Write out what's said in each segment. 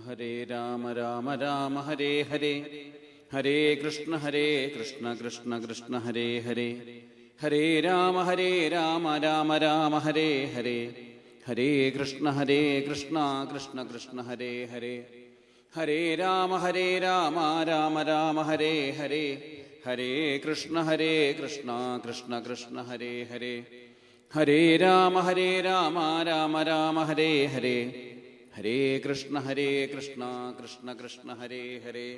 ഹരേ രാമ രാമ രാമ ഹരേ ഹരേ, ഹരേ കൃഷ്ണ കൃഷ്ണ കൃഷ്ണ ഹരേ ഹരേ, ഹരേ രാമ രാമ രാമ ഹരേ ഹരേ, ഹരേ കൃഷ്ണ കൃഷ്ണ കൃഷ്ണ ഹരേ ഹരേ, ഹരേ രാമ രാമ രാമ ഹരേ ഹരേ, ഹരേ കൃഷ്ണ കൃഷ്ണ കൃഷ്ണ ഹരേ ഹരേ, ഹരേ രാമ രാമ രാമ ഹരേ ഹരേ, ഹരേ കൃഷ്ണ കൃഷ്ണ കൃഷ്ണ ഹരേ ഹരേ.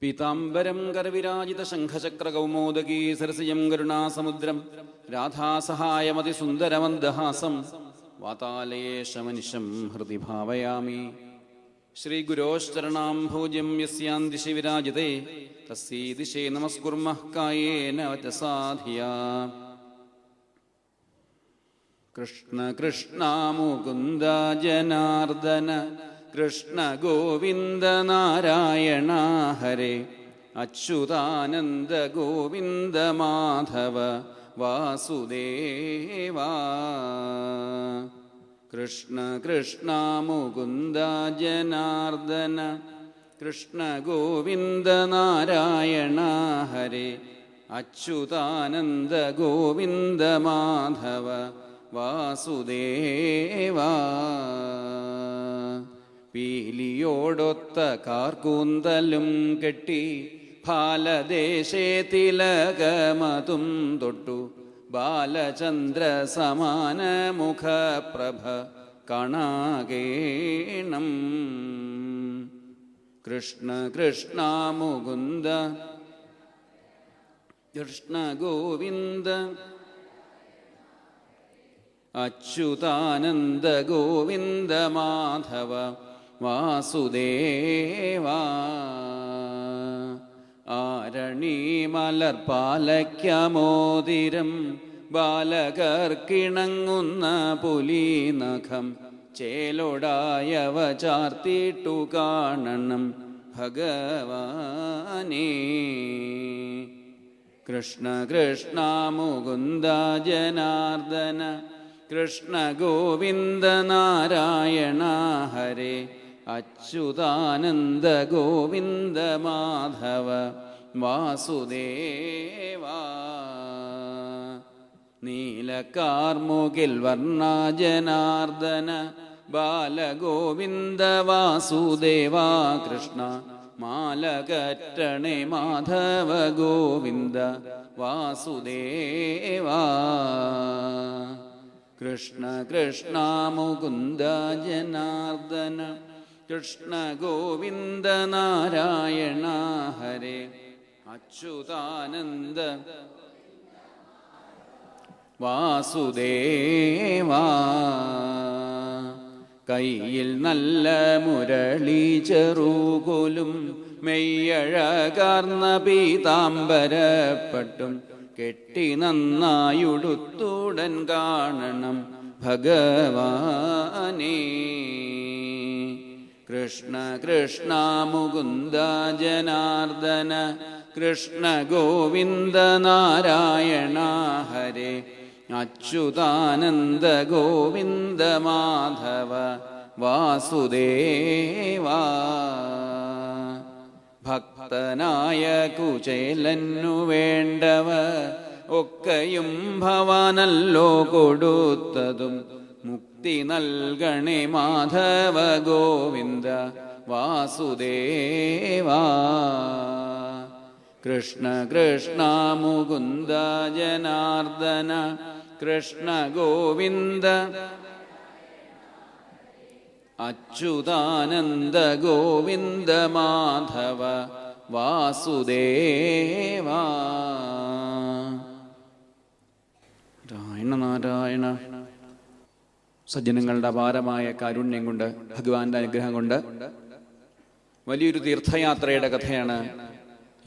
പീതാംബരം കരവിരാജിത ശംഖചക്ര കൗമോദകീ സരസിജം കരുണാസമുദ്രം രാധാസഹായമതിസുന്ദരമന്ദഹാസം വാതാലയേശമനിശം ഹൃദി ഭാവയാമി. ശ്രീഗുരോശ്ചരണാംഭോജ്യം യസ്യാന്ദിശി വിരാജിതേ തസ്യൈ ദിശേ നമസ്കുർമഃ കായേന വചസാ ധിയാ. കൃഷ്ണ കൃഷ്ണ മുകുന്ദ ജനാർദ്ദന കൃഷ്ണ ഗോവിന്ദ നാരായണ ഹരേ, അച്യുതാനന്ദ ഗോവിന്ദ മാധവ വാസുദേവ. കൃഷ്ണ കൃഷ്ണ മുകുന്ദ ജനാർദ്ദന കൃഷ്ണ ഗോവിന്ദ നാരായണ ഹരേ, അച്യുതാനന്ദ ഗോവിന്ദ മാധവ വാസുദേവ. പീലിയോടൊത്ത കാർക്കൂന്തലും കെട്ടി ഫാലദേശേ തിലകമതും തൊട്ടു ബാലചന്ദ്ര സമാന മുഖപ്രഭ കാണാകേണം. കൃഷ്ണ കൃഷ്ണ മുകുന്ദ കൃഷ്ണ ഗോവിന്ദ അച്യുതാനന്ദ ഗോവിന്ദ മാധവ വാസുദേവ. ആരണി മലർപ്പാലയ്ക്കമോതിരം ബാലകർക്കിണങ്ങുന്ന പുലിനഖം ചേലൊടായവ ചാർത്തിട്ടു കാണണം ഭഗവാനേ. കൃഷ്ണ കൃഷ്ണ മുകുന്ദ ജനാർദ്ദന കൃഷ്ണ ഗോവിന്ദ നാരായണ ഹരേ, അച്യുതാനന്ദ ഗോവിന്ദ മാധവ വാസുദേവ. നീലകാർമുകിൽ വർണ്ണ ജനാർദ്ദന ബാലഗോവിന്ദ വാസുദേവ. കൃഷ്ണ മാലകറ്റണേ മാധവ ഗോവിന്ദ വാസുദേവ. കൃഷ്ണ കൃഷ്ണ മുകുന്ദ ജനാർദ്ദന കൃഷ്ണ ഗോവിന്ദ നാരായണ ഹരേ, അച്യുതാനന്ദ വാസുദേവ. കയ്യിൽ നല്ല മുരളി ചെറുകോലും മെയ്യഴകാർന്ന പീതാംബരപ്പട്ടും കെട്ടി നന്നായുടുത്തുടൻ കാണണം ഭഗവാനേ. കൃഷ്ണ കൃഷ്ണ മുകുന്ദ ജനാർദ്ദന കൃഷ്ണ ഗോവിന്ദ നാരായണ ഹരേ, അച്യുതാനന്ദ ഗോവിന്ദ മാധവ വാസുദേവ. ഭക്തനായ കുചേലന്നു വേണ്ടവ ഒക്കെയും ഭവാനല്ലോ കൊടുത്തതും മുക്തി നൽകണേ മാധവ ഗോവിന്ദ വാസുദേവ. കൃഷ്ണ കൃഷ്ണ മുകുന്ദ ജനാർദ്ദന കൃഷ്ണ ഗോവിന്ദ അച്യുതാനന്ദ ഗോവിന്ദ മാധവ വാസുദേവ. നാരായണ നാരായണ. സജ്ജനങ്ങളുടെ അപാരമായ കാരുണ്യം കൊണ്ട്, ഭഗവാന്റെ അനുഗ്രഹം കൊണ്ട് വലിയൊരു തീർത്ഥയാത്രയുടെ കഥയാണ്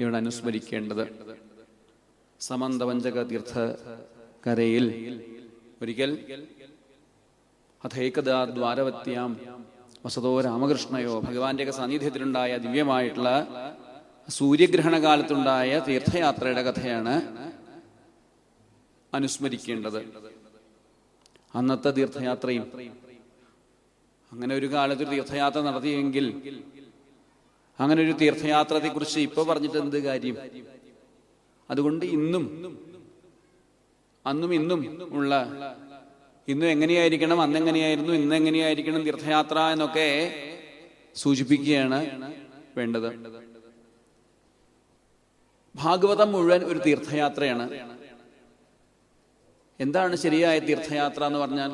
ഇവിടെ അനുസ്മരിക്കേണ്ടത്. സമന്തപഞ്ചക തീർത്ഥകരയിൽ ഒരിക്കൽ അഥൈകദാ ദ്വാരവത്യാം വസതോ രാമകൃഷ്ണയോ, ഭഗവാന്റെയൊക്കെ സാന്നിധ്യത്തിലുണ്ടായ ദിവ്യമായിട്ടുള്ള സൂര്യഗ്രഹണകാലത്തുണ്ടായ തീർത്ഥയാത്രയുടെ കഥയാണ് അനുസ്മരിക്കേണ്ടത്. അന്നത്തെ തീർത്ഥയാത്രയും അങ്ങനെ ഒരു കാലത്തൊരു തീർത്ഥയാത്ര നടത്തിയെങ്കിൽ അങ്ങനെ ഒരു തീർത്ഥയാത്രയെക്കുറിച്ച് ഇപ്പൊ പറഞ്ഞിട്ട് എന്ത് കാര്യം? അതുകൊണ്ട് അന്നും ഇന്നും ഉള്ള ഇന്നും എങ്ങനെയായിരിക്കണം, അന്നെങ്ങനെയായിരുന്നു, ഇന്നെങ്ങനെയായിരിക്കണം തീർത്ഥയാത്ര എന്നൊക്കെ സൂചിപ്പിക്കുകയാണ് വേണ്ടത്. ഭാഗവതം മുഴുവൻ ഒരു തീർത്ഥയാത്രയാണ്. എന്താണ് ശരിയായ തീർത്ഥയാത്ര എന്ന് പറഞ്ഞാൽ?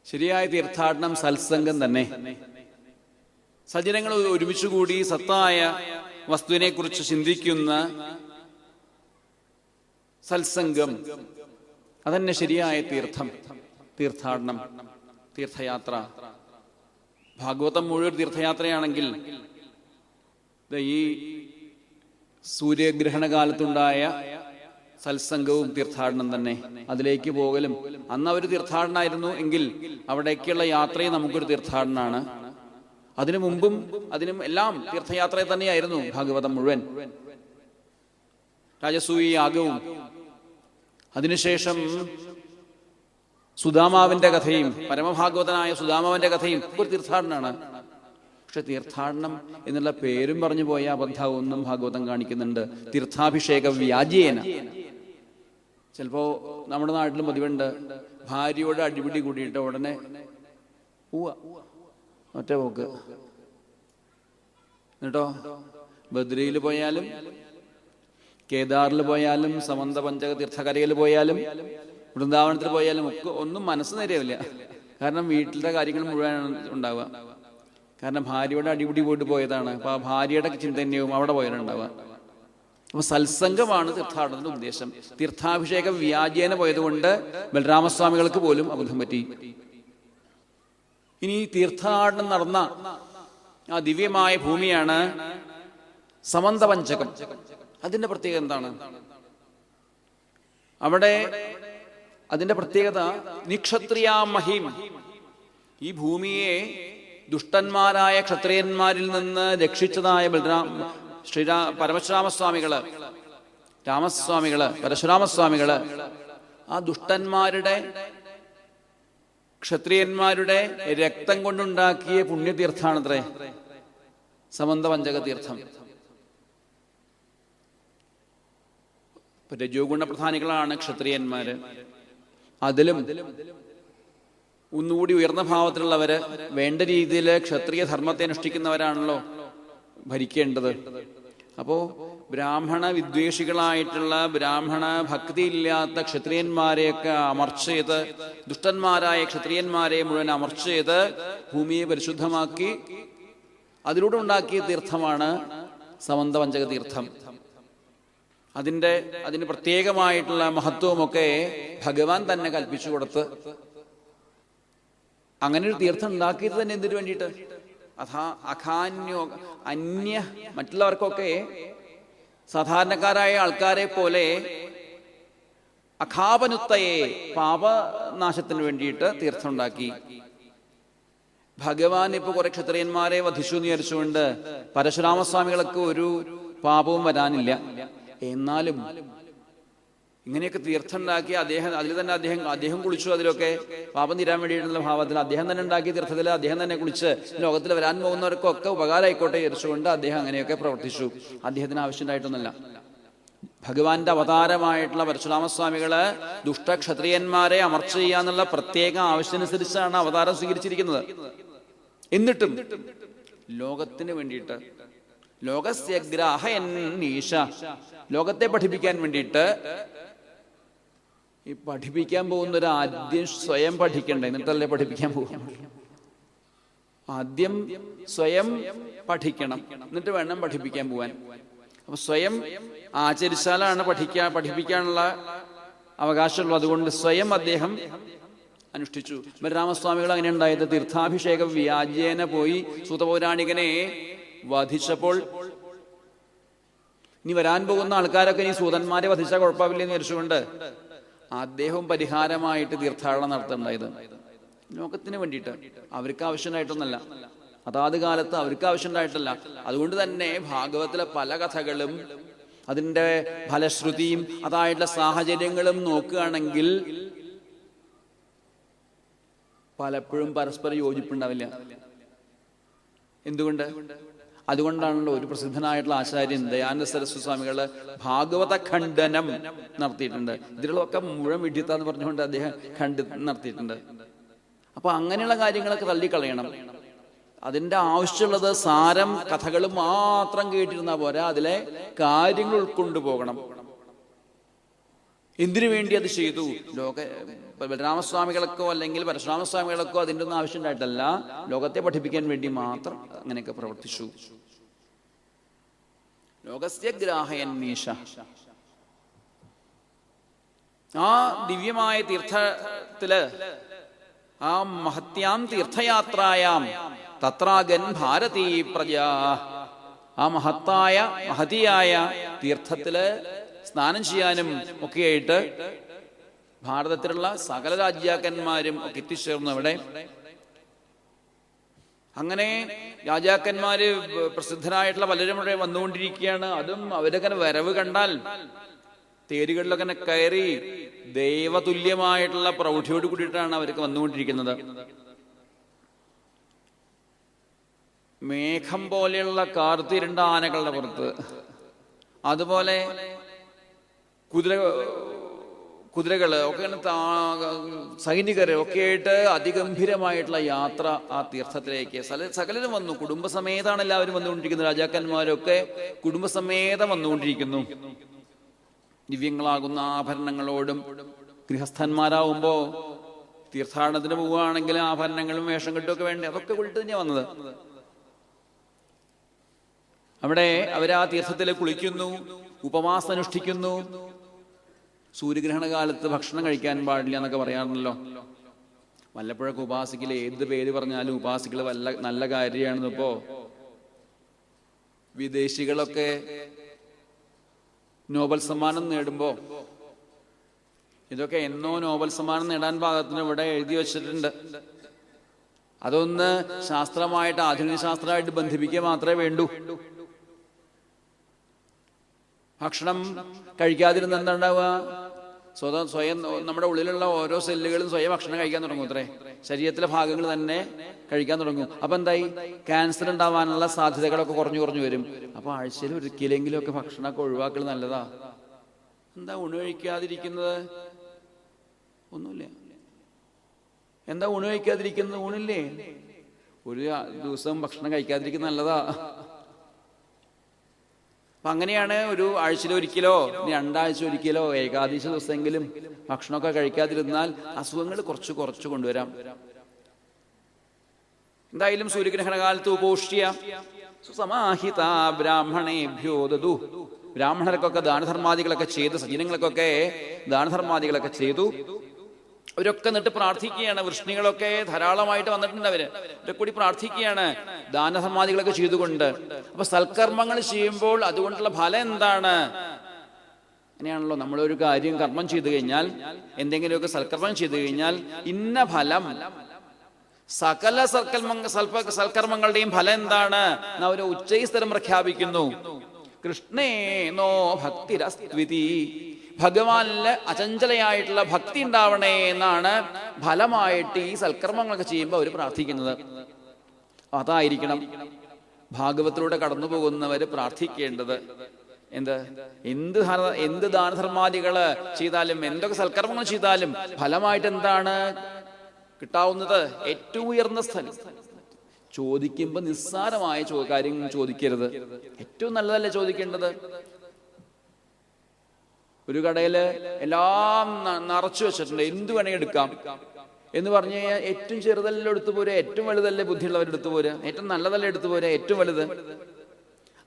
ശരിയായ തീർത്ഥാടനം സത്സംഗം തന്നെ. സജ്ജനങ്ങൾ ഒരുമിച്ചുകൂടി സത്തായ വസ്തുവിനെ കുറിച്ച് ചിന്തിക്കുന്ന സത്സംഗം, അതന്നെ ശരിയായ തീർത്ഥാടനം, തീർത്ഥയാത്ര. ഭാഗവതം മുഴുവൻ തീർത്ഥയാത്രയാണെങ്കിൽ ഈ സൂര്യഗ്രഹണ കാലത്തുണ്ടായ സത്സംഗവും തീർത്ഥാടനം തന്നെ. അതിലേക്ക് പോകലും അന്ന് അവർ തീർത്ഥാടനമായിരുന്നു എങ്കിൽ അവിടേക്കുള്ള യാത്രയും നമുക്കൊരു തീർത്ഥാടനമാണ്. അതിനു മുമ്പും അതിനും എല്ലാം തീർത്ഥയാത്ര തന്നെയായിരുന്നു ഭാഗവതം മുഴുവൻ. രാജസൂയ യാഗവും അതിനുശേഷം സുദാമാവിന്റെ കഥയും, പരമഭാഗവതനായ സുദാമാവിന്റെ കഥയും ഒരു തീർത്ഥാടനമാണ്. പക്ഷെ തീർത്ഥാടനം എന്നുള്ള പേരും പറഞ്ഞു പോയ അബദ്ധമൊന്നും ഭാഗവതം കാണിക്കുന്നുണ്ട്. തീർത്ഥാഭിഷേക വ്യാജേന. ചിലപ്പോ നമ്മുടെ നാട്ടിലും പതിവുണ്ട്, ഭാര്യയോട് അടിപിടി കൂടിയിട്ട് ഉടനെ ഒറ്റ പോക്ക്. എന്നിട്ടോ ബദ്രിയിൽ പോയാലും കേദാറിൽ പോയാലും സമന്ത പഞ്ചക തീർത്ഥകരയിൽ പോയാലും വൃന്ദാവനത്തിൽ പോയാലും ഒക്കെ ഒന്നും മനസ്സ് നേരെയാവില്ല. കാരണം വീട്ടിലെ കാര്യങ്ങൾ മുഴുവനാണ് ഉണ്ടാവുക. കാരണം ഭാര്യയോട് അടിപിടി പോയിട്ട് പോയതാണ്. അപ്പൊ ആ ഭാര്യയുടെ ചിന്തന്യവും അവിടെ പോയാലുണ്ടാവുക. അപ്പൊ സത്സംഗമാണ് തീർത്ഥാടനത്തിന്റെ ഉദ്ദേശം. തീർത്ഥാഭിഷേകം വ്യാജേന പോയതുകൊണ്ട് ബലരാമസ്വാമികൾക്ക് പോലും അബദ്ധം പറ്റി. ഇനി തീർത്ഥാടനം നടന്ന ആ ദിവ്യമായ ഭൂമിയാണ് സമന്ത പഞ്ചകം. അതിന്റെ പ്രത്യേകത എന്താണ്? അവിടെ അതിന്റെ പ്രത്യേകത നിക്ഷത്രിയാമഹിം. ഈ ഭൂമിയെ ദുഷ്ടന്മാരായ ക്ഷത്രിയന്മാരിൽ നിന്ന് രക്ഷിച്ചതായ പരശുരാമസ്വാമികള്, പരശുരാമസ്വാമികള് ആ ദുഷ്ടന്മാരുടെ ക്ഷത്രിയന്മാരുടെ രക്തം കൊണ്ടുണ്ടാക്കിയ പുണ്യതീർത്ഥാണത്രേ സമന്ത പഞ്ചക തീർത്ഥം. രജോഗുണ പ്രധാനികളാണ് ക്ഷത്രിയന്മാര്. അതിലും ഒന്നുകൂടി ഉയർന്ന ഭാവത്തിലുള്ളവര് വേണ്ട രീതിയിൽ ക്ഷത്രിയ ധർമ്മത്തെ അനുഷ്ഠിക്കുന്നവരാണല്ലോ ഭരിക്കേണ്ടത്. അപ്പോ ബ്രാഹ്മണ വിദ്വേഷികളായിട്ടുള്ള, ബ്രാഹ്മണ ഭക്തിയില്ലാത്ത ക്ഷത്രിയന്മാരെയൊക്കെ അമർച്ച ചെയ്ത്, ദുഷ്ടന്മാരായ ക്ഷത്രിയന്മാരെ മുഴുവൻ അമർച്ച ചെയ്ത് ഭൂമിയെ പരിശുദ്ധമാക്കി അതിലൂടെ ഉണ്ടാക്കിയ തീർത്ഥമാണ് സമന്ത പഞ്ചക തീർത്ഥം. അതിന് പ്രത്യേകമായിട്ടുള്ള മഹത്വമൊക്കെ ഭഗവാൻ തന്നെ കൽപ്പിച്ചു കൊടുത്ത് അങ്ങനെ ഒരു തീർത്ഥം ഉണ്ടാക്കിയത് തന്നെ എന്തിനു വേണ്ടിയിട്ട്? അന്യ മറ്റുള്ളവർക്കൊക്കെ സാധാരണക്കാരായ ആൾക്കാരെ പോലെ അഖാപനുത്തയെ പാപനാശത്തിന് വേണ്ടിയിട്ട് തീർത്ഥം ഉണ്ടാക്കി. ഭഗവാൻ ഇപ്പൊ കുറെ ക്ഷത്രിയന്മാരെ വധിച്ചു എന്ന് വിചാരിച്ചുകൊണ്ട് പരശുരാമസ്വാമികൾക്ക് ഒരു പാപവും വരാനില്ല. എന്നാലും ഇങ്ങനെയൊക്കെ തീർത്ഥം ഉണ്ടാക്കി അദ്ദേഹം കുളിച്ചു. അതിലൊക്കെ പാപം തീരാൻ വേണ്ടിയിട്ടുള്ള ഭാവത്തിൽ അദ്ദേഹം തന്നെ ഉണ്ടാക്കിയ തീർത്ഥത്തിൽ അദ്ദേഹം തന്നെ കുളിച്ച് ലോകത്തിൽ വരാൻ പോകുന്നവർക്കൊക്കെ ഉപകാരമായിക്കോട്ടെ വിചാരിച്ചുകൊണ്ട് അദ്ദേഹം അങ്ങനെയൊക്കെ പ്രവർത്തിച്ചു. അദ്ദേഹത്തിന് ആവശ്യമുണ്ടായിട്ടൊന്നുമല്ല. ഭഗവാന്റെ അവതാരമായിട്ടുള്ള പരശുരാമസ്വാമികള് ദുഷ്ടക്ഷത്രിയന്മാരെ അമർച്ച ചെയ്യാന്നുള്ള പ്രത്യേക ആവശ്യമനുസരിച്ചാണ് അവതാരം സ്വീകരിച്ചിരിക്കുന്നത്. എന്നിട്ടും ലോകത്തിന് വേണ്ടിയിട്ട്, ലോകസ്യഗ്രാഹയന്നീശ, ലോകത്തെ പഠിപ്പിക്കാൻ വേണ്ടിയിട്ട്, ഈ പഠിപ്പിക്കാൻ പോകുന്നൊരു ആദ്യം സ്വയം പഠിക്കണ്ടേ, എന്നിട്ടല്ലേ പഠിപ്പിക്കാൻ പോകും. ആദ്യം സ്വയം പഠിക്കണം, എന്നിട്ട് വേണം പഠിപ്പിക്കാൻ പോവാൻ. അപ്പൊ സ്വയം ആചരിച്ചാലാണ് പഠിപ്പിക്കാനുള്ള അവകാശമുള്ളൂ. അതുകൊണ്ട് സ്വയം അദ്ദേഹം അനുഷ്ഠിച്ചു. ബലരാമസ്വാമികൾ അങ്ങനെ ഉണ്ടായത്. തീർത്ഥാഭിഷേകം വ്യാജേന പോയി സൂതപൗരാണികനെ വധിച്ചപ്പോൾ ഇനി വരാൻ പോകുന്ന ആൾക്കാരൊക്കെ ഇനി സൂതന്മാരെ വധിച്ചാൽ കുഴപ്പമില്ലെന്ന് വിചാരിച്ചുകൊണ്ട് അദ്ദേഹം പരിഹാരമായിട്ട് തീർത്ഥാടനം നടത്തുന്നുണ്ടായത് ലോകത്തിന് വേണ്ടിയിട്ട്. അവർക്ക് ആവശ്യമായിട്ടൊന്നല്ല, അതാത് കാലത്ത് അവർക്ക് ആവശ്യമുണ്ടായിട്ടല്ല. അതുകൊണ്ട് തന്നെ ഭാഗവത്തിലെ പല കഥകളും അതിൻ്റെ ഫലശ്രുതിയും അതായിട്ടുള്ള സാഹചര്യങ്ങളും നോക്കുകയാണെങ്കിൽ പലപ്പോഴും പരസ്പര യോജിപ്പുണ്ടാവില്ല. എന്തുകൊണ്ട്? അതുകൊണ്ടാണല്ലോ ഒരു പ്രസിദ്ധനായിട്ടുള്ള ആചാര്യൻ ദയാനന്ദ സരസ്വതി സ്വാമികള് ഭാഗവത ഖണ്ഡനം നടത്തിയിട്ടുണ്ട്. ഇതിലൊക്കെ മുഴുവൻ വിഡ്ഢിത്താന്ന് പറഞ്ഞുകൊണ്ട് അദ്ദേഹം നടത്തിയിട്ടുണ്ട്. അപ്പൊ അങ്ങനെയുള്ള കാര്യങ്ങളൊക്കെ തള്ളിക്കളയണം. അതിന്റെ ആവശ്യമുള്ളത് സാരം കഥകൾ മാത്രം കേട്ടിരുന്നാൽ പോരാ, അതിലെ കാര്യങ്ങൾ ഉൾക്കൊണ്ടുപോകണം. എന്തിനു വേണ്ടി അത് ചെയ്തു? ബലരാമസ്വാമികൾക്കോ അല്ലെങ്കിൽ പരശുരാമസ്വാമികൾക്കോ അതിൻ്റെ ഒന്നും ആവശ്യമുണ്ടായിട്ടല്ല, ലോകത്തെ പഠിപ്പിക്കാൻ വേണ്ടി മാത്രം അങ്ങനെയൊക്കെ പ്രവർത്തിച്ചു. ലോകസ്യ ഗ്രാഹയന്മീശ. ആ ദിവ്യമായ തീർത്ഥത്തില്, ആ മഹത്യാം തീർത്ഥയാത്രായാം തത്രാഗൻ ഭാരതീ പ്രജാ, ആ മഹതിയായ തീർത്ഥത്തില് സ്നാനം ചെയ്യാനും ഒക്കെയായിട്ട് ഭാരതത്തിലുള്ള സകല രാജാക്കന്മാരും ഒക്കെ എത്തിച്ചേർന്നു അവിടെ. അങ്ങനെ രാജാക്കന്മാര് പ്രസിദ്ധരായിട്ടുള്ള പലരും ഇവിടെ വന്നുകൊണ്ടിരിക്കുകയാണ്. അതും അവരൊക്കെ വരവ് കണ്ടാൽ തേരുകളിലൊക്കെ കയറി ദൈവതുല്യമായിട്ടുള്ള പ്രൗഢിയോട് കൂടിയിട്ടാണ് അവർക്ക് വന്നുകൊണ്ടിരിക്കുന്നത്. മേഘം പോലെയുള്ള കാർത്തിരണ്ട ആനകളുടെ പുറത്ത്, അതുപോലെ കുതിരകള് ഒക്കെ, സൈനികര് ഒക്കെ ആയിട്ട് അതിഗംഭീരമായിട്ടുള്ള യാത്ര ആ തീർത്ഥത്തിലേക്ക് സകലരും വന്നു. കുടുംബസമേതാണ് എല്ലാവരും വന്നുകൊണ്ടിരിക്കുന്നത്. രാജാക്കന്മാരൊക്കെ കുടുംബസമേതം വന്നുകൊണ്ടിരിക്കുന്നു. ദിവ്യങ്ങളാകുന്ന ആഭരണങ്ങളോടും. ഗൃഹസ്ഥന്മാരാവുമ്പോ തീർത്ഥാടനത്തിന് പോവുകയാണെങ്കിൽ ആഭരണങ്ങളും വേഷം കെട്ടുമൊക്കെ വേണ്ടി അതൊക്കെ കൊണ്ടിട്ട് തന്നെയാണ് വന്നത്. അവിടെ അവരാ തീർത്ഥത്തിൽ കുളിക്കുന്നു, ഉപവാസം അനുഷ്ഠിക്കുന്നു. സൂര്യഗ്രഹണ കാലത്ത് ഭക്ഷണം കഴിക്കാൻ പാടില്ല എന്നൊക്കെ പറയാറുണ്ടല്ലോ. വല്ലപ്പോഴൊക്കെ ഉപാസിക്കൽ ഏത് പേര് പറഞ്ഞാലും ഉപാസിക്കൽ നല്ല കാര്യമാണെന്ന്. ഇപ്പോ വിദേശികളൊക്കെ നോബൽ സമ്മാനം നേടുമ്പോ ഇതൊക്കെ എന്നോ നോബൽ സമ്മാനം നേടാൻ പാകത്തിന് ഇവിടെ എഴുതി വെച്ചിട്ടുണ്ട്. അതൊന്ന് ശാസ്ത്രമായിട്ട്, ആധുനിക ശാസ്ത്രമായിട്ട് ബന്ധിപ്പിക്കുക മാത്രമേ വേണ്ടൂ. ഭക്ഷണം കഴിക്കാതിരുന്ന എന്താ ഉണ്ടാവുക? സ്വയം നമ്മുടെ ഉള്ളിലുള്ള ഓരോ സെല്ലുകളും സ്വയം ഭക്ഷണം കഴിക്കാൻ തുടങ്ങും. അത്രേ ശരീരത്തിലെ ഭാഗങ്ങൾ തന്നെ കഴിക്കാൻ തുടങ്ങും. അപ്പൊ എന്തായി? ക്യാൻസർ ഉണ്ടാവാനുള്ള സാധ്യതകളൊക്കെ കുറഞ്ഞു വരും. അപ്പൊ ആഴ്ചയിൽ ഒരിക്കലെങ്കിലും ഒക്കെ ഭക്ഷണമൊക്കെ ഒഴിവാക്കൽ നല്ലതാ. എന്താ ഊണ് കഴിക്കാതിരിക്കുന്നത്? ഒന്നുമില്ല. എന്താ ഊണ് കഴിക്കാതിരിക്കുന്നത്? ഊണില്ലേ? ഒരു ദിവസം ഭക്ഷണം കഴിക്കാതിരിക്കുന്നത് നല്ലതാ. അപ്പൊ അങ്ങനെയാണ് ഒരു ആഴ്ചയിൽ ഒരിക്കലോ 2 ആഴ്ച ഒരിക്കലോ ഏകാദശി ദിവസമെങ്കിലും ഭക്ഷണമൊക്കെ കഴിക്കാതിരുന്നാൽ അസുഖങ്ങൾ കുറച്ച് കൊണ്ടുവരാം. എന്തായാലും സൂര്യഗ്രഹണ കാലത്ത് ഉപോഷ്യ സുസമാഹിത ബ്രാഹ്മണേഭ്യോ ദദു. ബ്രാഹ്മണർക്കൊക്കെ ദാനധർമാദികളൊക്കെ ചെയ്ത്, സജ്ജനങ്ങൾക്കൊക്കെ ദാനധർമാദികളൊക്കെ ചെയ്തു. അവരൊക്കെ എന്നിട്ട് പ്രാർത്ഥിക്കുകയാണ്. വൃഷ്ണികളൊക്കെ ധാരാളമായിട്ട് വന്നിട്ടുണ്ട്. അവരൊക്കെ കൂടി പ്രാർത്ഥിക്കുകയാണ് ദാനധർമാദികളൊക്കെ ചെയ്തുകൊണ്ട്. അപ്പൊ സൽക്കർമ്മങ്ങൾ ചെയ്യുമ്പോൾ അതുകൊണ്ടുള്ള ഫലം എന്താണ്? അങ്ങനെയാണല്ലോ, നമ്മളൊരു കാര്യം കർമ്മം ചെയ്തു കഴിഞ്ഞാൽ, എന്തെങ്കിലുമൊക്കെ സൽക്കർമ്മം ചെയ്തു കഴിഞ്ഞാൽ ഇന്ന ഫലം, സകല സൽക്കർമ്മങ്ങളുടെയും ഫലം എന്താണ്? അവര് ഉച്ചൈസ്തരം പ്രഖ്യാപിക്കുന്നു. കൃഷ്ണേനോ ഭക്തിരസ്ത്വിതി. ഭഗവാനില് അചഞ്ചലയായിട്ടുള്ള ഭക്തി ഉണ്ടാവണേ എന്നാണ് ഫലമായിട്ട് ഈ സൽക്കർമ്മങ്ങളൊക്കെ ചെയ്യുമ്പോൾ അവർ പ്രാർത്ഥിക്കുന്നത്. അതായിരിക്കണം ഭാഗവത്തിലൂടെ കടന്നു പോകുന്നവര് പ്രാർത്ഥിക്കേണ്ടത്. എന്ത് ദാനധർമാദികള് ചെയ്താലും, എന്തൊക്കെ സൽക്കർമ്മങ്ങൾ ചെയ്താലും ഫലമായിട്ട് എന്താണ് കിട്ടാവുന്നത്? ഏറ്റവും ഉയർന്ന സ്ഥലം. ചോദിക്കുമ്പോ നിസ്സാരമായ കാര്യം ചോദിക്കരുത്. ഏറ്റവും നല്ലതല്ലേ ചോദിക്കേണ്ടത്? ഒരു കടയില് എല്ലാം നിറച്ചു വെച്ചിട്ടുണ്ട്, എന്ത് വേണമെങ്കിൽ എടുക്കാം എന്ന് പറഞ്ഞു കഴിഞ്ഞാൽ ഏറ്റവും ചെറുതല്ലേ എടുത്തു പോരാ, ഏറ്റവും വലുതല്ലേ ബുദ്ധിയുള്ളവർ എടുത്തു പോരാ, ഏറ്റവും നല്ലതല്ലേ എടുത്തു പോരാ, ഏറ്റവും വലുത്.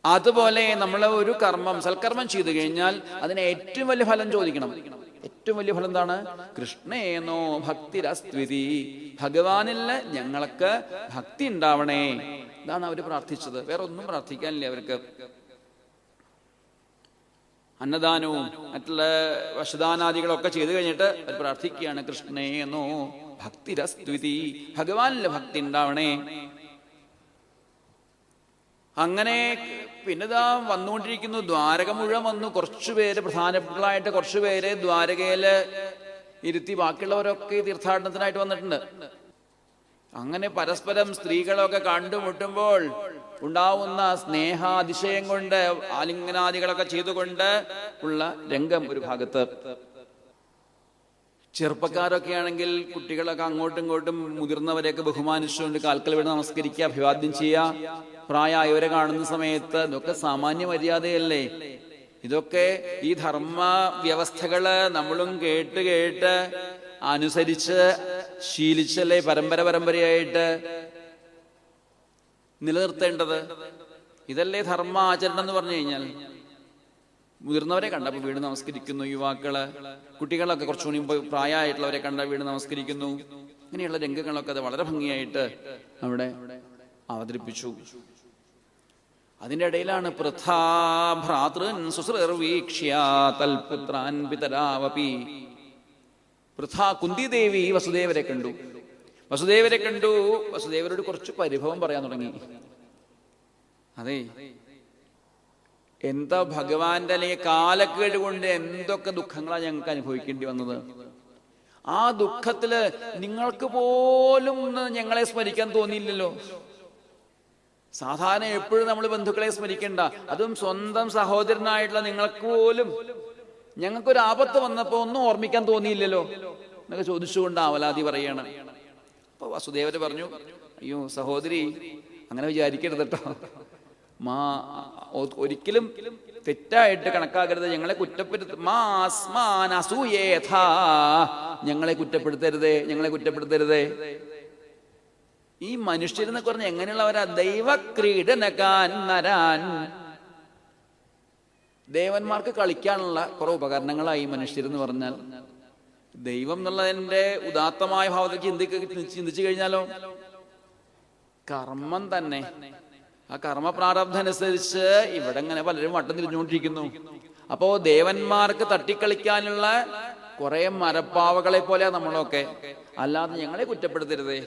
അതുപോലെ നമ്മൾ ഒരു കർമ്മം, സൽക്കർമ്മം ചെയ്തു കഴിഞ്ഞാൽ അതിന് ഏറ്റവും വലിയ ഫലം ചോദിക്കണം. ഏറ്റവും വലിയ ഫലം എന്താണ്? കൃഷ്ണേനോ ഭക്തിരസ്ത്വിതി. ഭഗവാനില് ഞങ്ങൾക്ക് ഭക്തി ഉണ്ടാവണേ. ഇതാണ് അവര് പ്രാർത്ഥിച്ചത്. വേറെ ഒന്നും പ്രാർത്ഥിക്കാനില്ല അവർക്ക്. അന്നദാനവും മറ്റുള്ള വശദാനാദികളൊക്കെ ചെയ്തു കഴിഞ്ഞിട്ട് അവർ പ്രാർത്ഥിക്കുകയാണ് കൃഷ്ണേനോ ഭക്തിരസ്ത്വിതി. ഭഗവാനില് ഭക്തി ഉണ്ടാവണേ. അങ്ങനെ പിന്നെതാ വന്നുകൊണ്ടിരിക്കുന്നു. ദ്വാരക മുഴുവൻ വന്നു. കുറച്ചുപേര്, പ്രധാനപ്പെട്ടതായിട്ട് കുറച്ചുപേര് ദ്വാരകയില് ഇരുത്തി. ബാക്കിയുള്ളവരൊക്കെ തീർത്ഥാടനത്തിനായിട്ട് വന്നിട്ടുണ്ട്. അങ്ങനെ പരസ്പരം സ്ത്രീകളൊക്കെ കണ്ടുമുട്ടുമ്പോൾ ഉണ്ടാവുന്ന സ്നേഹാതിശയം കൊണ്ട് ആലിംഗനാദികളൊക്കെ ചെയ്തുകൊണ്ട് ഉള്ള രംഗം ഒരു ഭാഗത്ത്. ചെറുപ്പക്കാരൊക്കെ ആണെങ്കിൽ കുട്ടികളൊക്കെ അങ്ങോട്ടും ഇങ്ങോട്ടും മുതിർന്നവരെയൊക്കെ ബഹുമാനിച്ചുകൊണ്ട് കാൽക്കൽ വീണ് നമസ്കരിക്കുക, അഭിവാദ്യം ചെയ്യുക. പ്രായമായവരെ കാണുന്ന സമയത്ത് ഇതൊക്കെ സാമാന്യ മര്യാദയല്ലേ? ഇതൊക്കെ ഈ ധർമ്മ വ്യവസ്ഥകള് നമ്മളും കേട്ട് കേട്ട് അനുസരിച്ച് ശീലിച്ചല്ലേ പരമ്പരയായിട്ട് നിലനിർത്തേണ്ടത്. ഇതല്ലേ ധർമ്മ ആചരണം എന്ന് പറഞ്ഞു കഴിഞ്ഞാൽ. മുതിർന്നവരെ കണ്ടപ്പോൾ വീട് നമസ്കരിക്കുന്നു, യുവാക്കള് കുട്ടികളൊക്കെ കുറച്ചുകൂടി പ്രായമായിട്ടുള്ളവരെ കണ്ട വീട് നമസ്കരിക്കുന്നു. ഇങ്ങനെയുള്ള രംഗങ്ങളൊക്കെ അത് വളരെ ഭംഗിയായിട്ട് അവിടെ അവതരിപ്പിച്ചു. അതിന്റെ ഇടയിലാണ് ഭ്രാതൃൻ സുശ്രീർവീക്ഷ്യ തൽപുത്രാൻ പിതരാവപി. കുന്തിദേവി വസുദേവരെ കണ്ടു. വസുദേവരോട് കുറച്ച് പരിഭവം പറയാൻ തുടങ്ങി. അതെ, എന്താ ഭഗവാന്റെ അല്ലെങ്കിൽ കാലക്കേട് കൊണ്ട് എന്തൊക്കെ ദുഃഖങ്ങളാണ് ഞങ്ങൾക്ക് അനുഭവിക്കേണ്ടി വന്നത്. ആ ദുഃഖത്തില് നിങ്ങൾക്ക് പോലും ഞങ്ങളെ സ്മരിക്കാൻ തോന്നിയില്ലല്ലോ. സാധാരണ എപ്പോഴും നമ്മൾ ബന്ധുക്കളെ സ്മരിക്കണ്ട, അതും സ്വന്തം സഹോദരനായിട്ടുള്ള നിങ്ങൾക്ക് പോലും ഞങ്ങൾക്കൊരു ആപത്ത് വന്നപ്പോ ഒന്നും ഓർമ്മിക്കാൻ തോന്നിയില്ലല്ലോ എന്നൊക്കെ ചോദിച്ചുകൊണ്ട് അവലാതി പറയാണ്. അപ്പൊ വസുദേവര് പറഞ്ഞു, അയ്യോ സഹോദരി, അങ്ങനെ വിചാരിക്കരുത് കേട്ടോ. ഒരിക്കലും തെറ്റായിട്ട് കണക്കാക്കരുത്, ഞങ്ങളെ കുറ്റപ്പെടുത്തരുതേ. ഈ മനുഷ്യരെന്നൊക്കെ പറഞ്ഞ എങ്ങനെയുള്ളവരാ? ദൈവക്രീഡനകാൻ നരാൻ. ദേവന്മാർക്ക് കളിക്കാനുള്ള കുറെ ഉപകരണങ്ങളായി മനുഷ്യരെന്ന് പറഞ്ഞാൽ. ദൈവം എന്നുള്ളതിന്റെ ഉദാത്തമായ ഭാവത്തിൽ ചിന്തിച്ചു കഴിഞ്ഞാലോ, കർമ്മം തന്നെ. ആ കർമ്മ പ്രാരബ്ധം അനുസരിച്ച് ഇവിടെ ഇങ്ങനെ പലരും വട്ടം തിരിഞ്ഞുകൊണ്ടിരിക്കുന്നു. അപ്പോ ദേവന്മാർക്ക് തട്ടിക്കളിക്കാനുള്ള കുറെ മരപ്പാവകളെ പോലെയാ നമ്മളൊക്കെ. അല്ലാതെ ഞങ്ങളെ കുറ്റപ്പെടുത്തരുതേ.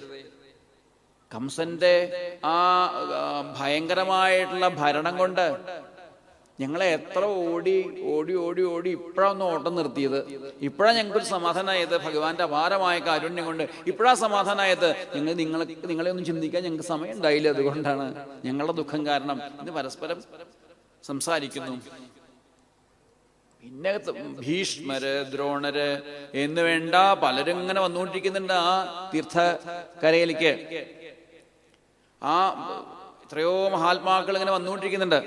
കംസന്റെ ആ ഭയങ്കരമായിട്ടുള്ള ഭരണം കൊണ്ട് ഞങ്ങളെ എത്ര ഓടി ഇപ്പോഴാണ് ഓട്ടം നിർത്തിയത്. ഇപ്പോഴാണ് ഞങ്ങൾക്കൊരു സമാധാനമായത്. ഭഗവാന്റെ അപാരമായ കാരുണ്യം കൊണ്ട് ഇപ്പോഴാ സമാധാനമായത്. നിങ്ങളെ ഒന്നും ചിന്തിക്കാൻ ഞങ്ങൾക്ക് സമയം ഉണ്ടായില്ല. അതുകൊണ്ടാണ് ഞങ്ങളുടെ ദുഃഖം കാരണം. ഇത് പരസ്പരം സംസാരിക്കുന്നു. പിന്നെ ഭീഷ്മര്, ദ്രോണര് എന്ന് വേണ്ട പലരും ഇങ്ങനെ വന്നുകൊണ്ടിരിക്കുന്നുണ്ട് ആ തീർത്ഥക്കരയിലേക്ക്. ആ എത്രയോ മഹാത്മാക്കൾ ഇങ്ങനെ വന്നുകൊണ്ടിരിക്കുന്നുണ്ട്.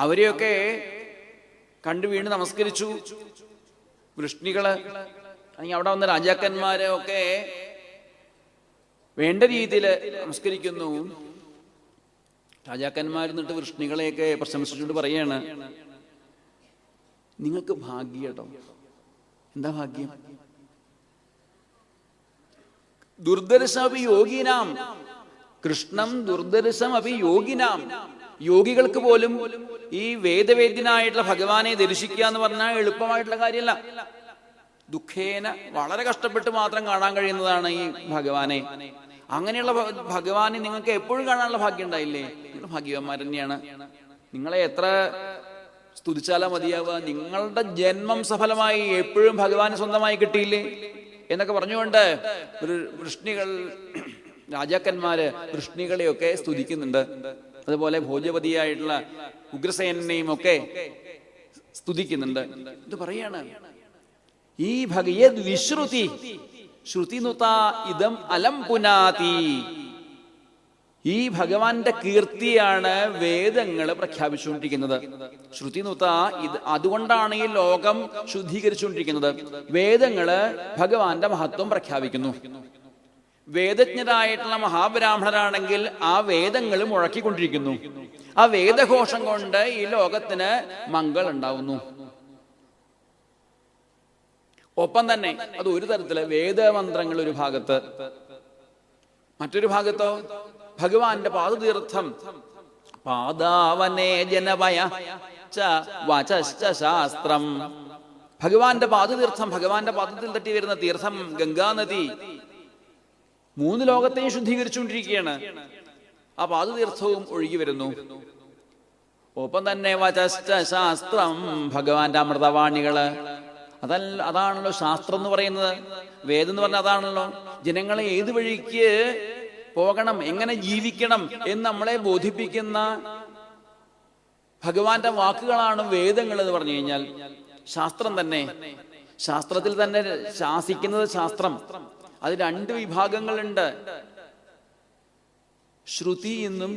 അവരെയൊക്കെ കണ്ടു വീണ് നമസ്കരിച്ചു. വൃഷ്ണികള് അല്ലെങ്കിൽ അവിടെ വന്ന രാജാക്കന്മാരെ ഒക്കെ വേണ്ട രീതിയിൽ നമസ്കരിക്കുന്നു. രാജാക്കന്മാരെന്നിട്ട് വൃഷ്ണികളെയൊക്കെ പ്രശംസിച്ചുകൊണ്ട് പറയാണ്, നിങ്ങൾക്ക് ഭാഗ്യം കേട്ടോ. എന്താ ഭാഗ്യം? ദുർദർശമപി യോഗിനാം കൃഷ്ണം ദുർദർശമപി യോഗിനാം. യോഗികൾക്ക് പോലും ഈ വേദവേദ്യനായിട്ടുള്ള ഭഗവാനെ ദർശിക്കുക എന്ന് പറഞ്ഞാൽ എളുപ്പമായിട്ടുള്ള കാര്യമല്ല. ദുഃഖേന വളരെ കഷ്ടപ്പെട്ട് മാത്രം കാണാൻ കഴിയുന്നതാണ് ഈ ഭഗവാനെ. അങ്ങനെയുള്ള ഭഗവാനെ നിങ്ങൾക്ക് എപ്പോഴും കാണാനുള്ള ഭാഗ്യം ഉണ്ടായില്ലേ? നിങ്ങൾ ഭാഗ്യവാന്മാർ തന്നെയാണ്. നിങ്ങളെ എത്ര സ്തുതിച്ചാലാ മതിയാവുക? നിങ്ങളുടെ ജന്മം സഫലമായി എപ്പോഴും ഭഗവാനെ സ്വന്തമായി കിട്ടിയില്ലേ എന്നൊക്കെ പറഞ്ഞുകൊണ്ട് വൃഷ്ണികൾ, രാജാക്കന്മാര് വൃഷ്ണികളെയൊക്കെ സ്തുതിക്കുന്നുണ്ട്. അതുപോലെ ഭോജപതിയായിട്ടുള്ള ഉഗ്രസേനെയും ഒക്കെ സ്തുതിക്കുന്നുണ്ട്. ഇത് പറയാണ്, ഈ ഭഗയത് വിശ്രുതി ശ്രുതിനുത ഇദം അലം പുനാതി. ഈ ഭഗവാന്റെ കീർത്തിയാണ് വേദങ്ങൾ പ്രഖ്യാപിച്ചുകൊണ്ടിരിക്കുന്നത്. ശ്രുതിനുത ഇത്, അതുകൊണ്ടാണ് ഈ ലോകം ശുദ്ധീകരിച്ചുകൊണ്ടിരിക്കുന്നത്. വേദങ്ങള് ഭഗവാന്റെ മഹത്വം പ്രഖ്യാപിക്കുന്നു. വേദജ്ഞരായിട്ടുള്ള മഹാബ്രാഹ്മണരാണെങ്കിൽ ആ വേദങ്ങൾ മുഴക്കിക്കൊണ്ടിരിക്കുന്നു. ആ വേദഘോഷം കൊണ്ട് ഈ ലോകത്തിന് മംഗൾ ഉണ്ടാവുന്നു. ഒപ്പം തന്നെ അത് ഒരു തരത്തില് വേദമന്ത്രങ്ങൾ ഒരു ഭാഗത്ത്, മറ്റൊരു ഭാഗത്തോ ഭഗവാന്റെ പാദതീർത്ഥം. പാദാവനേ ജനവയ ശാസ്ത്രം. ഭഗവാന്റെ പാദതീർത്ഥം, ഭഗവാന്റെ പാദത്തിൽ തട്ടി വരുന്ന തീർത്ഥം ഗംഗാനദി 3 ലോകത്തെയും ശുദ്ധീകരിച്ചുകൊണ്ടിരിക്കുകയാണ്. ആ പാദതീർത്ഥവും ഒഴുകി വരുന്നു. ഒപ്പം തന്നെ ശാസ്ത്രം, ഭഗവാന്റെ അമൃതവാണികള്. അതാണല്ലോ ശാസ്ത്രം എന്ന് പറയുന്നത്. വേദം എന്ന് പറഞ്ഞാൽ അതാണല്ലോ. ജനങ്ങളെ ഏത് വഴിക്ക് പോകണം, എങ്ങനെ ജീവിക്കണം എന്ന് നമ്മളെ ബോധിപ്പിക്കുന്ന ഭഗവാന്റെ വാക്കുകളാണ് വേദങ്ങൾ എന്ന് പറഞ്ഞു കഴിഞ്ഞാൽ. ശാസ്ത്രം തന്നെ, ശാസ്ത്രത്തിൽ തന്നെ ശാസിക്കുന്നത് ശാസ്ത്രം. അത് 2 വിഭാഗങ്ങളുണ്ട്. ശ്രുതി എന്നും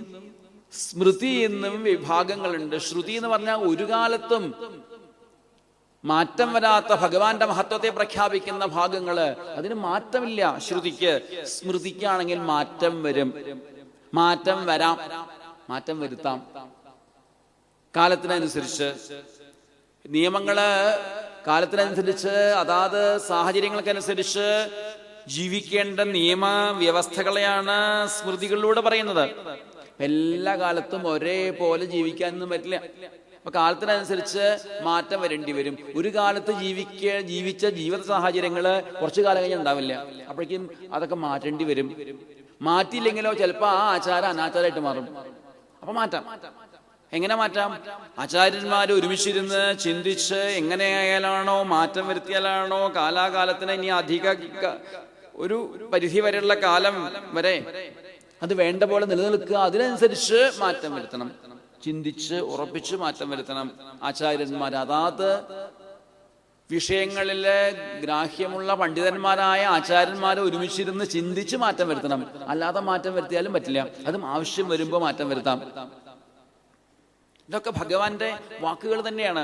സ്മൃതി എന്നും വിഭാഗങ്ങളുണ്ട്. ശ്രുതി എന്ന് പറഞ്ഞാൽ ഒരു കാലത്തും മാറ്റം വരാത്ത ഭഗവാന്റെ മഹത്വത്തെ പ്രഖ്യാപിക്കുന്ന ഭാഗങ്ങള്, അതിന് മാറ്റമില്ല ശ്രുതിക്ക്. സ്മൃതിക്കാണെങ്കിൽ മാറ്റം വരും, മാറ്റം വരാം, മാറ്റം വരുത്താം. കാലത്തിനനുസരിച്ച് നിയമങ്ങള്, കാലത്തിനനുസരിച്ച് അതാത് സാഹചര്യങ്ങൾക്കനുസരിച്ച് ജീവിക്കേണ്ട നിയമ വ്യവസ്ഥകളെയാണ് സ്മൃതികളിലൂടെ പറയുന്നത്. എല്ലാ കാലത്തും ഒരേപോലെ ജീവിക്കാനൊന്നും പറ്റില്ല. അപ്പൊ കാലത്തിനനുസരിച്ച് മാറ്റം വരേണ്ടി വരും. ഒരു കാലത്ത് ജീവിച്ച ജീവിത സാഹചര്യങ്ങള് കുറച്ചു കാലം കഴിഞ്ഞാൽ ഉണ്ടാവില്ല. അപ്പോഴേക്കും അതൊക്കെ മാറ്റേണ്ടി വരും. മാറ്റിയില്ലെങ്കിലോ ചിലപ്പോ ആ ആചാരം അനാചാരമായിട്ട് മാറും. അപ്പൊ മാറ്റാം. എങ്ങനെ മാറ്റാം? ആചാര്യന്മാര് ഒരുമിച്ചിരുന്ന് ചിന്തിച്ച് എങ്ങനെയായാലാണോ മാറ്റം വരുത്തിയാലാണോ കാലാകാലത്തിന് ഇനി അധിക ഒരു പരിധി വരെയുള്ള കാലം വരെ അത് വേണ്ട പോലെ നിലനിൽക്കുക, അതിനനുസരിച്ച് മാറ്റം വരുത്തണം. ചിന്തിച്ച് ഉറപ്പിച്ച് മാറ്റം വരുത്തണം. ആചാര്യന്മാർ അതാത് വിഷയങ്ങളിലെ ഗ്രാഹ്യമുള്ള പണ്ഡിതന്മാരായ ആചാര്യന്മാരെ ഒരുമിച്ചിരുന്ന് ചിന്തിച്ച് മാറ്റം വരുത്തണം. അല്ലാതെ മാറ്റം വരുത്തിയാലും പറ്റില്ല. അതും ആവശ്യം വരുമ്പോ മാറ്റം വരുത്താം. ഇതൊക്കെ ഭഗവാന്റെ വാക്കുകൾ തന്നെയാണ്.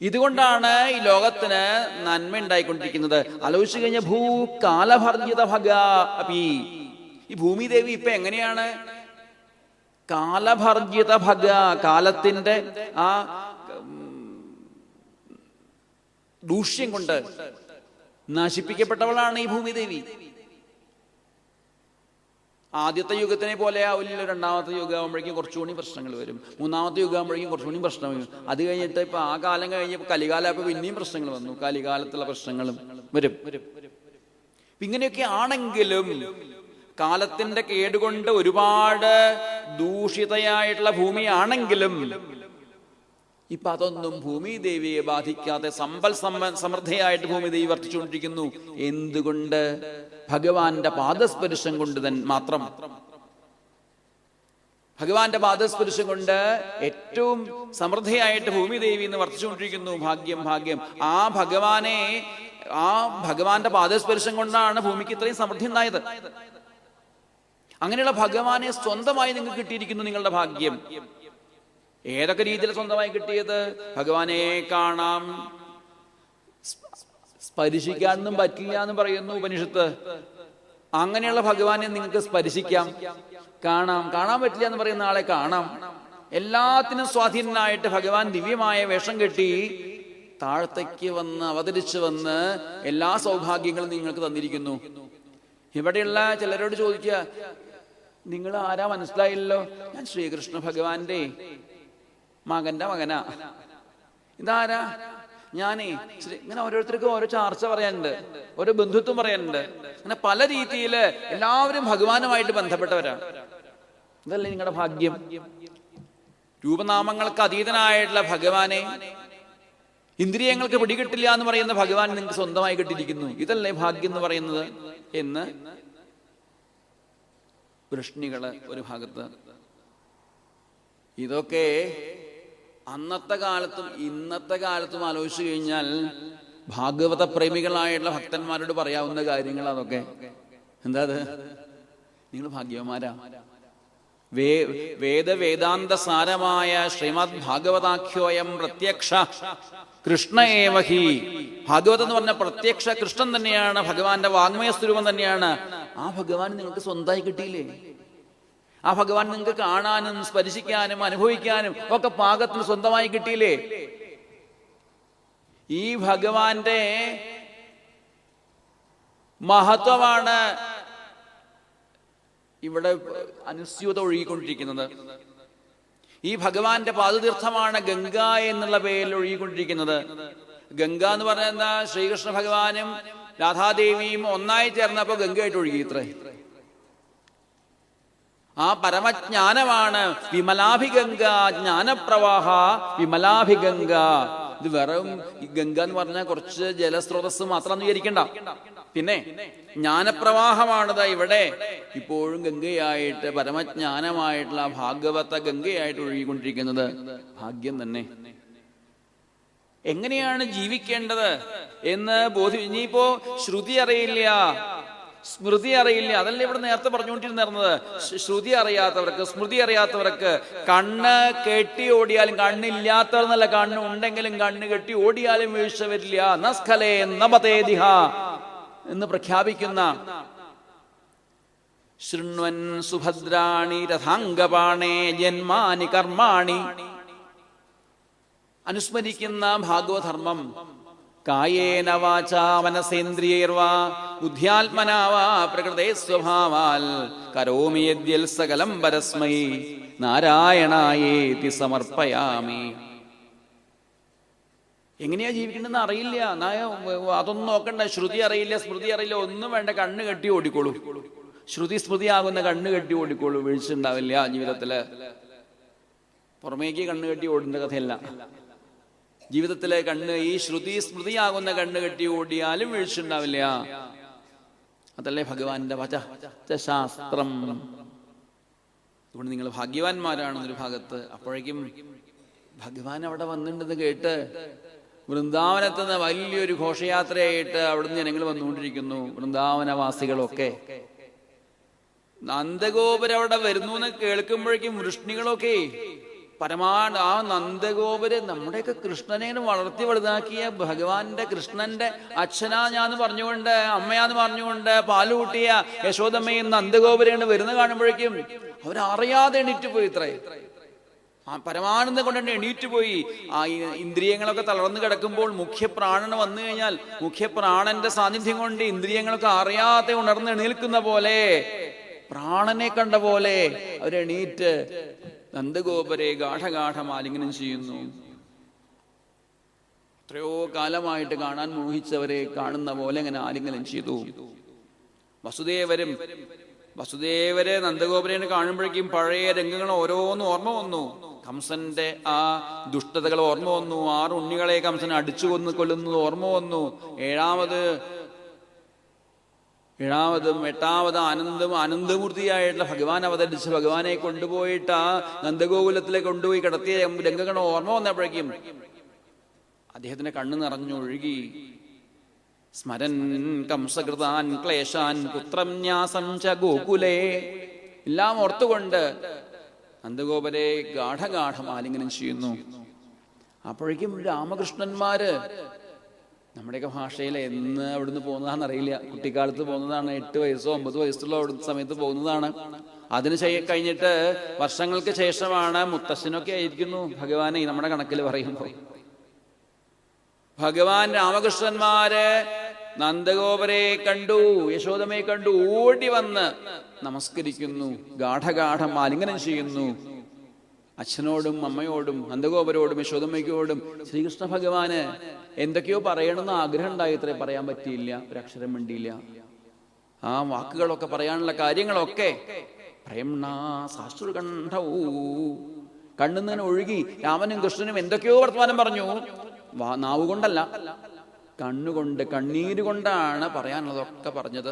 ഇതുകൊണ്ടാണ് ഈ ലോകത്തിന് നന്മ ഉണ്ടായിക്കൊണ്ടിരിക്കുന്നത്. ആലോചിച്ചു കഴിഞ്ഞ ഭൂകാലഭർജിത ഭഗ അപി, ഈ ഭൂമിദേവി ഇപ്പൊ എങ്ങനെയാണ്? കാലഭർജിത ഭഗ, കാലത്തിന്റെ ആ ദൂഷ്യം കൊണ്ട് നശിപ്പിക്കപ്പെട്ടവളാണ് ഈ ഭൂമിദേവി. ആദ്യത്തെ യുഗത്തിനെ പോലെ ആവില്ല. 2ാമത്തെ യുഗമാകുമ്പോഴേക്കും കുറച്ചുകൂടി പ്രശ്നങ്ങൾ വരും. 3ാമത്തെ യുഗമാകുമ്പോഴേക്കും കുറച്ചുകൂടി പ്രശ്നം വരും. അത് കഴിഞ്ഞിട്ട് ഇപ്പൊ ആ കാലം കഴിഞ്ഞപ്പോ കലികാലപ്പോ പിന്നെയും പ്രശ്നങ്ങൾ വന്നു. കലികാലത്തുള്ള പ്രശ്നങ്ങളും വരും. ഇങ്ങനെയൊക്കെ ആണെങ്കിലും കാലത്തിന്റെ കേടുകൊണ്ട് ഒരുപാട് ദൂഷിതയായിട്ടുള്ള ഭൂമിയാണെങ്കിലും ഇപ്പൊ അതൊന്നും ഭൂമിദേവിയെ ബാധിക്കാതെ സമ്പൽ സമൃദ്ധയായിട്ട് ഭൂമിദേവി വർദ്ധിച്ചുകൊണ്ടിരിക്കുന്നു. എന്തുകൊണ്ട്? ഭഗവാന്റെ പാദസ്പർശം കൊണ്ട് മാത്രം. ഭഗവാന്റെ പാദസ്പർശം കൊണ്ട് ഏറ്റവും സമൃദ്ധയായിട്ട് ഭൂമിദേവി എന്ന് വർദ്ധിച്ചുകൊണ്ടിരിക്കുന്നു. ഭാഗ്യം, ഭാഗ്യം. ആ ഭഗവാന്റെ പാദസ്പർശം കൊണ്ടാണ് ഭൂമിക്ക് ഇത്രയും സമൃദ്ധി ഉണ്ടായത്. അങ്ങനെയുള്ള ഭഗവാനെ സ്വന്തമായി നിങ്ങൾക്ക് കിട്ടിയിരിക്കുന്നു. നിങ്ങളുടെ ഭാഗ്യം. ഏതൊക്കെ രീതിയിൽ സ്വന്തമായി കിട്ടിയത്? ഭഗവാനെ കാണാം, സ്പർശിക്കാനൊന്നും പറ്റില്ല എന്ന് പറയുന്നു ഉപനിഷത്ത്. അങ്ങനെയുള്ള ഭഗവാനെ നിങ്ങൾക്ക് സ്പർശിക്കാം, കാണാം. കാണാൻ പറ്റില്ല എന്ന് പറയുന്ന ആളെ കാണാം. എല്ലാത്തിനും സ്വാധീനനായിട്ട് ഭഗവാൻ ദിവ്യമായ വേഷം കെട്ടി താഴത്തേക്ക് വന്ന് അവതരിച്ചു വന്ന് എല്ലാ സൗഭാഗ്യങ്ങളും നിങ്ങൾക്ക് തന്നിരിക്കുന്നു. ഇവിടെയുള്ള ചിലരോട് ചോദിക്കുക, നിങ്ങൾ ആരാ മനസ്സിലായില്ലോ? ഞാൻ ശ്രീകൃഷ്ണ ഭഗവാന്റെ മകന്റെ മകനാ. ഇതാരാ? ഞാനേ ഇങ്ങനെ ഓരോരുത്തർക്കും ഓരോ ചാർച്ച പറയാനുണ്ട്, ഓരോ ബന്ധുത്വം പറയാനുണ്ട്. അങ്ങനെ പല രീതിയില് എല്ലാവരും ഭഗവാനുമായിട്ട് ബന്ധപ്പെട്ടവരാണ്. ഇതല്ലേ നിങ്ങളുടെ ഭാഗ്യം? രൂപനാമങ്ങൾക്ക് അതീതനായിട്ടുള്ള ഭഗവാനെ, ഇന്ദ്രിയങ്ങൾക്ക് പിടികിട്ടില്ല എന്ന് പറയുന്ന ഭഗവാൻ നിങ്ങൾക്ക് സ്വന്തമായി കിട്ടിയിരിക്കുന്നു. ഇതല്ലേ ഭാഗ്യം എന്ന് പറയുന്നത് എന്ന് വൃഷ്ണികള് ഒരു ഭാഗത്ത്. ഇതൊക്കെ അന്നത്തെ കാലത്തും ഇന്നത്തെ കാലത്തും ആലോചിച്ചു കഴിഞ്ഞാൽ ഭാഗവത പ്രേമികളായിട്ടുള്ള ഭക്തന്മാരോട് പറയാവുന്ന കാര്യങ്ങൾ അതൊക്കെ. എന്താ അത്? നിങ്ങൾ ഭാഗ്യവന്മാരാ. വേദാന്ത സാരമായ ശ്രീമദ് ഭാഗവതാഖ്യോയം പ്രത്യക്ഷ കൃഷ്ണ ഏവഹി. ഭാഗവതം എന്ന് പറഞ്ഞ പ്രത്യക്ഷ കൃഷ്ണൻ തന്നെയാണ്, ഭഗവാന്റെ വാങ്മയ സ്വരൂപം തന്നെയാണ്. ആ ഭഗവാൻ നിങ്ങൾക്ക് സ്വന്തമായി കിട്ടിയില്ലേ? ആ ഭഗവാൻ നിങ്ങൾക്ക് കാണാനും സ്പർശിക്കാനും അനുഭവിക്കാനും ഒക്കെ പാകത്തിൽ സ്വന്തമായി കിട്ടിയില്ലേ? ഈ ഭഗവാന്റെ മഹത്വമാണ് ഇവിടെ അനുസ്യൂത ഒഴുകിക്കൊണ്ടിരിക്കുന്നത്. ഈ ഭഗവാന്റെ പാദതീർത്ഥമാണ് ഗംഗ എന്നുള്ള പേരിൽ ഒഴുകിക്കൊണ്ടിരിക്കുന്നത്. ഗംഗ എന്ന് പറഞ്ഞാൽ എന്താ? ശ്രീകൃഷ്ണ ഭഗവാനും രാധാദേവിയും ഒന്നായി ചേർന്നപ്പോ ഗംഗയായിട്ട് ഒഴുകി. ഇത്ര ആ പരമജ്ഞാനമാണ് വിമലാഭിഗംഗ, ജ്ഞാനപ്രവാഹ വിമലാഭിഗംഗ. ഇത് വെറും ഗംഗ എന്ന് പറഞ്ഞാൽ കുറച്ച് ജലസ്രോതസ് മാത്രം വിചാരിക്കണ്ട. പിന്നെ ജ്ഞാനപ്രവാഹമാണിത് ഇവിടെ ഇപ്പോഴും ഗംഗയായിട്ട്, പരമജ്ഞാനമായിട്ടുള്ള ഭാഗവത ഗംഗയായിട്ട് ഒഴുകിക്കൊണ്ടിരിക്കുന്നത്. ഭാഗ്യം തന്നെ. എങ്ങനെയാണ് ജീവിക്കേണ്ടത് എന്ന് ഇനിയിപ്പോ ശ്രുതി അറിയില്ല, സ്മൃതി അറിയില്ല. അതല്ലേ ഇവിടെ നേരത്തെ പറഞ്ഞുകൊണ്ടിരുന്നത്. ശ്രുതി അറിയാത്തവർക്ക്, സ്മൃതി അറിയാത്തവർക്ക് കണ്ണ് കെട്ടി ഓടിയാലും, കണ്ണില്ലാത്തവരെന്നല്ല, കണ്ണ് ഉണ്ടെങ്കിലും കണ്ണ് കെട്ടി ഓടിയാലും വീഴ്ച വരില്ല. നസ്ഖലേ നമതേദിഹ എന്ന് പ്രഖ്യാപിക്കുന്ന ശൃണ്വൻ സുഭദ്രാണി രഥാംഗപാണേ ജന്മാനി കർമാണി അനുസ്മരിക്കുന്ന ഭാഗവധർമ്മം കായേന വാചാ മനസേന്ദ്രിയൈർവാ ബുദ്ധ്യാത്മനാ വാ പ്രകൃതേ സ്വഭാവാൽ കരോമി യദ്യൽ സകലം പരസ്മൈ നാരായണായേതി സമർപ്പയാമി. എങ്ങനെയാ ജീവിക്കേണ്ടെന്ന് അറിയില്ല, അതൊന്നും നോക്കണ്ട. ശ്രുതി അറിയില്ല, സ്മൃതി അറിയില്ല, ഒന്നും വേണ്ട. കണ്ണ് കെട്ടി ഓടിക്കോളൂ. ശ്രുതി സ്മൃതി ആകുന്ന കണ്ണ് കെട്ടി ഓടിക്കോളൂ. വീഴ്ച ഉണ്ടാവില്ല ജീവിതത്തില്. പുറമേക്ക് കണ്ണ് കെട്ടി ഓടേണ്ട കഥയല്ല. ജീവിതത്തിലെ കണ്ണ്, ഈ ശ്രുതി സ്മൃതിയാകുന്ന കണ്ണ് കെട്ടി ഓടിയാലും വീഴ്ച ഉണ്ടാവില്ല. അതല്ലേ ഭഗവാന്റെ ശാസ്ത്രം. അതുകൊണ്ട് നിങ്ങൾ ഭാഗ്യവാന്മാരാണെന്നൊരു ഭാഗത്ത്. അപ്പോഴേക്കും ഭഗവാൻ അവിടെ വന്നിട്ടുണ്ടെന്ന് കേട്ട് വൃന്ദാവനത്ത് നിന്ന് വലിയൊരു ഘോഷയാത്രയായിട്ട് അവിടുന്ന് ജനങ്ങൾ വന്നുകൊണ്ടിരിക്കുന്നു. വൃന്ദാവനവാസികളൊക്കെ നന്ദഗോപുരം അവിടെ വരുന്നു എന്ന് കേൾക്കുമ്പോഴേക്കും വൃഷ്ണികളൊക്കെ ആ നന്ദഗോപുര് നമ്മുടെയൊക്കെ കൃഷ്ണനെ വളർത്തി വലുതാക്കിയ ഭഗവാന്റെ, കൃഷ്ണന്റെ അച്ഛനാ ഞാന്ന് പറഞ്ഞുകൊണ്ട്, അമ്മയാന്ന് പറഞ്ഞുകൊണ്ട് പാലുകൂട്ടിയ യശോദമ്മയും നന്ദഗോപുരയാണ് വരുന്ന കാണുമ്പോഴേക്കും അവരറിയാതെ എണീറ്റ് പോയി. ഇത്രേ പരമാനന്ദം കൊണ്ട് എണീറ്റ് പോയി. ആ ഇന്ദ്രിയങ്ങളൊക്കെ തളർന്നു കിടക്കുമ്പോൾ മുഖ്യപ്രാണന് വന്നു കഴിഞ്ഞാൽ മുഖ്യപ്രാണന്റെ സാന്നിധ്യം കൊണ്ട് ഇന്ദ്രിയങ്ങളൊക്കെ അറിയാതെ ഉണർന്ന് എണീൽക്കുന്ന പോലെ, പ്രാണനെ കണ്ട പോലെ അവരെണീറ്റ് നന്ദഗോപരെ ഗാഠഗാഠം ആലിംഗനം ചെയ്യുന്നു. എത്രയോ കാലമായിട്ട് കാണാൻ മോഹിച്ചവരെ കാണുന്ന പോലെ അങ്ങനെ ആലിംഗനം ചെയ്തു. വസുദേവരെ നന്ദഗോപുരനെ കാണുമ്പോഴേക്കും പഴയ രംഗങ്ങൾ ഓരോന്നും ഓർമ്മ വന്നു. കംസന്റെ ആ ദുഷ്ടതകൾ ഓർമ്മ വന്നു. 6 ഉണ്ണികളെ കംസൻ അടിച്ചു കൊല്ലുന്നത് ഓർമ്മ വന്നു. എട്ടാമത് ആനന്ദമൂർത്തിയായിട്ടുള്ള ഭഗവാൻ അവതരിച്ച് ഭഗവാനെ കൊണ്ടുപോയിട്ട് ആ നന്ദഗോകുലത്തിലേക്ക് കൊണ്ടുപോയി കിടത്തിയ രംഗങ്ങൾ ഓർമ്മ വന്നപ്പോഴേക്കും അദ്ദേഹത്തിന്റെ കണ്ണ് നിറഞ്ഞൊഴുകി. സ്മരൻ കംസകൃതാൻ ക്ലേശാൻ പുത്രം ന്യാസം ച ഗോകുലേ, എല്ലാം ഓർത്തുകൊണ്ട് നന്ദഗോപരെ ഗാഠഗാഠം ആലിംഗനം ചെയ്യുന്നു. അപ്പോഴേക്കും രാമകൃഷ്ണന്മാര്, നമ്മുടെയൊക്കെ ഭാഷയിൽ എന്ന് അവിടുന്ന് പോകുന്നതാണെന്നറിയില്ല, കുട്ടിക്കാലത്ത് പോകുന്നതാണ്. 8 വയസ്സോ 9 വയസ്സുള്ള അവിടുത്തെ സമയത്ത് പോകുന്നതാണ്. അതിന് കഴിഞ്ഞിട്ട് വർഷങ്ങൾക്ക് ശേഷമാണ് മുത്തശ്ശനൊക്കെ ആയിരിക്കുന്നു ഭഗവാനെ നമ്മുടെ കണക്കിൽ പറയുമ്പോൾ. ഭഗവാൻ രാമകൃഷ്ണന്മാര് നന്ദഗോപരെ കണ്ടു, യശോദമയെ കണ്ടു, ഓടി വന്ന് നമസ്കരിക്കുന്നു, ഗാഠഗാഠം ആലിംഗനം ചെയ്യുന്നു. അച്ഛനോടും അമ്മയോടും നന്ദഗോപരോടും യശോദമ്മയ്ക്കോടും ശ്രീകൃഷ്ണ ഭഗവാന് എന്തൊക്കെയോ പറയണമെന്ന് ആഗ്രഹം ഉണ്ടായി. ഇത്രേ പറയാൻ പറ്റിയില്ല, ഒരക്ഷരം മിണ്ടിയില്ല. ആ വാക്കുകളൊക്കെ, പറയാനുള്ള കാര്യങ്ങളൊക്കെ പ്രേംണാ സാശ്രുകണ്ഠൗ, കണ്ണുനിന്ന് ഒഴുകി. രാമനും കൃഷ്ണനും എന്തൊക്കെയോ വർത്തമാനം പറഞ്ഞു. നാവ് കൊണ്ടല്ല, കണ്ണുകൊണ്ട്, കണ്ണീര് കൊണ്ടാണ് പറയാനുള്ളതൊക്കെ പറഞ്ഞത്.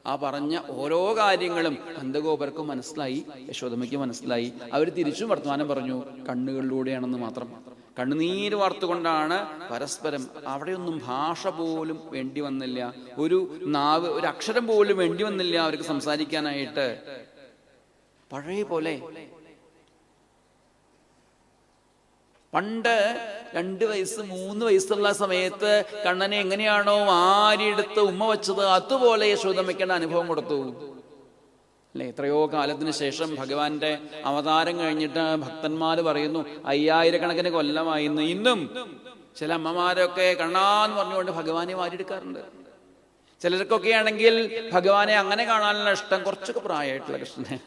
ആ പറഞ്ഞ ഓരോ കാര്യങ്ങളും നന്ദഗോപർക്കും മനസ്സിലായി, യശോദമ്മയ്ക്ക് മനസ്സിലായി. അവർ തിരിച്ചും വർത്തമാനം പറഞ്ഞു, കണ്ണുകളിലൂടെയാണെന്ന് മാത്രം. കണ്ണുനീര് വാർത്തുകൊണ്ടാണ് പരസ്പരം. അവിടെയൊന്നും ഭാഷ പോലും വേണ്ടി വന്നില്ല, ഒരു നാവ്, ഒരു അക്ഷരം പോലും വേണ്ടി വന്നില്ല അവർക്ക് സംസാരിക്കാനായിട്ട്. പഴയ പോലെ പണ്ട് 2 വയസ്സ് 3 വയസ്സുള്ള സമയത്ത് കണ്ണനെ എങ്ങനെയാണോ ആരെടുത്ത് ഉമ്മ വെച്ചത്, അതുപോലെ യശോദമ്മയ്ക്കുള്ള അനുഭവം കൊടുത്തു അല്ലെ. എത്രയോ കാലത്തിന് ശേഷം ഭഗവാന്റെ അവതാരം കഴിഞ്ഞിട്ട് ഭക്തന്മാര് പറയുന്നു 5000 കൊല്ലമായിന്ന്. ഇന്നും ചില അമ്മമാരൊക്കെ കണ്ണാന്ന് പറഞ്ഞുകൊണ്ട് ഭഗവാനെ വാരിയെടുക്കാറുണ്ട്. ചിലർക്കൊക്കെ ആണെങ്കിൽ ഭഗവാനെ അങ്ങനെ കാണാനുള്ള ഇഷ്ടം, കുറച്ചൊക്കെ പ്രായമായിട്ടുള്ള കൃഷ്ണനെ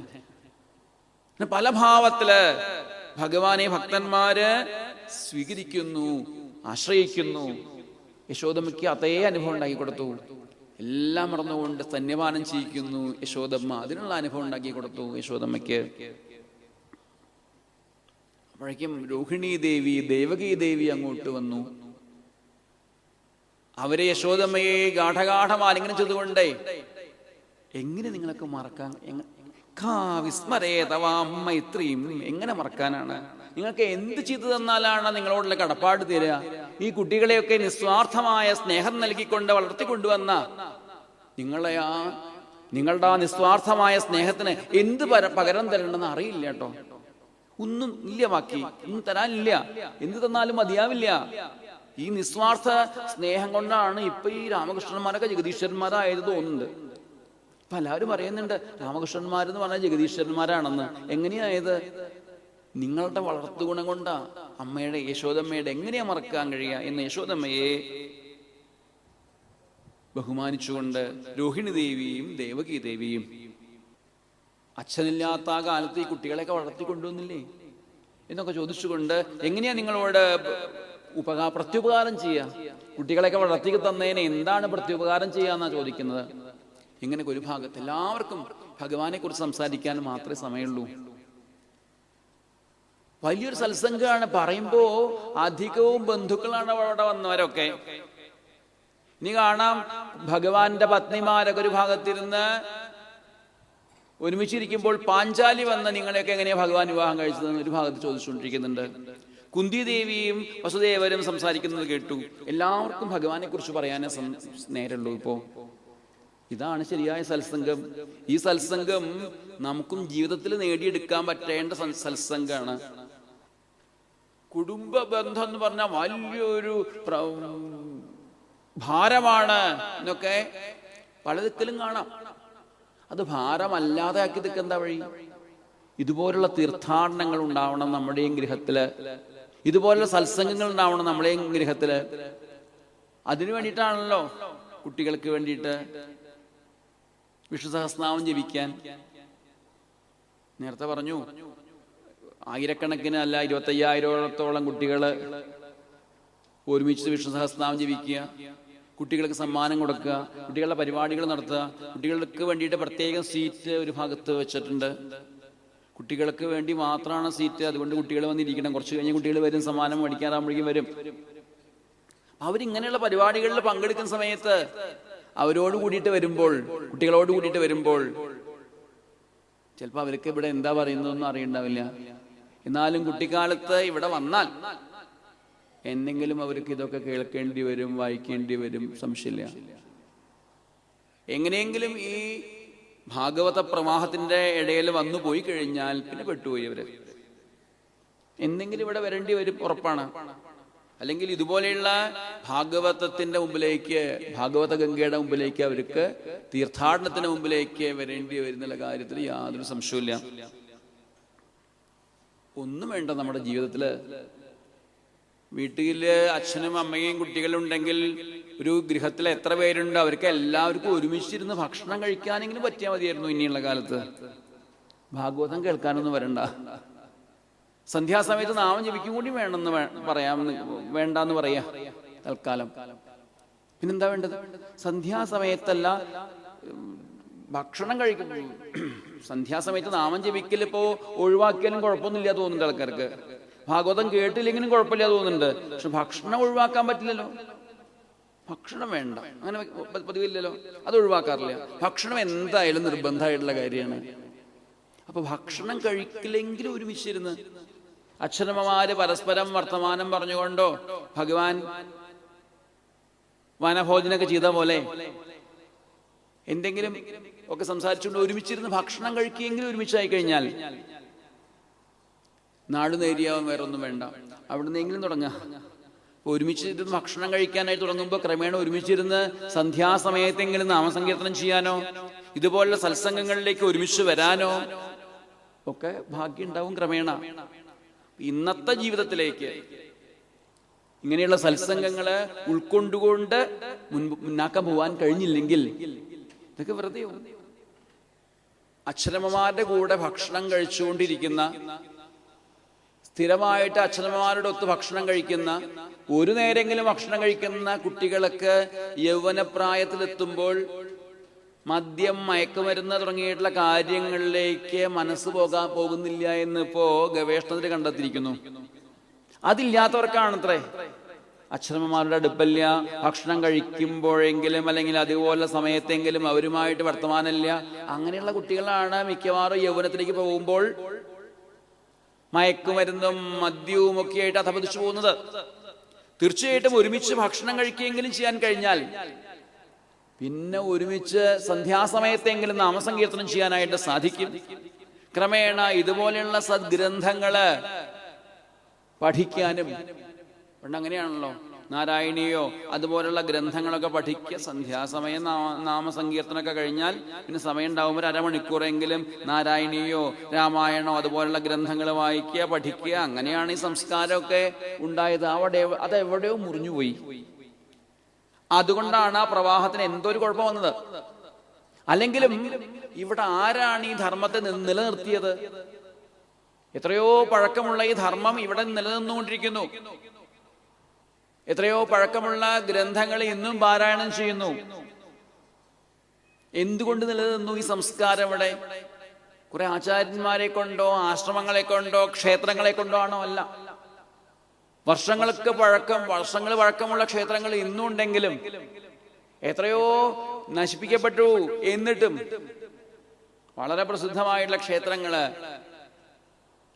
പല ഭാവത്തില് ഭഗവാനെ ഭക്തന്മാര് സ്വീകരിക്കുന്നു, ആശ്രയിക്കുന്നു. യശോദമ്മയ്ക്ക് അതേ അനുഭവം ഉണ്ടാക്കി കൊടുത്തു. എല്ലാം മറന്നുകൊണ്ട് സ്തന്യപാനം ചെയ്യിക്കുന്നു യശോദമ്മ. അതിനുള്ള അനുഭവം ഉണ്ടാക്കി കൊടുത്തു യശോദമ്മയ്ക്ക്. അപ്പോഴേക്കും രോഹിണി ദേവി, ദേവകി ദേവി അങ്ങോട്ട് വന്നു. അവരെ യശോദമ്മയെ ഗാഠഗാഠമാലിംഗനം ചെയ്തുകൊണ്ടേ, എങ്ങനെ നിങ്ങളൊക്കെ മറക്കാൻ, വിസ്മരേതവാമ്മ ഇത്രയും എങ്ങനെ മറക്കാനാണ്? നിങ്ങൾക്ക് എന്ത് ചെയ്തു തന്നാലാണ് നിങ്ങളോടുള്ള കടപ്പാട് തീരുക? ഈ കുട്ടികളെയൊക്കെ നിസ്വാർത്ഥമായ സ്നേഹം നൽകിക്കൊണ്ട് വളർത്തിക്കൊണ്ടുവന്ന നിങ്ങളുടെ ആ നിസ്വാർത്ഥമായ സ്നേഹത്തിന് എന്ത് പകരം തരണമെന്ന് അറിയില്ല കേട്ടോ. ഒന്നും ഇല്ല, ബാക്കി ഒന്നും തരാനില്ല. എന്ത് തന്നാലും മതിയാവില്ല. ഈ നിസ്വാർത്ഥ സ്നേഹം കൊണ്ടാണ് ഇപ്പൊ ഈ രാമകൃഷ്ണന്മാരൊക്കെ ജഗദീശ്വരന്മാരായത് തോന്നുന്നുണ്ട്. ഇപ്പൊ എല്ലാവരും പറയുന്നുണ്ട് രാമകൃഷ്ണന്മാരെന്ന് പറഞ്ഞാൽ ജഗദീശ്വരന്മാരാണെന്ന്. എങ്ങനെയായത്? നിങ്ങളുടെ വളർത്തുഗുണം കൊണ്ടാ. അമ്മയുടെ, യശോദമ്മയുടെ എങ്ങനെയാ മറക്കാൻ കഴിയുക എന്ന് യശോദമ്മയെ ബഹുമാനിച്ചുകൊണ്ട് രോഹിണി ദേവിയും ദേവകി ദേവിയും അച്ഛനില്ലാത്ത ആ കാലത്ത് ഈ കുട്ടികളെയൊക്കെ വളർത്തിക്കൊണ്ടുവന്നില്ലേ എന്നൊക്കെ ചോദിച്ചുകൊണ്ട് എങ്ങനെയാ നിങ്ങളോട് പ്രത്യുപകാരം ചെയ്യുക? കുട്ടികളെയൊക്കെ വളർത്തി തന്നതിന് എന്താണ് പ്രത്യുപകാരം ചെയ്യാന്നാ ചോദിക്കുന്നത്. ഇങ്ങനെ ഒരു ഭാഗത്ത് എല്ലാവർക്കും ഭഗവാനെ കുറിച്ച് സംസാരിക്കാൻ മാത്രമേ സമയമുള്ളൂ. വലിയൊരു സത്സംഗമാണ്. പറയുമ്പോ അധികവും ബന്ധുക്കളാണ് അവിടെ വന്നവരൊക്കെ. ഇനി കാണാം ഭഗവാന്റെ പത്നിമാരൊക്കെ ഒരു ഭാഗത്തിരുന്ന് ഒരുമിച്ചിരിക്കുമ്പോൾ പാഞ്ചാലി വന്ന് നിങ്ങളെയൊക്കെ എങ്ങനെയാ ഭഗവാൻ വിവാഹം കഴിച്ചതെന്ന് ഒരു ഭാഗത്ത് ചോദിച്ചുകൊണ്ടിരിക്കുന്നുണ്ട്. കുന്തിദേവിയും വസുദേവരും സംസാരിക്കുന്നത് കേട്ടു. എല്ലാവർക്കും ഭഗവാനെ കുറിച്ച് പറയാനേ നേരമുള്ളൂ. ഇപ്പോ ഇതാണ് ശരിയായ സത്സംഗം. ഈ സത്സംഗം നമുക്കും ജീവിതത്തിൽ നേടിയെടുക്കാൻ പറ്റേണ്ട സത്സംഗമാണ്. കുടുംബ ബന്ധം എന്ന് പറഞ്ഞാൽ വലിയൊരു ഭാരമാണ് എന്നൊക്കെ പലതിക്കലും കാണാം. അത് ഭാരമല്ലാതെ ആക്കിയതൊക്കെ എന്താ വഴി? ഇതുപോലുള്ള തീർത്ഥാടനങ്ങൾ ഉണ്ടാവണം നമ്മുടെയും ഗൃഹത്തില്. ഇതുപോലുള്ള സത്സംഗങ്ങൾ ഉണ്ടാവണം നമ്മുടെയും ഗൃഹത്തില്. അതിനു വേണ്ടിയിട്ടാണല്ലോ കുട്ടികൾക്ക് വേണ്ടിയിട്ട് വിഷ്ണു സഹസ്രനാമം ജപിക്കാൻ. നേരത്തെ പറഞ്ഞു ആയിരക്കണക്കിന് അല്ല 25,000-ഓളം കുട്ടികൾ ഒരുമിച്ച് വിഷ്ണു സഹസ്രനാമം ജപിക്കുക, കുട്ടികൾക്ക് സമ്മാനം കൊടുക്കുക, കുട്ടികളുടെ പരിപാടികൾ നടത്തുക. കുട്ടികൾക്ക് വേണ്ടിയിട്ട് പ്രത്യേകം സീറ്റ് ഒരു ഭാഗത്ത് വെച്ചിട്ടുണ്ട്. കുട്ടികൾക്ക് വേണ്ടി മാത്രമാണ് സീറ്റ്. അതുകൊണ്ട് കുട്ടികൾ വന്നിരിക്കണം. കുറച്ച് കഴിഞ്ഞ് കുട്ടികൾ വരും, സമ്മാനം മേടിക്കാറാകുമ്പോഴേക്കും വരും. അവരിങ്ങനെയുള്ള പരിപാടികളിൽ പങ്കെടുക്കുന്ന സമയത്ത് അവരോട് കൂടിയിട്ട് വരുമ്പോൾ, കുട്ടികളോട് കൂടിയിട്ട് വരുമ്പോൾ ചിലപ്പോൾ അവർക്ക് ഇവിടെ എന്താ പറയുന്നതെന്നും അറിയണ്ടാവില്ല. എന്നാലും കുട്ടിക്കാലത്ത് ഇവിടെ വന്നാൽ എന്തെങ്കിലും അവർക്ക് ഇതൊക്കെ കേൾക്കേണ്ടി വരും, വായിക്കേണ്ടി വരും, സംശയമില്ല. എങ്ങനെയെങ്കിലും ഈ ഭാഗവത പ്രവാഹത്തിന്റെ ഇടയിൽ വന്നു പോയി കഴിഞ്ഞാൽ പിന്നെ പെട്ടുപോയി അവര്. എന്തെങ്കിലും ഇവിടെ വരേണ്ടി വരും, ഉറപ്പാണ്. അല്ലെങ്കിൽ ഇതുപോലെയുള്ള ഭാഗവതത്തിന്റെ മുമ്പിലേക്ക്, ഭാഗവത ഗംഗയുടെ മുമ്പിലേക്ക്, അവർക്ക് തീർത്ഥാടനത്തിന് മുമ്പിലേക്ക് വരേണ്ടി വരുന്നുള്ള കാര്യത്തിൽ യാതൊരു സംശയമില്ല. ഒന്നും വേണ്ട നമ്മുടെ ജീവിതത്തില്. വീട്ടില് അച്ഛനും അമ്മയും കുട്ടികളുണ്ടെങ്കിൽ ഒരു ഗൃഹത്തിൽ എത്ര പേരുണ്ട്, അവർക്ക് എല്ലാവർക്കും ഒരുമിച്ചിരുന്ന് ഭക്ഷണം കഴിക്കാനെങ്കിലും പറ്റിയാൽ മതിയായിരുന്നു. ഇനിയുള്ള കാലത്ത് ഭാഗവതം കേൾക്കാനൊന്നും വരണ്ട. സന്ധ്യാസമയത്ത് നാമം ജപിക്കും കൂടി വേണമെന്ന് വേണ്ടെന്ന് പറയാ തൽക്കാലം. പിന്നെന്താ വേണ്ടത്? സന്ധ്യാസമയത്തല്ല ഭക്ഷണം കഴിക്കും. സന്ധ്യാസമയത്ത് നാമം ജപിക്കൽ ഇപ്പോ ഒഴിവാക്കിയാലും കുഴപ്പമൊന്നുമില്ല തോന്നുന്നുണ്ട് ആൾക്കാർക്ക്. ഭാഗവതം കേട്ടില്ലെങ്കിലും കുഴപ്പമില്ല തോന്നുന്നുണ്ട്. പക്ഷെ ഭക്ഷണം ഒഴിവാക്കാൻ പറ്റില്ലല്ലോ. ഭക്ഷണം വേണ്ട, അങ്ങനെ പതിവില്ലല്ലോ. അത് ഒഴിവാക്കാറില്ല. ഭക്ഷണം എന്തായാലും നിർബന്ധമായിട്ടുള്ള കാര്യമാണ്. അപ്പൊ ഭക്ഷണം കഴിക്കില്ലെങ്കിലും ഒരുമിച്ചിരുന്ന് അച്ഛനമ്മമാര് പരസ്പരം വർത്തമാനം പറഞ്ഞുകൊണ്ടോ ഭഗവാൻ വനഭോജനൊക്കെ ചെയ്ത പോലെ എന്തെങ്കിലും ഒക്കെ സംസാരിച്ചുകൊണ്ട് ഒരുമിച്ചിരുന്ന് ഭക്ഷണം കഴിക്കുകയെങ്കിലും ഒരുമിച്ചായി കഴിഞ്ഞാൽ നാട് നേരിയാവാൻ വേറെ ഒന്നും വേണ്ട. അവിടുന്നെങ്കിലും തുടങ്ങാം. ഒരുമിച്ചിരുന്ന് ഭക്ഷണം കഴിക്കാനായിട്ട് തുടങ്ങുമ്പോൾ ക്രമേണ ഒരുമിച്ചിരുന്ന് സന്ധ്യാസമയത്തെങ്കിലും നാമസങ്കീർത്തനം ചെയ്യാനോ ഇതുപോലുള്ള സത്സംഗങ്ങളിലേക്ക് ഒരുമിച്ച് വരാനോ ഒക്കെ ഭാഗ്യം ഉണ്ടാവും ക്രമേണ. ഇന്നത്തെ ജീവിതത്തിലേക്ക് ഇങ്ങനെയുള്ള സത്സംഗങ്ങള് ഉൾക്കൊണ്ടുകൊണ്ട് മുന്നാക്കാൻ പോവാൻ കഴിഞ്ഞില്ലെങ്കിൽ ഇതൊക്കെ വെറുതെ. അച്ഛനമ്മമാരുടെ കൂടെ ഭക്ഷണം കഴിച്ചുകൊണ്ടിരിക്കുന്ന, സ്ഥിരമായിട്ട് അച്ഛനമ്മമാരുടെ ഒത്ത് ഭക്ഷണം കഴിക്കുന്ന, ഒരു നേരെങ്കിലും ഭക്ഷണം കഴിക്കുന്ന കുട്ടികളൊക്കെ യൗവനപ്രായത്തിലെത്തുമ്പോൾ മദ്യം, മയക്കുമരുന്ന് തുടങ്ങിയിട്ടുള്ള കാര്യങ്ങളിലേക്ക് മനസ്സ് പോകുന്നില്ല എന്ന് ഇപ്പോ ഗവേഷണത്തിൽ കണ്ടെത്തിയിരിക്കുന്നു. അതില്ലാത്തവർക്കാണത്രേ അച്ഛനമ്മമാരുടെ അടുപ്പല്ല, ഭക്ഷണം കഴിക്കുമ്പോഴെങ്കിലും അല്ലെങ്കിൽ അതുപോലെ സമയത്തെങ്കിലും അവരുമായിട്ട് വർത്തമാനമില്ല. അങ്ങനെയുള്ള കുട്ടികളാണ് മിക്കവാറും യൗവനത്തിലേക്ക് പോകുമ്പോൾ മയക്കുമരുന്നും മദ്യവും ഒക്കെ ആയിട്ട് അധപതിച്ചു പോകുന്നത്. തീർച്ചയായിട്ടും ഒരുമിച്ച് ഭക്ഷണം കഴിക്കുകയെങ്കിലും ചെയ്യാൻ കഴിഞ്ഞാൽ, പിന്നെ ഒരുമിച്ച് സന്ധ്യാസമയത്തെങ്കിലും നാമസങ്കീർത്തനം ചെയ്യാനായിട്ട് സാധിക്കും. ക്രമേണ ഇതുപോലെയുള്ള സദ്ഗ്രന്ഥങ്ങള് പഠിക്കാനും അങ്ങനെയാണല്ലോ, നാരായണീയോ അതുപോലുള്ള ഗ്രന്ഥങ്ങളൊക്കെ പഠിക്കുക. സന്ധ്യാസമയം നാമസങ്കീർത്തനമൊക്കെ കഴിഞ്ഞാൽ പിന്നെ സമയം ഉണ്ടാവുമ്പോൾ അരമണിക്കൂറെങ്കിലും നാരായണീയോ രാമായണോ അതുപോലുള്ള ഗ്രന്ഥങ്ങൾ വായിക്കുക, പഠിക്കുക. അങ്ങനെയാണ് ഈ സംസ്കാരമൊക്കെ ഉണ്ടായത്. അതെവിടെയോ മുറിഞ്ഞുപോയി. അതുകൊണ്ടാണ് ആ പ്രവാഹത്തിന് എന്തോ ഒരു കുഴപ്പം വന്നത്. അല്ലെങ്കിലും ഇവിടെ ആരാണ് ഈ ധർമ്മത്തെ നിലനിർത്തിയത്? എത്രയോ പഴക്കമുള്ള ഈ ധർമ്മം ഇവിടെ നിലനിന്നുകൊണ്ടിരിക്കുന്നു. എത്രയോ പഴക്കമുള്ള ഗ്രന്ഥങ്ങൾ ഇന്നും പാരായണം ചെയ്യുന്നു. എന്തുകൊണ്ട് നിലനിന്നു ഈ സംസ്കാരം? ഇവിടെ കുറെ ആചാര്യന്മാരെ കൊണ്ടോ ആശ്രമങ്ങളെ കൊണ്ടോ ക്ഷേത്രങ്ങളെ കൊണ്ടോ ആണോ? അല്ല. വർഷങ്ങൾ പഴക്കമുള്ള ക്ഷേത്രങ്ങൾ ഇന്നും ഉണ്ടെങ്കിലും എത്രയോ നശിപ്പിക്കപ്പെട്ടു. എന്നിട്ടും വളരെ പ്രസിദ്ധമായിട്ടുള്ള ക്ഷേത്രങ്ങള്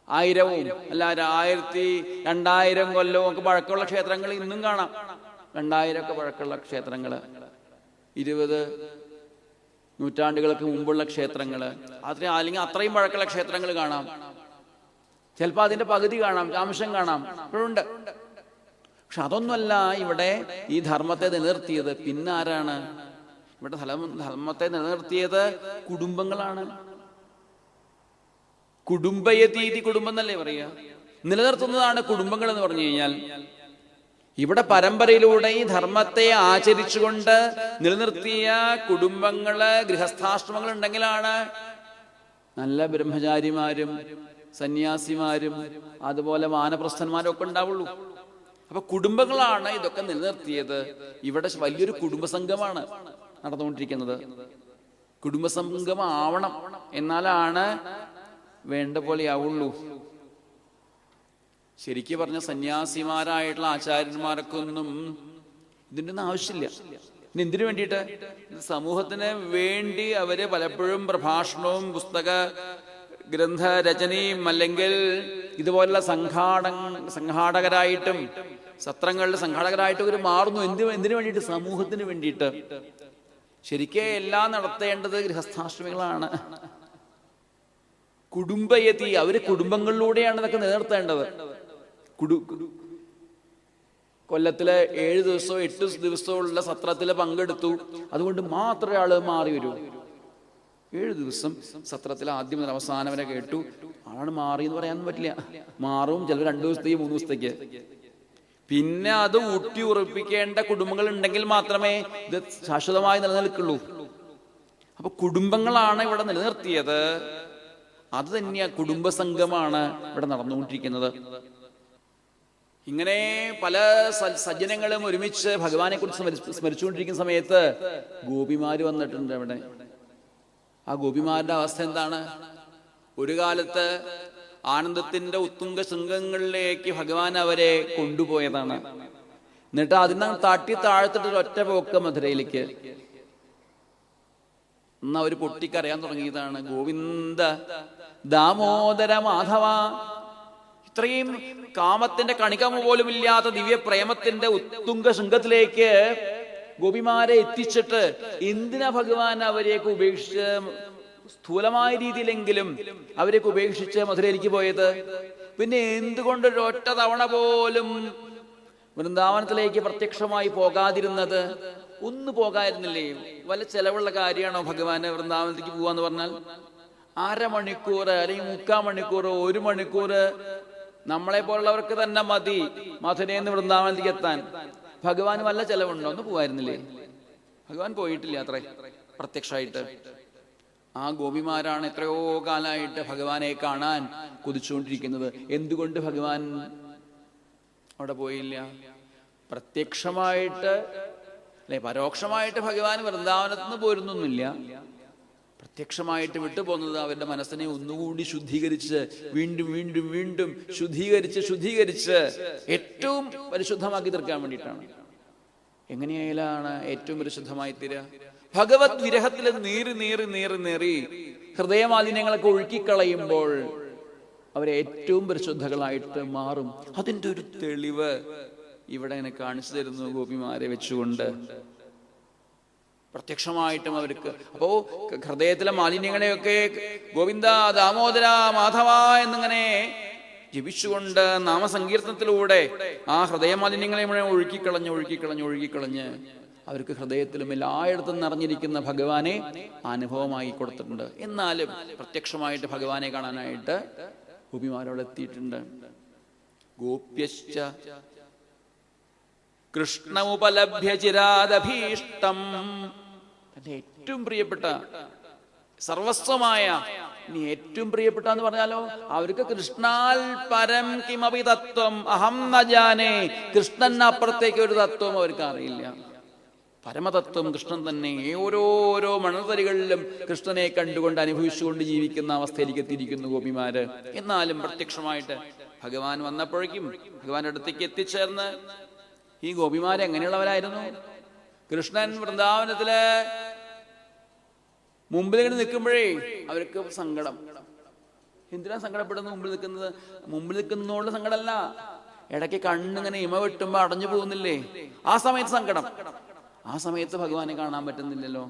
1000 അല്ല 1000, 2000 കൊല്ലവും ഒക്കെ പഴക്കമുള്ള ക്ഷേത്രങ്ങൾ ഇന്നും കാണാം. 2000 ഒക്കെ പഴക്കമുള്ള ക്ഷേത്രങ്ങള്, 20 നൂറ്റാണ്ടുകൾക്ക് മുമ്പുള്ള ക്ഷേത്രങ്ങള്, അല്ലെങ്കിൽ അത്രയും പഴക്കമുള്ള ക്ഷേത്രങ്ങൾ കാണാം. ചിലപ്പോൾ അതിന്റെ പകുതി കാണാം, അംശം കാണാം, ഇപ്പോഴുണ്ട്. പക്ഷെ അതൊന്നുമല്ല ഇവിടെ ഈ ധർമ്മത്തെ നിലനിർത്തിയത്. പിന്നെ ആരാണ് ഇവിടെ ധർമ്മത്തെ നിലനിർത്തിയത്? കുടുംബങ്ങളാണ്. കുടുംബയതീതി, കുടുംബം എന്നല്ലേ പറയുക. നിലനിർത്തുന്നതാണ് കുടുംബങ്ങൾ എന്ന് പറഞ്ഞു കഴിഞ്ഞാൽ. ഇവിടെ പരമ്പരയിലൂടെ ഈ ധർമ്മത്തെ ആചരിച്ചുകൊണ്ട് നിലനിർത്തിയ കുടുംബങ്ങള്, ഗൃഹസ്ഥാശ്രമങ്ങൾ ഉണ്ടെങ്കിലാണ് നല്ല ബ്രഹ്മചാരിമാരും സന്യാസിമാരും അതുപോലെ വാനപ്രസ്ഥന്മാരും ഒക്കെ ഉണ്ടാവുള്ളൂ. അപ്പൊ കുടുംബങ്ങളാണ് ഇതൊക്കെ നിലനിർത്തിയത്. ഇവിടെ വലിയൊരു കുടുംബസംഘമാണ് നടന്നുകൊണ്ടിരിക്കുന്നത്. കുടുംബസംഘം ആവണം, എന്നാലാണ് വേണ്ട പോലെ ആവുള്ളൂ. ശരിക്കും പറഞ്ഞ സന്യാസിമാരായിട്ടുള്ള ആചാര്യന്മാർക്കൊന്നും ഇതിൻ്റെ ഒന്നും ആവശ്യമില്ല. ഇനി എന്തിനു വേണ്ടിയിട്ട്? സമൂഹത്തിന് വേണ്ടി അവര് പലപ്പോഴും പ്രഭാഷണവും പുസ്തക ഗ്രന്ഥരചനയും അല്ലെങ്കിൽ ഇതുപോലുള്ള സംഘാടകരായിട്ടും സത്രങ്ങളുടെ സംഘാടകരായിട്ടും അവർ മാറുന്നു. എന്തിനു വേണ്ടിയിട്ട്? സമൂഹത്തിന് വേണ്ടിയിട്ട്. ശരിക്കും എല്ലാം നടത്തേണ്ടത് ഗൃഹസ്ഥാശ്രമികളാണ്. കുടുംബയതി, അവര് കുടുംബങ്ങളിലൂടെയാണ് ഇതൊക്കെ നിലനിർത്തേണ്ടത്. കൊല്ലത്തിലെ 7 ദിവസമോ 8 ദിവസമോ ഉള്ള സത്രത്തിൽ പങ്കെടുത്തു, അതുകൊണ്ട് മാത്രമേ ആള് മാറി വരൂ. 7 ദിവസം സത്രത്തിൽ ആദ്യം മുതൽ അവസാനം വരെ കേട്ടു, ആളാണ് മാറി എന്ന് പറയാനൊന്നും പറ്റില്ല. മാറും ചിലപ്പോൾ 2 ദിവസത്തേക്ക് 3 ദിവസത്തേക്ക്. പിന്നെ അത് ഊട്ടി ഉറപ്പിക്കേണ്ട കുടുംബങ്ങൾ ഉണ്ടെങ്കിൽ മാത്രമേ ഇത് ശാശ്വതമായി നിലനിൽക്കുള്ളൂ. അപ്പൊ കുടുംബങ്ങളാണ് ഇവിടെ നിലനിർത്തിയത്. അത് തന്നെയാ കുടുംബസംഘമാണ് ഇവിടെ നടന്നുകൊണ്ടിരിക്കുന്നത്. ഇങ്ങനെ പല സജ്ജനങ്ങളും ഒരുമിച്ച് ഭഗവാനെ കുറിച്ച് സ്മരിച്ചുകൊണ്ടിരിക്കുന്ന സമയത്ത് ഗോപിമാര് വന്നിട്ടുണ്ട് അവിടെ. ആ ഗോപിമാരുടെ അവസ്ഥ എന്താണ്? ഒരു കാലത്ത് ആനന്ദത്തിന്റെ ഉത്തുംഗ ശൃംഗങ്ങളിലേക്ക് ഭഗവാൻ അവരെ കൊണ്ടുപോയതാണ്. എന്നിട്ട് അതിനെ തട്ടി താഴ്ത്തിട്ട് ഒറ്റ പോക്ക് മധുരയിലേക്ക്. എന്ന് അവര് പൊട്ടിക്കറിയാൻ തുടങ്ങിയതാണ്. ഗോവിന്ദ ദാമോദര മാധവ, ഇത്രയും കാമത്തിന്റെ കണികമ പോലും ഇല്ലാത്ത ദിവ്യ പ്രേമത്തിന്റെ ഉത്തുംഗ ശൃംഗത്തിലേക്ക് ഗോപിമാരെ എത്തിച്ചിട്ട് എന്തിനാ ഭഗവാൻ അവരെയൊക്കെ ഉപേക്ഷിച്ച്, സ്ഥൂലമായ രീതിയിലെങ്കിലും അവരെയൊക്കെ ഉപേക്ഷിച്ച് മധുരയിലേക്ക് പോയത്? പിന്നെ എന്തുകൊണ്ട് ഒരൊറ്റ തവണ പോലും വൃന്ദാവനത്തിലേക്ക് പ്രത്യക്ഷമായി പോകാതിരുന്നത്? ഒന്ന് പോകാതിരുന്നില്ലേ? വല്ല ചെലവുള്ള കാര്യമാണോ ഭഗവാന് വൃന്ദാവനത്തിലേക്ക് പോവാന്ന് പറഞ്ഞാൽ? 1/2 മണിക്കൂർ അല്ലെങ്കിൽ 3/4 മണിക്കൂർ, 1 മണിക്കൂർ നമ്മളെ പോലുള്ളവർക്ക് തന്നെ മതി മധുരയിൽ നിന്ന് വൃന്ദാവനത്തിലേക്ക് എത്താൻ. ഭഗവാന് വല്ല ചെലവുണ്ടോ? ഒന്ന് പോവായിരുന്നില്ലേ? ഭഗവാൻ പോയിട്ടില്ല അത്രേ പ്രത്യക്ഷമായിട്ട്. ആ ഗോപിമാരാണ് എത്രയോ കാലമായിട്ട് ഭഗവാനെ കാണാൻ കൊതിച്ചുകൊണ്ടിരിക്കുന്നത്. എന്തുകൊണ്ട് ഭഗവാൻ അവിടെ പോയില്ല? പ്രത്യക്ഷമായിട്ട് അല്ലെ? പരോക്ഷമായിട്ട് ഭഗവാൻ വൃന്ദാവനത്തിൽ നിന്ന് പോരുന്നൊന്നുമില്ല. പ്രത്യക്ഷമായിട്ട് വിട്ടുപോകുന്നത് അവരുടെ മനസ്സിനെ ഒന്നുകൂടി ശുദ്ധീകരിച്ച് വീണ്ടും വീണ്ടും വീണ്ടും ശുദ്ധീകരിച്ച് ഏറ്റവും പരിശുദ്ധമാക്കി തീർക്കാൻ വേണ്ടിയിട്ടാണ്. എങ്ങനെയായാലാണ് ഏറ്റവും പരിശുദ്ധമായി തീരുക? ഭഗവത് വിരഹത്തിൽ നീറി ഹൃദയമാലിന്യങ്ങളൊക്കെ ഒഴുക്കിക്കളയുമ്പോൾ അവരെ ഏറ്റവും പരിശുദ്ധകളായിട്ട് മാറും. അതിൻ്റെ ഒരു തെളിവ് ഇവിടെ ഇങ്ങനെ കാണിച്ചു തരുന്നു ഗോപിമാരെ വെച്ചുകൊണ്ട്. പ്രത്യക്ഷമായിട്ടും അവർക്ക് അപ്പോ ഹൃദയത്തിലെ മാലിന്യങ്ങളെയൊക്കെ ഗോവിന്ദ ദാമോദര മാധവ എന്നിങ്ങനെ ജപിച്ചുകൊണ്ട് നാമസങ്കീർത്തനത്തിലൂടെ ആ ഹൃദയമാലിന്യങ്ങളെ മുഴുവൻ ഒഴുക്കിക്കളഞ്ഞ് അവർക്ക് ഹൃദയത്തിലും എല്ലായിടത്തും നിറഞ്ഞിരിക്കുന്ന ഭഗവാനെ അനുഭവമായി കൊടുത്തിട്ടുണ്ട്. എന്നാലും പ്രത്യക്ഷമായിട്ട് ഭഗവാനെ കാണാനായിട്ട് ഗോപിമാരോട് എത്തിയിട്ടുണ്ട്. ഗോപ്യശ്ച കൃഷ്ണമുപലഭ്യ ചിരാദഭീഷ്ടം, തന്റെ ഏറ്റവും പ്രിയപ്പെട്ട സർവസ്വമായ, ഇനി ഏറ്റവും പ്രിയപ്പെട്ട എന്ന് പറഞ്ഞാലോ, അവർക്ക് കൃഷ്ണാൽ പരം കിമപി തത്വം അഹം ന ജാനേ, കൃഷ്ണനപ്പുറത്തേക്ക് ഒരു തത്വം അവർക്ക് അറിയില്ല. പരമതത്വം കൃഷ്ണൻ തന്നെ. ഓരോരോ മണൽത്തരികളിലും കൃഷ്ണനെ കണ്ടുകൊണ്ട് അനുഭവിച്ചുകൊണ്ട് ജീവിക്കുന്ന അവസ്ഥയിലേക്ക് എത്തിയിരിക്കുന്നു ഗോപിമാര്. എന്നാലും പ്രത്യക്ഷമായിട്ട് ഭഗവാൻ വന്നപ്പോഴേക്കും ഭഗവാന്റെ അടുത്തേക്ക് എത്തിച്ചേർന്ന് ഈ ഗോപിമാര് എങ്ങനെയുള്ളവരായിരുന്നു? കൃഷ്ണൻ വൃന്ദാവനത്തില് മുമ്പിൽ ഇങ്ങനെ നിൽക്കുമ്പോഴേ അവർക്ക് സങ്കടം. എന്തിനാ സങ്കടപ്പെടുന്നത്? മുമ്പിൽ നിൽക്കുന്നതുകൊണ്ട് സങ്കടമല്ല, ഇടയ്ക്ക് കണ്ണിങ്ങനെ ഇമ വെട്ടുമ്പോ അടഞ്ഞു പോകുന്നില്ലേ, ആ സമയത്ത് സങ്കടം. ആ സമയത്ത് ഭഗവാനെ കാണാൻ പറ്റുന്നില്ലല്ലോ.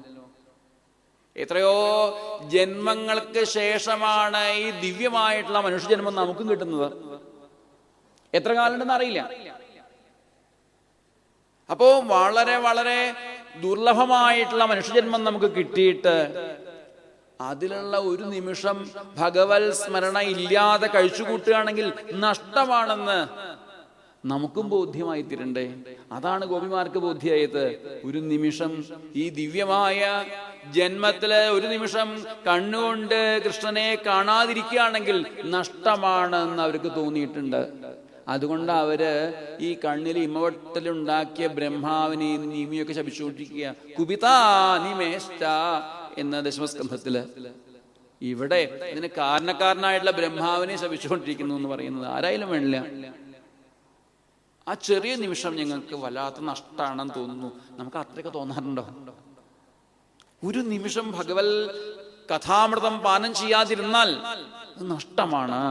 എത്രയോ ജന്മങ്ങൾക്ക് ശേഷമാണ് ഈ ദിവ്യമായിട്ടുള്ള മനുഷ്യജന്മം നമുക്കും കിട്ടുന്നത്. എത്ര കാലം ഉണ്ടെന്ന് അറിയില്ല. അപ്പോ വളരെ വളരെ ദുർലഭമായിട്ടുള്ള മനുഷ്യജന്മം നമുക്ക് കിട്ടിയിട്ട് അതിലുള്ള ഒരു നിമിഷം ഭഗവത് സ്മരണ ഇല്ലാതെ കഴിച്ചുകൂട്ടുകയാണെങ്കിൽ നഷ്ടമാണെന്ന് നമുക്കും ബോധ്യമായി തീരണ്ടേ? അതാണ് ഗോപിമാർക്ക് ബോധ്യമായത്. ഒരു നിമിഷം ഈ ദിവ്യമായ ജന്മത്തില് ഒരു നിമിഷം കണ്ണുകൊണ്ട് കൃഷ്ണനെ കാണാതിരിക്കുകയാണെങ്കിൽ നഷ്ടമാണെന്ന് അവർക്ക് തോന്നിയിട്ടുണ്ട്. അതുകൊണ്ട് അവര് ഈ കണ്ണിൽ ഇമവട്ടലുണ്ടാക്കിയ ബ്രഹ്മാവിനെയും നീമിയൊക്കെ ശപിച്ചുകൊണ്ടിരിക്കുക. കുപിതാ നിമേഷ്ട എന്ന ദശമസ്കന്ധത്തില് ഇവിടെ ഇതിന് കാരണക്കാരനായിട്ടുള്ള ബ്രഹ്മാവിനെ ശപിച്ചുകൊണ്ടിരിക്കുന്നു എന്ന് പറയുന്നത് ആരായാലും വേണ്ടില്ല. ആ ചെറിയ നിമിഷം ഞങ്ങൾക്ക് വല്ലാത്ത നഷ്ടമാണെന്ന് തോന്നുന്നു. നമുക്ക് അത്രയൊക്കെ തോന്നാറുണ്ടോ? ഒരു നിമിഷം ഭഗവത് കഥാമൃതം പാനം ചെയ്യാതിരുന്നാൽ അത് നഷ്ടമാണ്.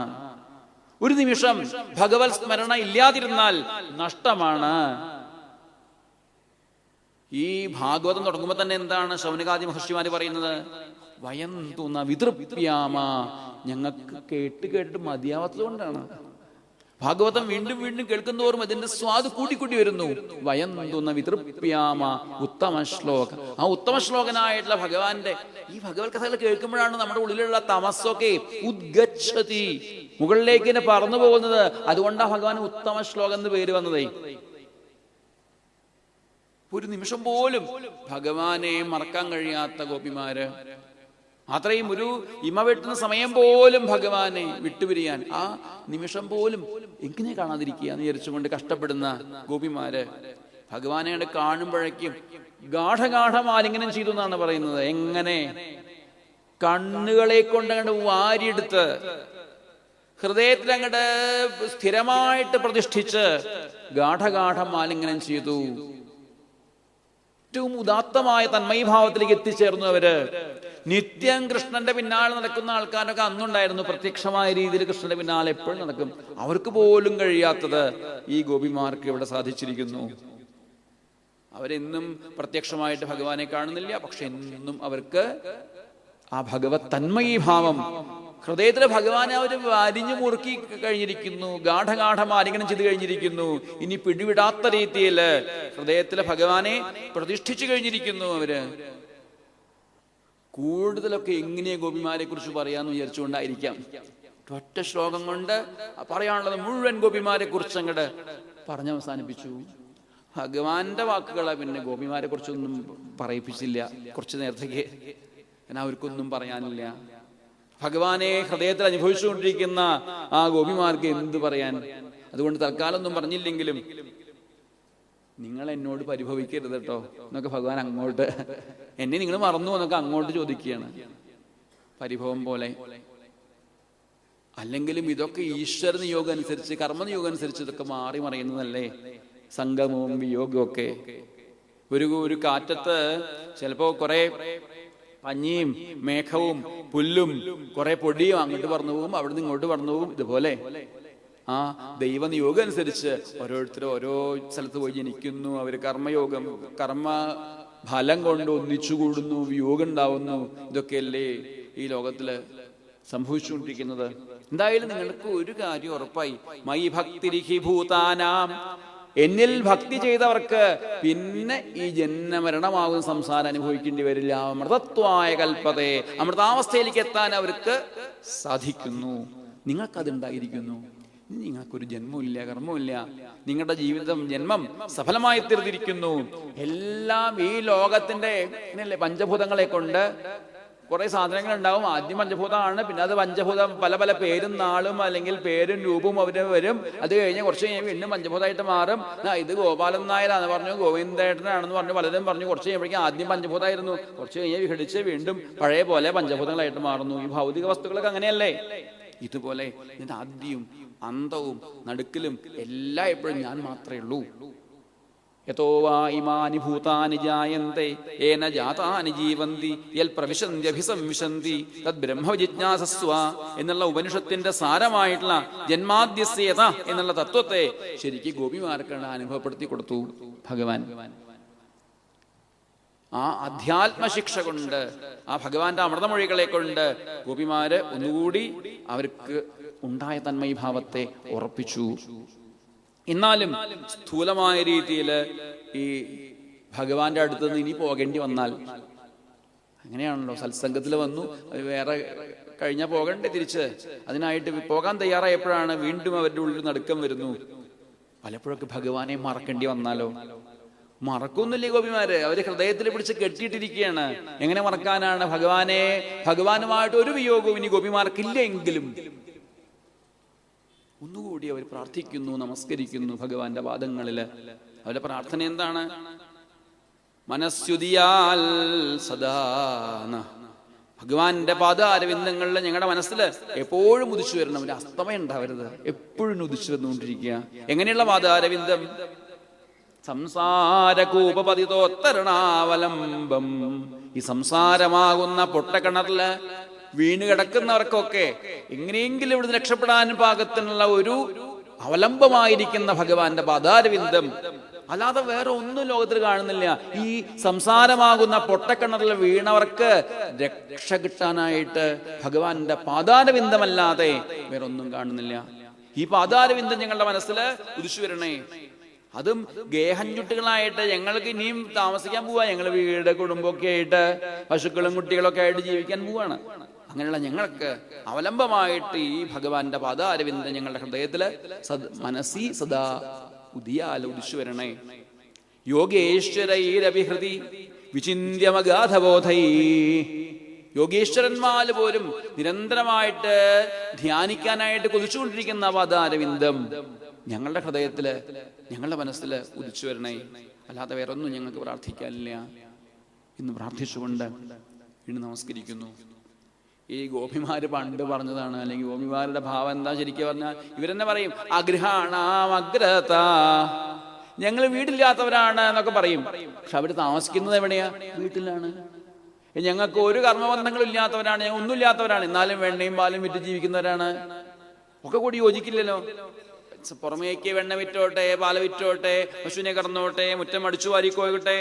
ഒരു നിമിഷം ഭഗവത് സ്മരണ ഇല്ലാതിരുന്നാൽ നഷ്ടമാണ്. ഈ ഭാഗവതം തുടങ്ങുമ്പോൾ തന്നെ എന്താണ് ശൗനകാദി മഹർഷിമാര് പറയുന്നത്? വയം തോന്ന വിതൃപ്യാമ, ഞങ്ങൾക്ക് കേട്ടിട്ട് മതിയാവാത്തത് കൊണ്ടാണ്. ഭാഗവതം വീണ്ടും വീണ്ടും കേൾക്കുന്നവരും അതിന്റെ സ്വാദ് കൂട്ടിക്കൂട്ടി വരുന്നു. വയം തോന്ന വിതൃപ്യാമ ഉത്തമ ശ്ലോക. ആ ഉത്തമ ശ്ലോകനായിട്ടുള്ള ഭഗവാന്റെ ഈ ഭഗവത് കഥകൾ കേൾക്കുമ്പോഴാണ് നമ്മുടെ ഉള്ളിലുള്ള തമസ്സൊക്കെ ഉദ്ഗച്ഛതി, മുകളിലേക്ക് തന്നെ പറന്നു പോകുന്നത്. അതുകൊണ്ടാണ് ഭഗവാൻ ഉത്തമ ശ്ലോകം എന്ന് പേര് വന്നതേ. ഒരു നിമിഷം പോലും ഭഗവാനെ മറക്കാൻ കഴിയാത്ത ഗോപിമാര്, അത്രയും ഒരു ഇമ വെട്ടുന്ന സമയം പോലും ഭഗവാനെ വിട്ടുപിരിയാൻ ആ നിമിഷം പോലും എങ്ങനെ കാണാതിരിക്കുക എന്ന് വിചാരിച്ചുകൊണ്ട് കഷ്ടപ്പെടുന്ന ഗോപിമാര് ഭഗവാനെ കാണുമ്പോഴേക്കും ഗാഠഗാഠമാലിംഗനം ചെയ്തു എന്നാണ് പറയുന്നത്. എങ്ങനെ? കണ്ണുകളെ കൊണ്ട് അങ്ങോട്ട് വാരിയെടുത്ത് ഹൃദയത്തിൽ അങ്ങോട്ട് സ്ഥിരമായിട്ട് പ്രതിഷ്ഠിച്ച് ഗാഠഗാഠം ആലിംഗനം ചെയ്തു. ഏറ്റവും ഉദാത്തമായ തന്മയീഭാവത്തിലേക്ക് എത്തിച്ചേർന്നു അവര്. നിത്യം കൃഷ്ണന്റെ പിന്നാലെ നടക്കുന്ന ആൾക്കാരൊക്കെ അന്നുണ്ടായിരുന്നു. പ്രത്യക്ഷമായ രീതിയിൽ കൃഷ്ണന്റെ പിന്നാലെ എപ്പോഴും നടക്കും. അവർക്ക് പോലും കഴിയാത്തത് ഈ ഗോപിമാർക്ക് ഇവിടെ സാധിച്ചിരിക്കുന്നു. അവരെന്നും പ്രത്യക്ഷമായിട്ട് ഭഗവാനെ കാണുന്നില്ല, പക്ഷെ എന്നും അവർക്ക് ആ ഭഗവത് തന്മയീഭാവം ഹൃദയത്തിലെ ഭഗവാനെ അവര് വരിഞ്ഞു മുറുക്കി കഴിഞ്ഞിരിക്കുന്നു. ഗാഠഗാഠം ആലിംഗനം ചെയ്ത് കഴിഞ്ഞിരിക്കുന്നു. ഇനി പിടിവിടാത്ത രീതിയിൽ ഹൃദയത്തിലെ ഭഗവാനെ പ്രതിഷ്ഠിച്ചു കഴിഞ്ഞിരിക്കുന്നു അവര്. കൂടുതലൊക്കെ എങ്ങനെയാ ഗോപിമാരെ കുറിച്ച് പറയാന്ന് വിചാരിച്ചുകൊണ്ടായിരിക്കാം ഒറ്റ ശ്ലോകം കൊണ്ട് പറയാനുള്ളത് മുഴുവൻ ഗോപിമാരെ കുറിച്ച് അങ്ങോട്ട് പറഞ്ഞവസാനിപ്പിച്ചു. ഭഗവാന്റെ വാക്കുകളെ പിന്നെ ഗോപിമാരെ കുറിച്ചൊന്നും പറയിപ്പിച്ചില്ല കുറച്ചു നേരത്തേക്ക്. എന്നാൽ അവർക്കൊന്നും പറയാനില്ല. ഭഗവാനെ ഹൃദയത്തിൽ അനുഭവിച്ചുകൊണ്ടിരിക്കുന്ന ആ ഗോപിമാർക്ക് എന്ത് പറയാൻ? അതുകൊണ്ട് തൽക്കാലം ഒന്നും പറഞ്ഞില്ലെങ്കിലും നിങ്ങൾ എന്നോട് പരിഭവിക്കരുത് കേട്ടോ എന്നൊക്കെ ഭഗവാൻ അങ്ങോട്ട്, എന്നെ നിങ്ങൾ മറന്നു എന്നൊക്കെ അങ്ങോട്ട് ചോദിക്കുകയാണ് പരിഭവം പോലെ. അല്ലെങ്കിലും ഇതൊക്കെ ഈശ്വര നിയോഗം അനുസരിച്ച്, കർമ്മനിയോഗം അനുസരിച്ച് ഇതൊക്കെ മാറി മറിയുന്നതല്ലേ, സംഗമവും വിയോഗവും ഒക്കെ. ഒരു കാറ്റത്ത് ചിലപ്പോ കുറെ പഞ്ഞിയും മേഘവും പുല്ലും കുറെ പൊടിയും അങ്ങോട്ട് പറന്നു പോകും, അവിടുന്ന് ഇങ്ങോട്ട് പറന്നു പോകും. ഇതുപോലെ ആ ദൈവനിയോഗം അനുസരിച്ച് ഓരോരുത്തരും ഓരോ സ്ഥലത്ത് പോയി ജനിക്കുന്നു. അവര് കർമ്മയോഗം, കർമ്മ ഫലം കൊണ്ട് ഒന്നിച്ചു കൂടുന്നു, വിയോഗം ഉണ്ടാവുന്നു. ഇതൊക്കെയല്ലേ ഈ ലോകത്തില് സംഭവിച്ചുകൊണ്ടിരിക്കുന്നത്. എന്തായാലും നിങ്ങൾക്ക് ഒരു കാര്യം ഉറപ്പായി, മൈ ഭക്തിരിഹി ഭൂതാനാം, എന്നിൽ ഭക്തി ചെയ്തവർക്ക് പിന്നെ ഈ ജന്മമരണമാകുന്ന സംസാരം അനുഭവിക്കേണ്ടി വരില്ല. അമൃതത്വായ കൽപ്പതേ, അമൃതാവസ്ഥയിലേക്ക് എത്താൻ അവർക്ക് സാധിക്കുന്നു. നിങ്ങൾക്കതുണ്ടായിരിക്കുന്നു. നിങ്ങൾക്കൊരു ജന്മമില്ല, കർമ്മമില്ല, നിങ്ങളുടെ ജന്മം സഫലമായി തീർന്നിരിക്കുന്നു. എല്ലാം ഈ ലോകത്തിന്റെ പഞ്ചഭൂതങ്ങളെ കൊണ്ട് കുറെ സാധനങ്ങൾ ഉണ്ടാവും. ആദ്യം പഞ്ചഭൂതമാണ്, പിന്നെ അത് പഞ്ചഭൂതം പല പല പേരും നാളും അല്ലെങ്കിൽ പേരും രൂപവും അവര് വരും. അത് കഴിഞ്ഞ് കുറച്ച് കഴിഞ്ഞാൽ വീണ്ടും പഞ്ചഭൂതമായിട്ട് മാറും. ഇത് ഗോപാലൻ നായരാന്ന് പറഞ്ഞു, ഗോവിന്ദേട്ടനാണെന്ന് പറഞ്ഞു, പലരും പറഞ്ഞു. കുറച്ച് കഴിയുമ്പോഴേക്കും ആദ്യം പഞ്ചഭൂതമായിരുന്നു, കുറച്ച് കഴിഞ്ഞാൽ വിഘടിച്ച് വീണ്ടും പഴയ പോലെ പഞ്ചഭൂതങ്ങളായിട്ട് മാറുന്നു. ഈ ഭൗതിക വസ്തുക്കളൊക്കെ അങ്ങനെയല്ലേ? ഇതുപോലെ ഇതിന്റെ ആദ്യവും അന്തവും നടുക്കിലും എല്ലാം എപ്പോഴും ഞാൻ മാത്രമേ ഉള്ളൂ. യതോ വാ ഇമാനി ഭൂതാനി ജായന്തേ യേന ജാതാനി ജീവന്തി യൽ പ്രവിശന്തി അഭിസംവിശന്തി തദ് ബ്രഹ്മ ജിജ്ഞാസസ്വ എന്നുള്ള ഉപനിഷത്തിന്റെ സാരമായിട്ടുള്ള ജന്മാദ്യസ്യത എന്നുള്ള തത്വത്തെ ശരിക്കും ഗോപിമാർക്കാണ് അനുഭവപ്പെടുത്തി കൊടുത്തു ഭഗവാൻ. ആ അധ്യാത്മശിക്ഷ കൊണ്ട്, ആ ഭഗവാന്റെ അമൃതമൊഴികളെ കൊണ്ട് ഗോപിമാര് ഒന്നുകൂടി അവർക്ക് ഉണ്ടായ തന്മയീഭാവത്തെ ഉറപ്പിച്ചു. എന്നാലും സ്ഥൂലമായ രീതിയിൽ ഈ ഭഗവാന്റെ അടുത്ത് നിന്ന് ഇനി പോകേണ്ടി വന്നാൽ, അങ്ങനെയാണല്ലോ, സത്സംഗത്തിൽ വന്നു, വേറെ കഴിഞ്ഞാൽ പോകണ്ടേ തിരിച്ച്. അതിനായിട്ട് പോകാൻ തയ്യാറായപ്പോഴാണ് വീണ്ടും അവരുടെ ഉള്ളിൽ നടുക്കം വരുന്നു. പലപ്പോഴൊക്കെ ഭഗവാനെ മറക്കേണ്ടി വന്നാലോ? മറക്കൊന്നുമില്ലേ ഗോപിമാര്? അവര് ഹൃദയത്തിൽ പിടിച്ച് കെട്ടിയിട്ടിരിക്കുകയാണ്. എങ്ങനെ മറക്കാനാണ്? ഭഗവാനുമായിട്ട് ഒരു വിയോഗവും ഇനി ഗോപിമാർക്കില്ല. എങ്കിലും ഒന്നുകൂടി അവർ പ്രാർത്ഥിക്കുന്നു, നമസ്കരിക്കുന്നു ഭഗവാന്റെ പാദങ്ങളില്. അവരുടെ പ്രാർത്ഥന എന്താണ്? മനസ്സുതിയാൽ സദാ, ഭഗവാന്റെ പാദാരവിന്ദങ്ങളിൽ ഞങ്ങളുടെ മനസ്സിൽ എപ്പോഴും ഉദിച്ചു വരണം. ഒരു അസ്തമയം ഉണ്ടാവരുത്, എപ്പോഴും ഉദിച്ചു വന്നുകൊണ്ടിരിക്കുക. എങ്ങനെയുള്ള പാദാരവിന്ദം? സംസാരകൂപപതിതോത്തരണാവലംബം, ഈ സംസാരമാകുന്ന പൊട്ടക്കിണറില് വീണ് കിടക്കുന്നവർക്കൊക്കെ എങ്ങനെയെങ്കിലും ഇവിടുന്ന് രക്ഷപ്പെടാൻ പാകത്തിനുള്ള ഒരു അവലംബമായിരിക്കുന്ന ഭഗവാന്റെ പാദാരവിന്ദം. അല്ലാതെ വേറെ ഒന്നും ലോകത്തിൽ കാണുന്നില്ല. ഈ സംസാരമാകുന്ന പൊട്ടക്കിണറിൽ വീണവർക്ക് രക്ഷ കിട്ടാനായിട്ട് ഭഗവാന്റെ പാദാരവിന്ദമല്ലാതെ വേറൊന്നും കാണുന്നില്ല. ഈ പാദാരവിന്ദം ഞങ്ങളുടെ മനസ്സിൽ ഉദിച്ചു വരണേ. അതും ഗേഹഞ്ചുട്ടികളായിട്ട് ഞങ്ങൾക്ക് ഇനിയും താമസിക്കാൻ പോവാ. ഞങ്ങൾ വീട് കുടുംബമൊക്കെ ആയിട്ട് പശുക്കളും കുട്ടികളൊക്കെ ആയിട്ട് ജീവിക്കാൻ പോവാണ്. അങ്ങനെയുള്ള ഞങ്ങൾക്ക് അവലംബമായിട്ട് ഈ ഭഗവാന്റെ പാദാരവിന്ദം ഞങ്ങളുടെ ഹൃദയത്തില് മനസ്സി സദാ ഉദിച്ചു വരണേ. യോഗേശ്വരൈരഭിഹൃതി വിചിന്യമഗാധബോധൈ, യോഗീശ്വരന്മാര് പോലും നിരന്തരമായിട്ട് ധ്യാനിക്കാനായിട്ട് കൊതിച്ചുകൊണ്ടിരിക്കുന്ന പാദാരവിന്ദം ഞങ്ങളുടെ ഹൃദയത്തില്, ഞങ്ങളുടെ മനസ്സില് ഉദിച്ചു വരണേ. അല്ലാതെ വേറൊന്നും ഞങ്ങൾക്ക് പ്രാർത്ഥിക്കാനില്ല എന്ന് പ്രാർത്ഥിച്ചുകൊണ്ട് ഇന്ന് നമസ്കരിക്കുന്നു. ഈ ഗോപിമാര് പണ്ട് പറഞ്ഞതാണ്, അല്ലെങ്കിൽ ഗോപിമാരുടെ ഭാവം എന്താ ശരിക്കും പറഞ്ഞാൽ, ഇവരെന്നെ പറയും അഗ്രഹാണാമഗ്രത, ഞങ്ങൾ വീടില്ലാത്തവരാണ് എന്നൊക്കെ പറയും. പക്ഷെ അവര് താമസിക്കുന്നത് എവിടെയാ? വീട്ടിലാണ്. ഞങ്ങൾക്ക് ഒരു കർമ്മബന്ധങ്ങളും ഇല്ലാത്തവരാണ്, ഞങ്ങൾ ഒന്നുമില്ലാത്തവരാണ്, എന്നാലും വെണ്ണയും പാലും വിറ്റ് ജീവിക്കുന്നവരാണ്. ഒക്കെ കൂടി യോജിക്കില്ലല്ലോ. പുറമേക്ക് വെണ്ണ വിറ്റോട്ടെ, പാല വിറ്റോട്ടെ, പശുവിനെ കടന്നോട്ടെ, മുറ്റം അടിച്ചു വാരിക്കോട്ടെ,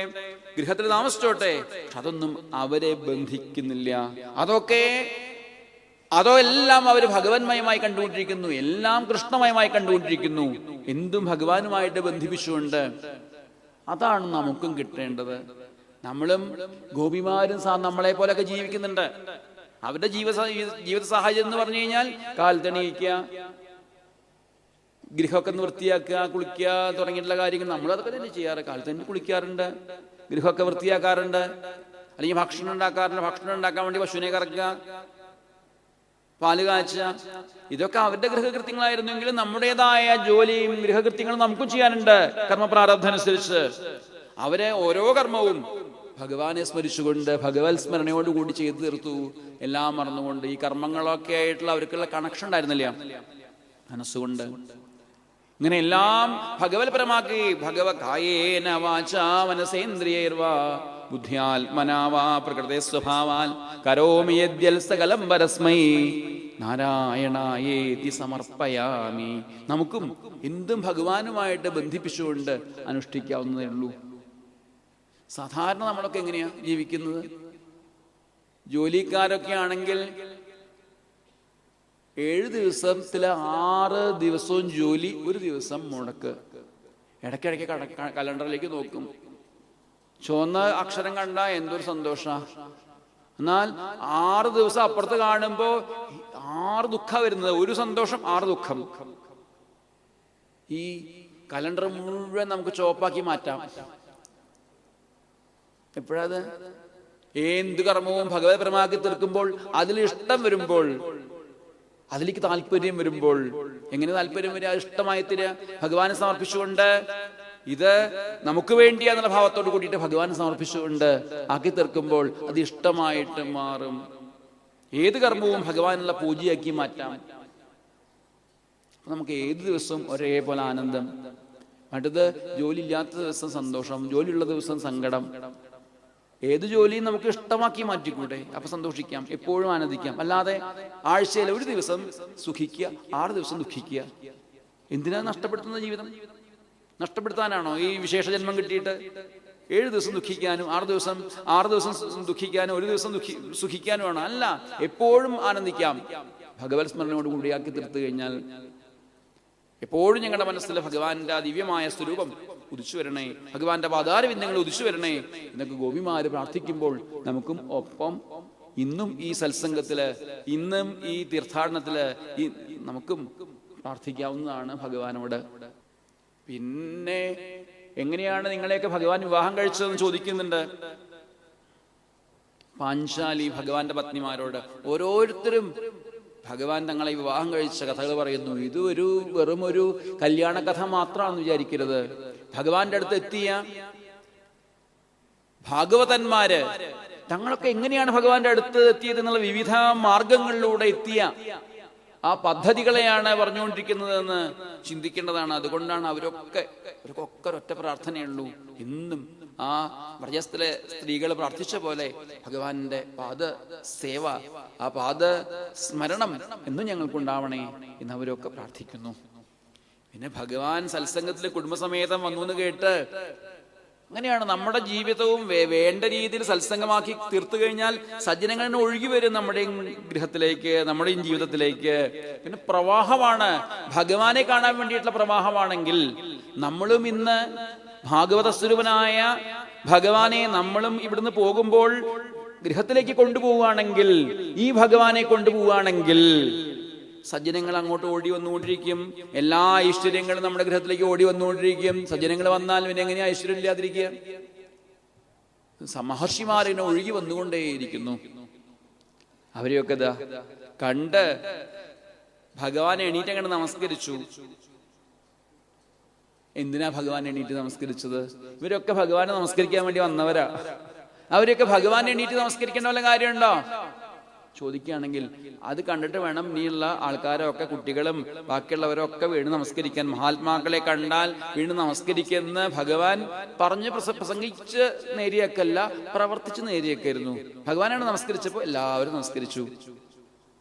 ഗൃഹത്തിൽ താമസിച്ചോട്ടെ, അതൊന്നും അവരെ ബന്ധിക്കുന്നില്ല. അതോ എല്ലാം അവർ ഭഗവന്മയമായി കണ്ടുകൊണ്ടിരിക്കുന്നു, എല്ലാം കൃഷ്ണമയമായി കണ്ടുകൊണ്ടിരിക്കുന്നു. എന്തും ഭഗവാനുമായിട്ട് ബന്ധിപ്പിച്ചുകൊണ്ട്. അതാണ് നമുക്കും കിട്ടേണ്ടത്. നമ്മളും ഗോപിമാരും നമ്മളെ പോലൊക്കെ ജീവിക്കുന്നുണ്ട്. അവരുടെ ജീവിത സാഹചര്യം എന്ന് പറഞ്ഞു കഴിഞ്ഞാൽ കാൽത്തണിയിക്കുക, ഗൃഹമൊക്കെ ഒന്ന് വൃത്തിയാക്കുക, കുളിക്കുക തുടങ്ങിയിട്ടുള്ള കാര്യങ്ങൾ നമ്മളതൊക്കെ തന്നെ ചെയ്യാറ്. കാലത്തന്നെ കുളിക്കാറുണ്ട്, ഗൃഹമൊക്കെ വൃത്തിയാക്കാറുണ്ട്, അല്ലെങ്കിൽ ഭക്ഷണം ഉണ്ടാക്കാറുണ്ട്. ഭക്ഷണം ഉണ്ടാക്കാൻ വേണ്ടി പശുവിനെ കറക്കുക, പാല് കാച്ച, ഇതൊക്കെ അവരുടെ ഗൃഹകൃത്യങ്ങളായിരുന്നെങ്കിലും നമ്മുടേതായ ജോലിയും ഗൃഹകൃത്യങ്ങളും നമുക്കും ചെയ്യാനുണ്ട് കർമ്മപ്രാരബ്ധം അനുസരിച്ച്. അവരെ ഓരോ കർമ്മവും ഭഗവാനെ സ്മരിച്ചുകൊണ്ട് ഭഗവത് സ്മരണയോടുകൂടി ചെയ്തു തീർത്തു, എല്ലാം മറന്നുകൊണ്ട്. ഈ കർമ്മങ്ങളൊക്കെ ആയിട്ടുള്ള അവർക്കുള്ള കണക്ഷൻ ഉണ്ടായിരുന്നില്ല മനസ്സുകൊണ്ട്. ഇങ്ങനെ എല്ലാം ഭഗവത് പരമാക്കി. ഭഗവകായേന വാചാ മനസേന്ദ്രിയൈർവാ ബുദ്ധ്യാത്മനാ വാ പ്രകൃതേ സ്വഭാവാൽ കരോമി യദ്യൽ സകലം പരസ്മൈ നാരായണായേതി സമർപ്പയാമി. നമുക്കും എന്തും ഭഗവാനുമായിട്ട് ബന്ധിപ്പിച്ചുകൊണ്ട് അനുഷ്ഠിക്കാവുന്നതേ ഉള്ളൂ. സാധാരണ നമ്മളൊക്കെ എങ്ങനെയാ ജീവിക്കുന്നത്? ജോലിക്കാരൊക്കെ ആണെങ്കിൽ 7 ദിവസത്തിലെ 6 ദിവസവും ജോലി, 1 ദിവസം മുടക്ക്. ഇടയ്ക്കിടയ്ക്ക് കലണ്ടറിലേക്ക് നോക്കും. ചുവന്ന അക്ഷരം കണ്ട എന്തൊരു സന്തോഷ. എന്നാൽ 6 ദിവസം അപ്പുറത്ത് കാണുമ്പോ 6 ദുഃഖം വരുന്നത്. 1 സന്തോഷം 6 ദുഃഖം. ഈ കലണ്ടർ മുഴുവൻ നമുക്ക് ചോപ്പാക്കി മാറ്റാം. എപ്പോഴത്? എന്ത് കർമ്മവും ഭഗവത് പരമാക്കി തീർക്കുമ്പോൾ, അതിൽ ഇഷ്ടം വരുമ്പോൾ, അതിലേക്ക് താല്പര്യം വരുമ്പോൾ. എങ്ങനെ താല്പര്യം വരിക? ഇഷ്ടമായി തീരുക. ഭഗവാനെ സമർപ്പിച്ചുകൊണ്ട്, ഇത് നമുക്ക് വേണ്ടിയാന്നുള്ള ഭാവത്തോട് കൂടിയിട്ട് ഭഗവാനെ സമർപ്പിച്ചുകൊണ്ട് ആക്കി തീർക്കുമ്പോൾ അത് ഇഷ്ടമായിട്ട് മാറും. ഏത് കർമ്മവും ഭഗവാനുള്ള പൂജയാക്കി മാറ്റാം. നമുക്ക് ഏത് ദിവസവും ഒരേപോലെ ആനന്ദം. അടുത്ത് ജോലി ഇല്ലാത്ത ദിവസം സന്തോഷം, ജോലിയുള്ള ദിവസം സങ്കടം. ഏത് ജോലിയും നമുക്ക് ഇഷ്ടമാക്കി മാറ്റിക്കൂടെ? അപ്പൊ സന്തോഷിക്കാം, എപ്പോഴും ആനന്ദിക്കാം. അല്ലാതെ ആഴ്ചയിൽ 1 ദിവസം സുഖിക്കുക, 6 ദിവസം ദുഃഖിക്കുക. എന്തിനാ നഷ്ടപ്പെടുത്തുന്ന ജീവിതം? നഷ്ടപ്പെടുത്താനാണോ ഈ വിശേഷ ജന്മം കിട്ടിയിട്ട്? 7 ദിവസം ദുഃഖിക്കാനും 6 ദിവസം ദുഃഖിക്കാനും 1 ദിവസം സുഖിക്കാനുമാണ്? അല്ല, എപ്പോഴും ആനന്ദിക്കാം. ഭഗവത് സ്മരണയോട് കൂടിയാക്കി തീർത്തു കഴിഞ്ഞാൽ എപ്പോഴും ഞങ്ങളുടെ മനസ്സിൽ ഭഗവാന്റെ ദിവ്യമായ സ്വരൂപം ഉദിച്ചു വരണേ, ഭഗവാന്റെ പാതാരവിന്ദങ്ങൾ ഉദിച്ചു വരണേ എന്നൊക്കെ ഗോപിമാര് പ്രാർത്ഥിക്കുമ്പോൾ നമുക്കും ഒപ്പം ഇന്നും ഈ സത്സംഗത്തില്, ഇന്നും ഈ തീർത്ഥാടനത്തില് നമുക്കും പ്രാർത്ഥിക്കാവുന്നതാണ് ഭഗവാനോട്. പിന്നെ എങ്ങനെയാണ് നിങ്ങളെയൊക്കെ ഭഗവാൻ വിവാഹം കഴിച്ചതെന്ന് ചോദിക്കുന്നുണ്ട് പാഞ്ചാലി ഭഗവാന്റെ പത്നിമാരോട്. ഓരോരുത്തരും ഭഗവാൻ തങ്ങളെ വിവാഹം കഴിച്ച കഥകൾ പറയുന്നു. ഇത് വെറും ഒരു കല്യാണ കഥ മാത്രമാണെന്ന് വിചാരിക്കരുത്. ഭഗവാന്റെ അടുത്ത് എത്തിയ ഭാഗവതന്മാര് തങ്ങളൊക്കെ എങ്ങനെയാണ് ഭഗവാന്റെ അടുത്ത് എത്തിയത് എന്നുള്ള വിവിധ മാർഗങ്ങളിലൂടെ എത്തിയ ആ പദ്ധതികളെയാണ് പറഞ്ഞുകൊണ്ടിരിക്കുന്നതെന്ന് ചിന്തിക്കേണ്ടതാണ്. അതുകൊണ്ടാണ് അവർക്കൊക്കെ ഒരൊറ്റ പ്രാർത്ഥനയുള്ളൂ. എന്നും ആ വ്രജസ്ഥലെ സ്ത്രീകൾ പ്രാർത്ഥിച്ച പോലെ ഭഗവാന്റെ പാദ സേവ, ആ പാദ സ്മരണം എന്നും ഞങ്ങൾക്കുണ്ടാവണേ എന്ന് അവരൊക്കെ പ്രാർത്ഥിക്കുന്നു. പിന്നെ ഭഗവാൻ സത്സംഗത്തിലെ കുടുംബസമേതം വന്നു എന്ന് കേട്ട് അങ്ങനെയാണ് നമ്മുടെ ജീവിതവും വേണ്ട രീതിയിൽ സത്സംഗമാക്കി തീർത്തു കഴിഞ്ഞാൽ സജ്ജനങ്ങൾ ഒഴുകി വരും നമ്മുടെയും ഗൃഹത്തിലേക്ക്, നമ്മുടെയും ജീവിതത്തിലേക്ക്. പിന്നെ പ്രവാഹമാണ്, ഭഗവാനെ കാണാൻ വേണ്ടിയിട്ടുള്ള പ്രവാഹമാണെങ്കിൽ നമ്മളും ഇന്ന് ഭാഗവത സ്വരൂപനായ ഭഗവാനെ നമ്മളും ഇവിടുന്ന് പോകുമ്പോൾ ഗൃഹത്തിലേക്ക് കൊണ്ടുപോവുകയാണെങ്കിൽ, ഈ ഭഗവാനെ കൊണ്ടുപോവുകയാണെങ്കിൽ സജ്ജനങ്ങൾ അങ്ങോട്ട് ഓടി വന്നുകൊണ്ടിരിക്കും. എല്ലാ ഐശ്വര്യങ്ങളും നമ്മുടെ ഗൃഹത്തിലേക്ക് ഓടി വന്നുകൊണ്ടിരിക്കും. സജ്ജനങ്ങൾ വന്നാൽ പിന്നെ എങ്ങനെയാ ഐശ്വര്യം ഇല്ലാതിരിക്കുക? മഹർഷിമാരിനെ ഒഴുകി വന്നുകൊണ്ടേയിരിക്കുന്നു. അവരെയൊക്കെ കണ്ട് ഭഗവാനെ എണീറ്റങ്ങനെ നമസ്കരിച്ചു. എന്തിനാ ഭഗവാൻ എണീറ്റ് നമസ്കരിച്ചത്? ഇവരൊക്കെ ഭഗവാനെ നമസ്കരിക്കാൻ വേണ്ടി വന്നവരാ. അവരൊക്കെ ഭഗവാൻ എണീറ്റ് നമസ്കരിക്കേണ്ട വല്ല കാര്യമുണ്ടോ ചോദിക്കുകയാണെങ്കിൽ അത് കണ്ടിട്ട് വേണം ഇനിയുള്ള ആൾക്കാരൊക്കെ, കുട്ടികളും ബാക്കിയുള്ളവരൊക്കെ വീണ് നമസ്കരിക്കാൻ. മഹാത്മാക്കളെ കണ്ടാൽ വീണ് നമസ്കരിക്കുന്ന ഭഗവാൻ പറഞ്ഞ് പ്രസംഗിച്ച് നേരിയൊക്കെയല്ല, പ്രവർത്തിച്ച് നേരിയൊക്കെയായിരുന്നു. ഭഗവാനാണ് നമസ്കരിച്ചപ്പോൾ എല്ലാവരും നമസ്കരിച്ചു.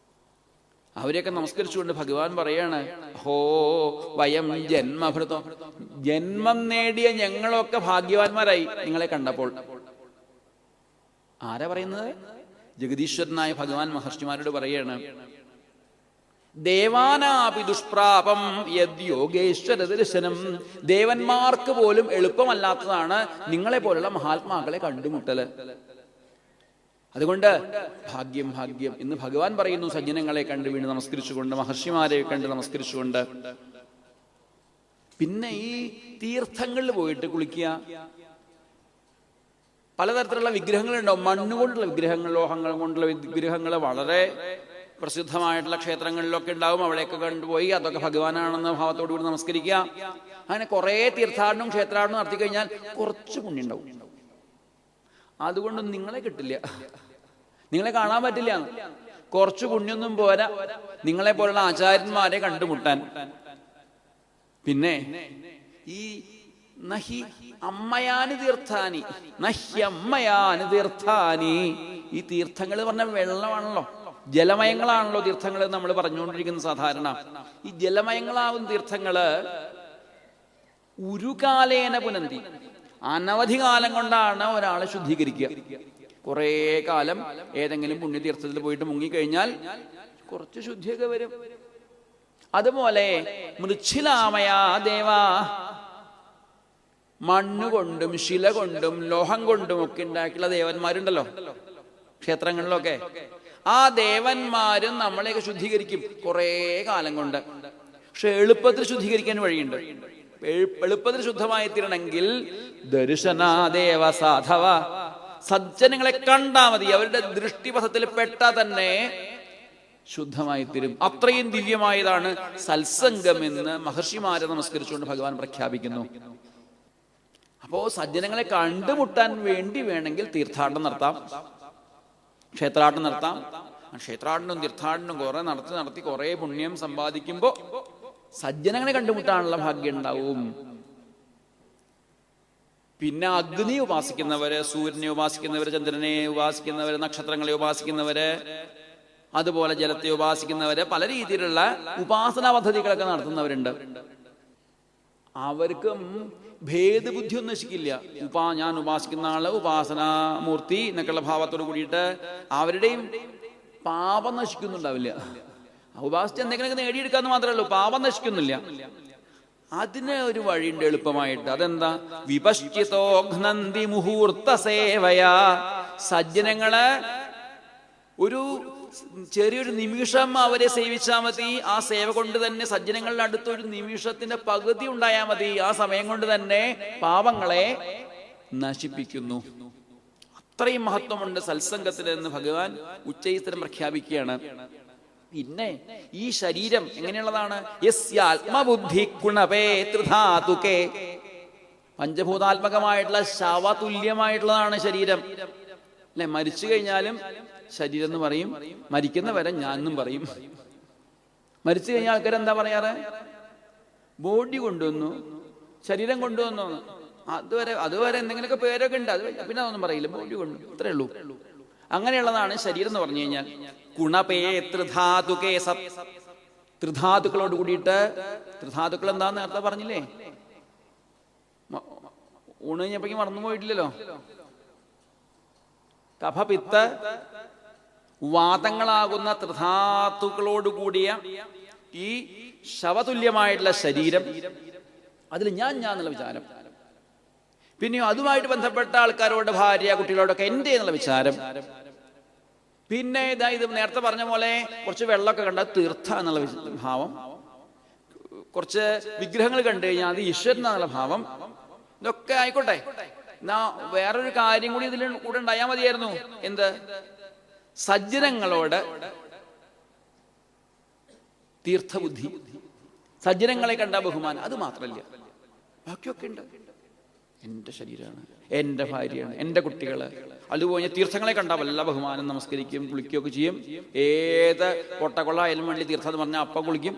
അവരെയൊക്കെ നമസ്കരിച്ചുകൊണ്ട് ഭഗവാൻ പറയാണ്, ഹോ വയം ജന്മഭൃതം, ജന്മം നേടിയ ഞങ്ങളൊക്കെ ഭാഗ്യവാന്മാരായി നിങ്ങളെ കണ്ടപ്പോൾ. ആരാ പറയുന്നത്? ജഗദീശ്വരനായ ഭഗവാൻ മഹർഷിമാരോട് പറയാണ്, ദേവാനാപി ദുഷ്പ്രാപം യദ് യോഗേശ്വര ദർശനം. ദേവന്മാർക്ക് പോലും എളുപ്പമല്ലാത്തതാണ് നിങ്ങളെ പോലുള്ള മഹാത്മാക്കളെ കണ്ടുമുട്ടല്. അതുകൊണ്ട് ഭാഗ്യം ഭാഗ്യം എന്ന് ഭഗവാൻ പറയുന്നു. സജ്ജനങ്ങളെ കണ്ട് വീണ് നമസ്കരിച്ചുകൊണ്ട്, മഹർഷിമാരെ കണ്ട് നമസ്കരിച്ചുകൊണ്ട്. പിന്നെ ഈ തീർത്ഥങ്ങളിൽ പോയിട്ട് കുളിക്കുക. പലതരത്തിലുള്ള വിഗ്രഹങ്ങളുണ്ടാവും. മണ്ണുകൊണ്ടുള്ള വിഗ്രഹങ്ങൾ, ലോഹങ്ങൾ കൊണ്ടുള്ള വിഗ്രഹങ്ങൾ വളരെ പ്രസിദ്ധമായിട്ടുള്ള ക്ഷേത്രങ്ങളിലൊക്കെ ഉണ്ടാവും. അവിടെയൊക്കെ കണ്ടുപോയി അതൊക്കെ ഭഗവാനാണെന്ന ഭാവത്തോടു കൂടി നമസ്കരിക്കുക. അങ്ങനെ കുറേ തീർത്ഥാടനവും ക്ഷേത്രാടനവും നടത്തി കഴിഞ്ഞാൽ കുറച്ച് പുണ്യം ഉണ്ടാവും. അതുകൊണ്ടൊന്നും നിങ്ങളെ കിട്ടില്ല, നിങ്ങളെ കാണാൻ പറ്റില്ല. കുറച്ച് പുണ്യൊന്നും പോരാ നിങ്ങളെ പോലുള്ള ആചാര്യന്മാരെ കണ്ടുമുട്ടാൻ. പിന്നെ ഈ നഹി അമ്മയാന് തീർത്ഥാനി, നഹ്യമ്മയാന് തീർത്ഥാനി. ഈ തീർത്ഥങ്ങൾ പറഞ്ഞ വെള്ളമാണല്ലോ, ജലമയങ്ങളാണല്ലോ തീർത്ഥങ്ങൾ നമ്മൾ പറഞ്ഞുകൊണ്ടിരിക്കുന്നത് സാധാരണ. ഈ ജലമയങ്ങളാവുന്ന തീർത്ഥങ്ങള് ഉരുകാലേന പുനന്തി, അനവധി കാലം കൊണ്ടാണ് ഒരാളെ ശുദ്ധീകരിക്കുക. കുറേ കാലം ഏതെങ്കിലും പുണ്യതീർത്ഥത്തിൽ പോയിട്ട് മുങ്ങിക്കഴിഞ്ഞാൽ കുറച്ച് ശുദ്ധിയൊക്കെ വരും. അതുപോലെ മൃച്ഛിലാമയാ ദേവാ, മണ്ണുകൊണ്ടും ശില കൊണ്ടും ലോഹം കൊണ്ടും ഒക്കെ ഉണ്ടാക്കിയുള്ള ദേവന്മാരുണ്ടല്ലോ ക്ഷേത്രങ്ങളിലൊക്കെ. ആ ദേവന്മാരും നമ്മളെയൊക്കെ ശുദ്ധീകരിക്കും കുറേ കാലം കൊണ്ട്. പക്ഷെ എളുപ്പത്തിൽ ശുദ്ധീകരിക്കാൻ വഴിയുണ്ട്. എളുപ്പത്തിൽ ശുദ്ധമായി തീരണമെങ്കിൽ ദർശനാദേവ സാധവ, സജ്ജനങ്ങളെ കണ്ടാൽ മതി, അവരുടെ ദൃഷ്ടിപഥത്തിൽ പെട്ടാൽ തന്നെ ശുദ്ധമായി തീരും. അത്രയും ദിവ്യമായതാണ് സത്സംഗം എന്ന് മഹർഷിമാരെ നമസ്കരിച്ചുകൊണ്ട് ഭഗവാൻ പ്രഖ്യാപിക്കുന്നു. അപ്പോ സജ്ജനങ്ങളെ കണ്ടുമുട്ടാൻ വേണ്ടി വേണമെങ്കിൽ തീർത്ഥാടനം നടത്താം, ക്ഷേത്രാടനം നടത്താം. ക്ഷേത്രാടനവും തീർത്ഥാടനവും കുറെ നടത്തി കുറെ പുണ്യം സമ്പാദിക്കുമ്പോ സജ്ജനങ്ങളെ കണ്ടുമുട്ടാനുള്ള ഭാഗ്യം ഉണ്ടാവും. പിന്നെ അഗ്നി ഉപാസിക്കുന്നവര്, സൂര്യനെ ഉപാസിക്കുന്നവര്, ചന്ദ്രനെ ഉപാസിക്കുന്നവര്, നക്ഷത്രങ്ങളെ ഉപാസിക്കുന്നവര്, അതുപോലെ ജലത്തെ ഉപാസിക്കുന്നവര്, പല രീതിയിലുള്ള ഉപാസനാ പദ്ധതികളൊക്കെ നടത്തുന്നവരുണ്ട്. അവർക്കും ഭേദബുദ്ധി ഒന്നും നശിക്കില്ല. ഞാൻ ഉപാസിക്കുന്ന ആള് ഉപാസനാമൂർത്തി എന്നൊക്കെയുള്ള ഭാവത്തോട് കൂടിയിട്ട് അവരുടെയും പാപം നശിക്കുന്നുണ്ടാവില്ല. ഉപാസിച്ച് എന്തെങ്കിലുമൊക്കെ നേടിയെടുക്കാന്ന് മാത്രമേ ഉള്ളൂ, പാപം നശിക്കുന്നില്ല. അതിന് ഒരു വഴിയുണ്ട് എളുപ്പമായിട്ട്. അതെന്താ? വിപശ്ചിതോഘ്നന്തി മുഹൂർത്ത സേവയാ. സജ്ജനങ്ങള് ഒരു ചെറിയൊരു നിമിഷം അവരെ സേവിച്ചാൽ മതി. ആ സേവ കൊണ്ട് തന്നെ സജ്ജനങ്ങളുടെ അടുത്തൊരു നിമിഷത്തിന്റെ പകുതി ഉണ്ടായാൽ മതി. ആ സമയം കൊണ്ട് തന്നെ പാപങ്ങളെ നശിപ്പിക്കുന്നു. അത്രയും മഹത്വമുണ്ട് സത്സംഗത്തിന് എന്ന് ഭഗവാൻ ഉച്ചൈസ്തരം പ്രഖ്യാപിക്കുകയാണ്. പിന്നെ ഈ ശരീരം എങ്ങനെയുള്ളതാണ്? യസ്യാത്മബുദ്ധി ഗുണപേ ത്രിധാതുകേ, പഞ്ചഭൂതാത്മകമായിട്ടുള്ള ശവതുല്യമായിട്ടുള്ളതാണ് ശരീരം. അല്ലെ, മരിച്ചു കഴിഞ്ഞാലും ശരീരം എന്ന് പറയും, മരിക്കുന്നവരെ ഞാനെന്നും പറയും. മരിച്ചു കഴിഞ്ഞ ആൾക്കാരെന്താ പറയാറ്? ബോഡി കൊണ്ടുവന്നു, ശരീരം കൊണ്ടുവന്നു. അതുവരെ എന്തെങ്കിലുമൊക്കെ പേരൊക്കെ ഉണ്ട്, അത് പിന്നെ അതൊന്നും പറയില്ല, ബോഡി കൊണ്ടു, ഇത്രേ ഉള്ളൂ. അങ്ങനെയുള്ളതാണ് ശരീരം എന്ന് പറഞ്ഞു കഴിഞ്ഞാൽ. ഗുണപേ ത്രിധാതുകേ, ത്രിധാതുക്കളോട് കൂടിയിട്ട്. ത്രിധാതുക്കൾ എന്താന്ന് നേരത്തെ പറഞ്ഞില്ലേ? ഊണ് കഴിഞ്ഞപ്പോഴേക്കും മറന്നുപോയിട്ടില്ലല്ലോ. കഫപിത്ത വാതങ്ങളാകുന്ന ത്രിധാതുക്കളോട് കൂടിയ ഈ ശവതുല്യമായിട്ടുള്ള ശരീരം, അതിൽ ഞാൻ എന്നുള്ള വിചാരം. പിന്നെയോ അതുമായിട്ട് ബന്ധപ്പെട്ട ആൾക്കാരോട്, ഭാര്യ കുട്ടികളോടൊക്കെ എൻ്റെ എന്നുള്ള വിചാരം. പിന്നെ ഇത് നേരത്തെ പറഞ്ഞ പോലെ കുറച്ച് വെള്ളമൊക്കെ കണ്ട തീർത്ഥ എന്നുള്ള ഭാവം, കുറച്ച് വിഗ്രഹങ്ങൾ കണ്ടു കഴിഞ്ഞാൽ അത് ഈശ്വരൻ എന്നുള്ള ഭാവം. ഇതൊക്കെ ആയിക്കോട്ടെ. എന്നാ വേറൊരു കാര്യം കൂടി ഇതിൽ കൂടെ ഉണ്ടായാൽ മതിയായിരുന്നു. എന്ത്? സജ്ജനങ്ങളോട് തീർത്ഥബുദ്ധി, സജ്ജനങ്ങളെ കണ്ട ബഹുമാനം. അത് മാത്രമല്ല, ബാക്കിയൊക്കെ ഉണ്ട്. എൻ്റെ ശരീരമാണ്, എൻ്റെ ഭാര്യയാണ്, എൻ്റെ കുട്ടികള്. അതുപോലെ തീർത്ഥങ്ങളെ കണ്ടാൽ വല്ല ബഹുമാനം, നമസ്കരിക്കും, കുളിക്കുകയൊക്കെ ചെയ്യും. ഏത് പൊട്ടക്കൊള്ള ആയാലും വേണ്ടി തീർത്ഥം എന്ന് പറഞ്ഞാൽ അപ്പം കുളിക്കും.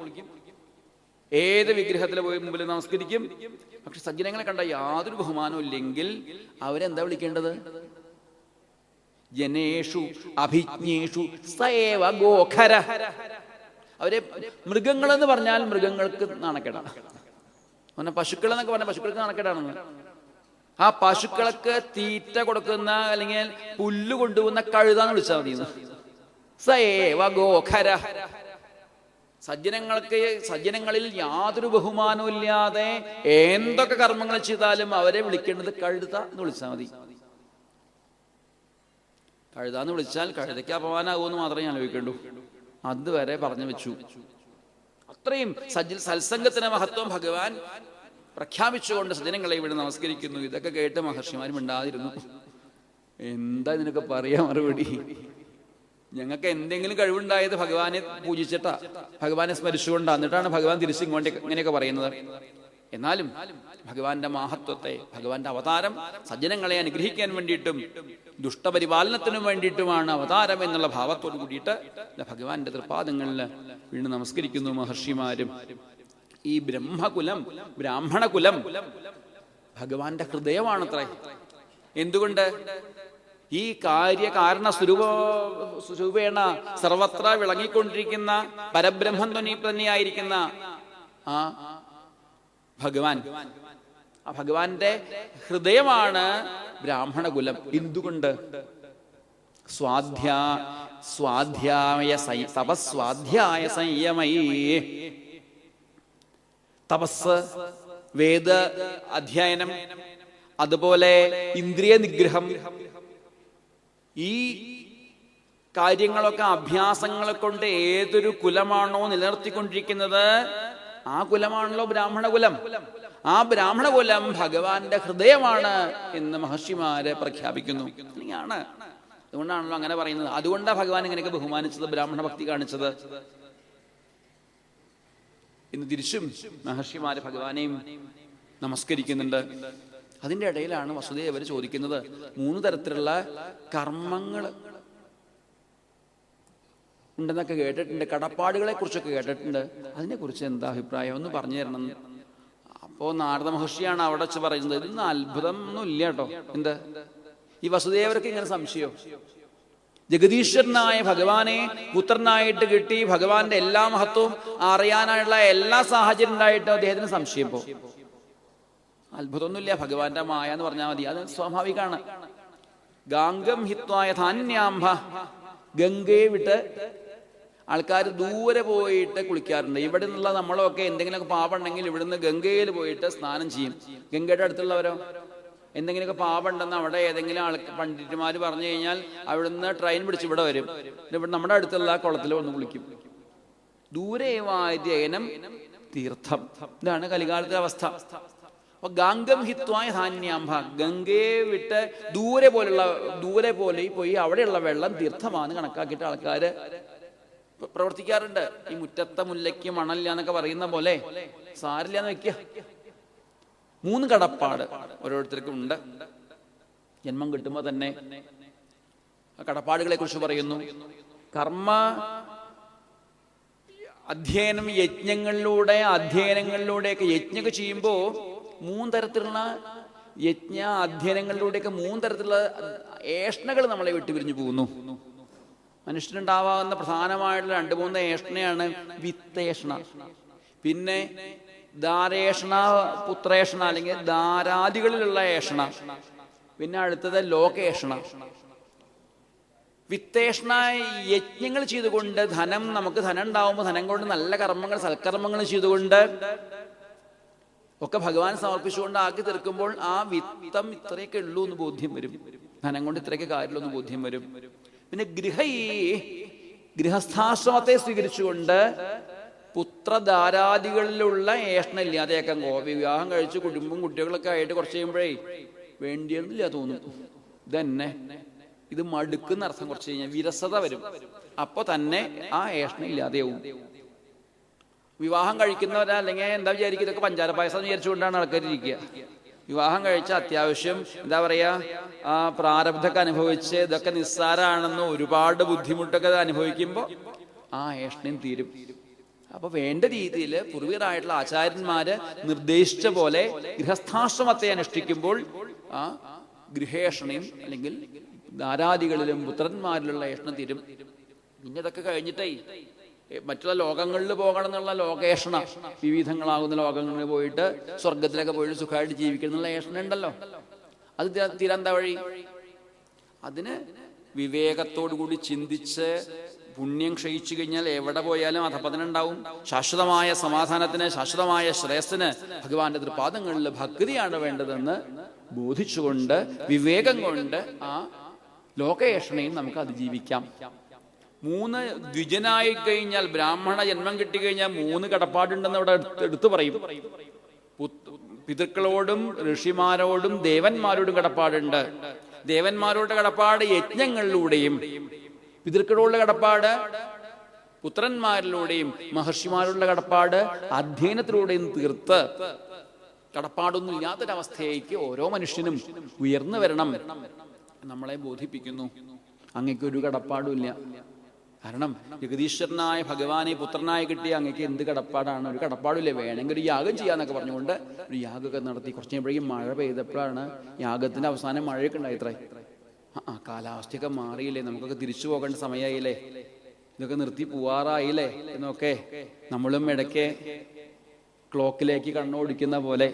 ഏത് വിഗ്രഹത്തിൽ പോയി മുമ്പിൽ നമസ്കരിക്കും. പക്ഷെ സജ്ജനങ്ങളെ കണ്ട യാതൊരു ബഹുമാനവും ഇല്ലെങ്കിൽ അവരെന്താ വിളിക്കേണ്ടത്? ജനേഷു അഭിജ്ഞേഷു സേവ ഗോഖര. അവരെ മൃഗങ്ങൾ എന്ന് പറഞ്ഞാൽ മൃഗങ്ങൾക്ക് നാണക്കേടാണ്. പശുക്കൾ എന്നൊക്കെ പറഞ്ഞാൽ പശുക്കൾക്ക് നാണക്കേടാണെന്ന്. ആ പശുക്കൾക്ക് തീറ്റ കൊടുക്കുന്ന അല്ലെങ്കിൽ പുല്ല് കൊണ്ടുപോകുന്ന കഴുതാന്ന് വിളിച്ചാൽ മതി. സേവ ഗോഖര. സജ്ജനങ്ങളിൽ യാതൊരു ബഹുമാനവും ഇല്ലാതെ എന്തൊക്കെ കർമ്മങ്ങൾ ചെയ്താലും അവരെ വിളിക്കേണ്ടത് കഴുത എന്ന് വിളിച്ചാൽ മതി. കഴുതാന്ന് വിളിച്ചാൽ കഴുതയ്ക്ക് അപമാനമാകുമെന്ന് മാത്രമേ ഞാൻ ആലോചിക്കേണ്ടൂ. അതുവരെ പറഞ്ഞു വെച്ചു. അത്രയും സത്സംഗത്തിന് മഹത്വം ഭഗവാൻ പ്രഖ്യാപിച്ചുകൊണ്ട് സജ്ജനങ്ങളെ ഇവിടെ നമസ്കരിക്കുന്നു. ഇതൊക്കെ കേട്ട് മഹർഷിമാരും മിണ്ടാതിരുന്നു. എന്താ ഇതിനൊക്കെ പറയാ മറുപടി? ഞങ്ങൾക്ക് എന്തെങ്കിലും കഴിവുണ്ടായത് ഭഗവാനെ പൂജിച്ചിട്ടാ, ഭഗവാനെ സ്മരിച്ചുകൊണ്ടാ, എന്നിട്ടാണ് ഭഗവാൻ തിരിച്ചിങ്ങോട്ട് ഇങ്ങനെയൊക്കെ പറയുന്നത്. എന്നാലും ഭഗവാന്റെ മാഹത്വത്തെ, ഭഗവാന്റെ അവതാരം സജ്ജനങ്ങളെ അനുഗ്രഹിക്കാൻ വേണ്ടിയിട്ടും ദുഷ്ടപരിപാലനത്തിനും വേണ്ടിയിട്ടുമാണ് അവതാരം എന്നുള്ള ഭാവത്തോട് കൂടിയിട്ട് ഭഗവാന്റെ തൃപ്പാദങ്ങളിൽ വീണ്ടും നമസ്കരിക്കുന്നു മഹർഷിമാരും. ഈ ബ്രഹ്മകുലം, ബ്രാഹ്മണകുലം ഭഗവാന്റെ ഹൃദയമാണത്രേ. എന്തുകൊണ്ട്? ഈ കാരണ സ്വരൂപേണ സർവത്ര വിളങ്ങിക്കൊണ്ടിരിക്കുന്ന പരബ്രഹ്മം തന്നെയായിരിക്കുന്ന ആ ഭഗവാൻ, ആ ഭഗവാന്റെ ഹൃദയമാണ് ബ്രാഹ്മണകുലം. എന്തുകൊണ്ട്? തപസ്വാധ്യായ സംയമൈ. തപസ്, വേദ അധ്യയനം, അതുപോലെ ഇന്ദ്രിയ നിഗ്രഹം, ഈ കാര്യങ്ങളൊക്കെ അഭ്യാസങ്ങളെ കൊണ്ട് ഏതൊരു കുലമാണോ നിലനിർത്തിക്കൊണ്ടിരിക്കുന്നത് ആ കുലമാണല്ലോ ബ്രാഹ്മണകുലം. ആ ബ്രാഹ്മണകുലം ഭഗവാന്റെ ഹൃദയമാണ് എന്ന് മഹർഷിമാരെ പ്രഖ്യാപിക്കുന്നു. അങ്ങനെയാണ്, അതുകൊണ്ടാണല്ലോ അങ്ങനെ പറയുന്നത്. അതുകൊണ്ടാണ് ഭഗവാൻ ഇങ്ങനെയൊക്കെ ബഹുമാനിച്ചത്, ബ്രാഹ്മണ ഭക്തി കാണിച്ചത്. ഇന്ന് തിരിച്ചും മഹർഷിമാര് ഭഗവാനെയും നമസ്കരിക്കുന്നുണ്ട്. അതിൻ്റെ ഇടയിലാണ് വസുദേവർ ചോദിക്കുന്നത്, 3 തരത്തിലുള്ള കർമ്മങ്ങൾ ഉണ്ടെന്നൊക്കെ കേട്ടിട്ടുണ്ട്, കടപ്പാടുകളെ കുറിച്ചൊക്കെ കേട്ടിട്ടുണ്ട്, അതിനെക്കുറിച്ച് എന്താ അഭിപ്രായം ഒന്ന് പറഞ്ഞു തരണം. അപ്പോൾ നാരദ മഹർഷിയാണ് അവിടെ വെച്ച് പറയുന്നത്, ഇതൊന്നും അത്ഭുതം ഒന്നും ഇല്ല കേട്ടോ. എന്ത് ഈ വസുദേവർക്ക് ഇങ്ങനെ സംശയം? ജഗദീശ്വരനായ ഭഗവാനെ പുത്രനായിട്ട് കിട്ടി, ഭഗവാന്റെ എല്ലാ മഹത്വവും അറിയാനായുള്ള എല്ലാ സാഹചര്യം ഉണ്ടായിട്ട് അദ്ദേഹത്തിന് സംശയം. പോ അത്ഭുതമൊന്നുമില്ല, ഭഗവാന്റെ മായ എന്ന് പറഞ്ഞാൽ മതി, അത് സ്വാഭാവികമാണ്. ഗാംഗം ഹിത്വായ ധാന്യാംഭ, ഗംഗയെ വിട്ട് ആൾക്കാർ ദൂരെ പോയിട്ട് കുളിക്കാറുണ്ട്. ഇവിടെ നിന്നുള്ള നമ്മളൊക്കെ എന്തെങ്കിലുമൊക്കെ പാപം ഉണ്ടെങ്കിൽ ഇവിടുന്ന് ഗംഗയിൽ പോയിട്ട് സ്നാനം ചെയ്യും. ഗംഗയുടെ അടുത്തുള്ളവരോ എന്തെങ്കിലുമൊക്കെ പാപം ഉണ്ടെന്ന് അവിടെ ഏതെങ്കിലും പണ്ഡിതന്മാർ പറഞ്ഞു കഴിഞ്ഞാൽ അവിടുന്ന് ട്രെയിൻ പിടിച്ച് ഇവിടെ വരും, ഇവിടെ നമ്മുടെ അടുത്തുള്ള കുളത്തിൽ വന്ന് കുളിക്കും. ദൂരേവാദ്യയനം തീർത്ഥം, ഇതാണ് കലികാലത്തെ അവസ്ഥ. അപ്പൊ ഗാംഗം ഹിത്വായ ധാന്യാംഭ, ഗംഗയെ വിട്ട് ദൂരെ പോലെ പോയി അവിടെയുള്ള വെള്ളം തീർത്ഥമാണെന്ന് കണക്കാക്കിയിട്ട് ആൾക്കാര് പ്രവർത്തിക്കാറുണ്ട്. ഈ മുറ്റത്തെ മുല്ലയ്ക്ക് മണല്ല എന്നൊക്കെ പറയുന്ന പോലെ സാരില്ല എന്ന് വെക്കുക. 3 കടപ്പാട് ഓരോരുത്തർക്കും ഉണ്ട്. ജന്മം കിട്ടുമ്പോൾ തന്നെ കടപ്പാടുകളെ കുറിച്ച് പറയുന്നു. കർമ്മ അധ്യയനം, അധ്യയനങ്ങളിലൂടെയൊക്കെ യജ്ഞമൊക്കെ ചെയ്യുമ്പോൾ 3 തരത്തിലുള്ള അധ്യയനങ്ങളിലൂടെയൊക്കെ 3 തരത്തിലുള്ള ഏഷണകൾ നമ്മളെ വിട്ടുപിരിഞ്ഞു പോകുന്നു. മനുഷ്യനുണ്ടാവാവുന്ന പ്രധാനമായിട്ടുള്ള 2-3 ഏഷണയാണ് വിത്തേഷണ, പിന്നെ ദാരേഷണ, പുത്രേഷണ അല്ലെങ്കിൽ ദാരാദികളിലുള്ള ഏഷണ, പിന്നെ അടുത്തത് ലോകേഷണ. വിത്തേഷണ യജ്ഞങ്ങൾ ചെയ്തുകൊണ്ട് നമുക്ക് ധനം ഉണ്ടാവുമ്പോൾ ധനം കൊണ്ട് നല്ല കർമ്മങ്ങൾ, സൽക്കർമ്മങ്ങൾ ചെയ്തുകൊണ്ട് ഒക്കെ ഭഗവാൻ സമർപ്പിച്ചുകൊണ്ട് ആക്കി തീർക്കുമ്പോൾ ആ വിത്തം ഇത്രയൊക്കെ ഉള്ളൂ എന്ന് ബോധ്യം വരും, ധനം കൊണ്ട് ഇത്രയൊക്കെ കാര്യമുള്ളൂ എന്ന് ബോധ്യം വരും. പിന്നെ ഗൃഹസ്ഥാശ്രമത്തെ സ്വീകരിച്ചുകൊണ്ട് പുത്രധാരാദികളിലുള്ള ഏഷണ ഇല്ലാതെയൊക്കെ വിവാഹം കഴിച്ച് കുടുംബം കുട്ടികളൊക്കെ ആയിട്ട് കുറച്ച് കഴിയുമ്പോഴേ വേണ്ടിയൊന്നുമില്ല തോന്നും. ഇതന്നെ ഇത് മടുക്കുന്ന അർത്ഥം. കുറച്ച് കഴിഞ്ഞാൽ വിരസത വരും, അപ്പൊ തന്നെ ആ ഏഷണ ഇല്ലാതെയാവും. വിവാഹം കഴിക്കുന്നവരാ അല്ലെങ്കിൽ എന്താ വിചാരിക്കുക, ഇതൊക്കെ പഞ്ചാര പായസം വിചാരിച്ചുകൊണ്ടാണ് ആൾക്കാർ ഇരിക്കുക. വിവാഹം കഴിച്ച അത്യാവശ്യം എന്താ പറയാ പ്രാരബ്ധമൊക്കെ അനുഭവിച്ച് ഇതൊക്കെ നിസ്സാരാണെന്ന് ഒരുപാട് ബുദ്ധിമുട്ടൊക്കെ അനുഭവിക്കുമ്പോൾ ആ ഏഷണയും തീരും. അപ്പൊ വേണ്ട രീതിയിൽ പൂർവികരായിട്ടുള്ള ആചാര്യന്മാര് നിർദ്ദേശിച്ച പോലെ ഗൃഹസ്ഥാശ്രമത്തെ അനുഷ്ഠിക്കുമ്പോൾ ആ ഗൃഹേഷണയും അല്ലെങ്കിൽ ധാരാദികളിലും പുത്രന്മാരിലുള്ള ഏഷണം തീരും. പിന്നെ ഇതൊക്കെ കഴിഞ്ഞിട്ടേ മറ്റുള്ള ലോകങ്ങളിൽ പോകണം എന്നുള്ള ലോകേഷണ, വിവിധങ്ങളാകുന്ന ലോകങ്ങളിൽ പോയിട്ട് സ്വർഗത്തിലൊക്കെ പോയിട്ട് സുഖമായിട്ട് ജീവിക്കണം എന്നുള്ള ഏഷണ ഉണ്ടല്ലോ, അത് തീരാൻ എന്താ വഴി? അതിന് വിവേകത്തോടുകൂടി ചിന്തിച്ച് പുണ്യം ക്ഷയിച്ചു കഴിഞ്ഞാൽ എവിടെ പോയാലും അധപതനുണ്ടാവും. ശാശ്വതമായ സമാധാനത്തിന്, ശാശ്വതമായ ശ്രേയസ്സിന് ഭഗവാന്റെ തൃപാദങ്ങളിൽ ഭക്തിയാണ് വേണ്ടതെന്ന് ബോധിച്ചുകൊണ്ട് വിവേകം കൊണ്ട് ആ ലോകേഷണയും നമുക്ക് അതിജീവിക്കാം. 3 ദ്വിജനായി കഴിഞ്ഞാൽ, ബ്രാഹ്മണ ജന്മം കിട്ടിക്കഴിഞ്ഞാൽ 3 കടപ്പാടുണ്ടെന്ന് അവിടെ എടുത്തു പറയും. പിതൃക്കളോടും ഋഷിമാരോടും ദേവന്മാരോടും കടപ്പാടുണ്ട്. ദേവന്മാരുടെ കടപ്പാട് യജ്ഞങ്ങളിലൂടെയും പിതൃക്കളോടുള്ള കടപ്പാട്, പുത്രന്മാരിലൂടെയും മഹർഷിമാരുടെ കടപ്പാട് അധ്യയനത്തിലൂടെയും തീർത്ത് കടപ്പാടൊന്നും ഇല്ലാത്തൊരവസ്ഥയിലേക്ക് ഓരോ മനുഷ്യനും ഉയർന്നു വരണം നമ്മളെ ബോധിപ്പിക്കുന്നു. അങ്ങയ്ക്കൊരു കടപ്പാടുമില്ല. കാരണം ജഗദീശ്വരനായ ഭഗവാനെ പുത്രനായി കിട്ടിയ അങ്ങക്ക് എന്ത് കടപ്പാടാണ്? ഒരു കടപ്പാടില്ല. വേണമെങ്കിൽ ഒരു യാഗം ചെയ്യാന്നൊക്കെ പറഞ്ഞുകൊണ്ട് ഒരു യാഗമൊക്കെ നടത്തി. കുറച്ച് കഴിയുമ്പോഴേക്കും മഴ പെയ്തപ്പോഴാണ് യാഗത്തിന്റെ അവസാനം മഴയൊക്കെ ഉണ്ടായിത്രേ. കാലാവസ്ഥയൊക്കെ മാറിയില്ലേ, നമുക്കൊക്കെ തിരിച്ചു പോകേണ്ട സമയമായില്ലേ, ഇതൊക്കെ നിർത്തി പോവാറായില്ലേ എന്നൊക്കെ നമ്മളും ഇടയ്ക്ക് ക്ലോക്കിലേക്ക് കണ്ണോടിക്കുന്ന പോലെ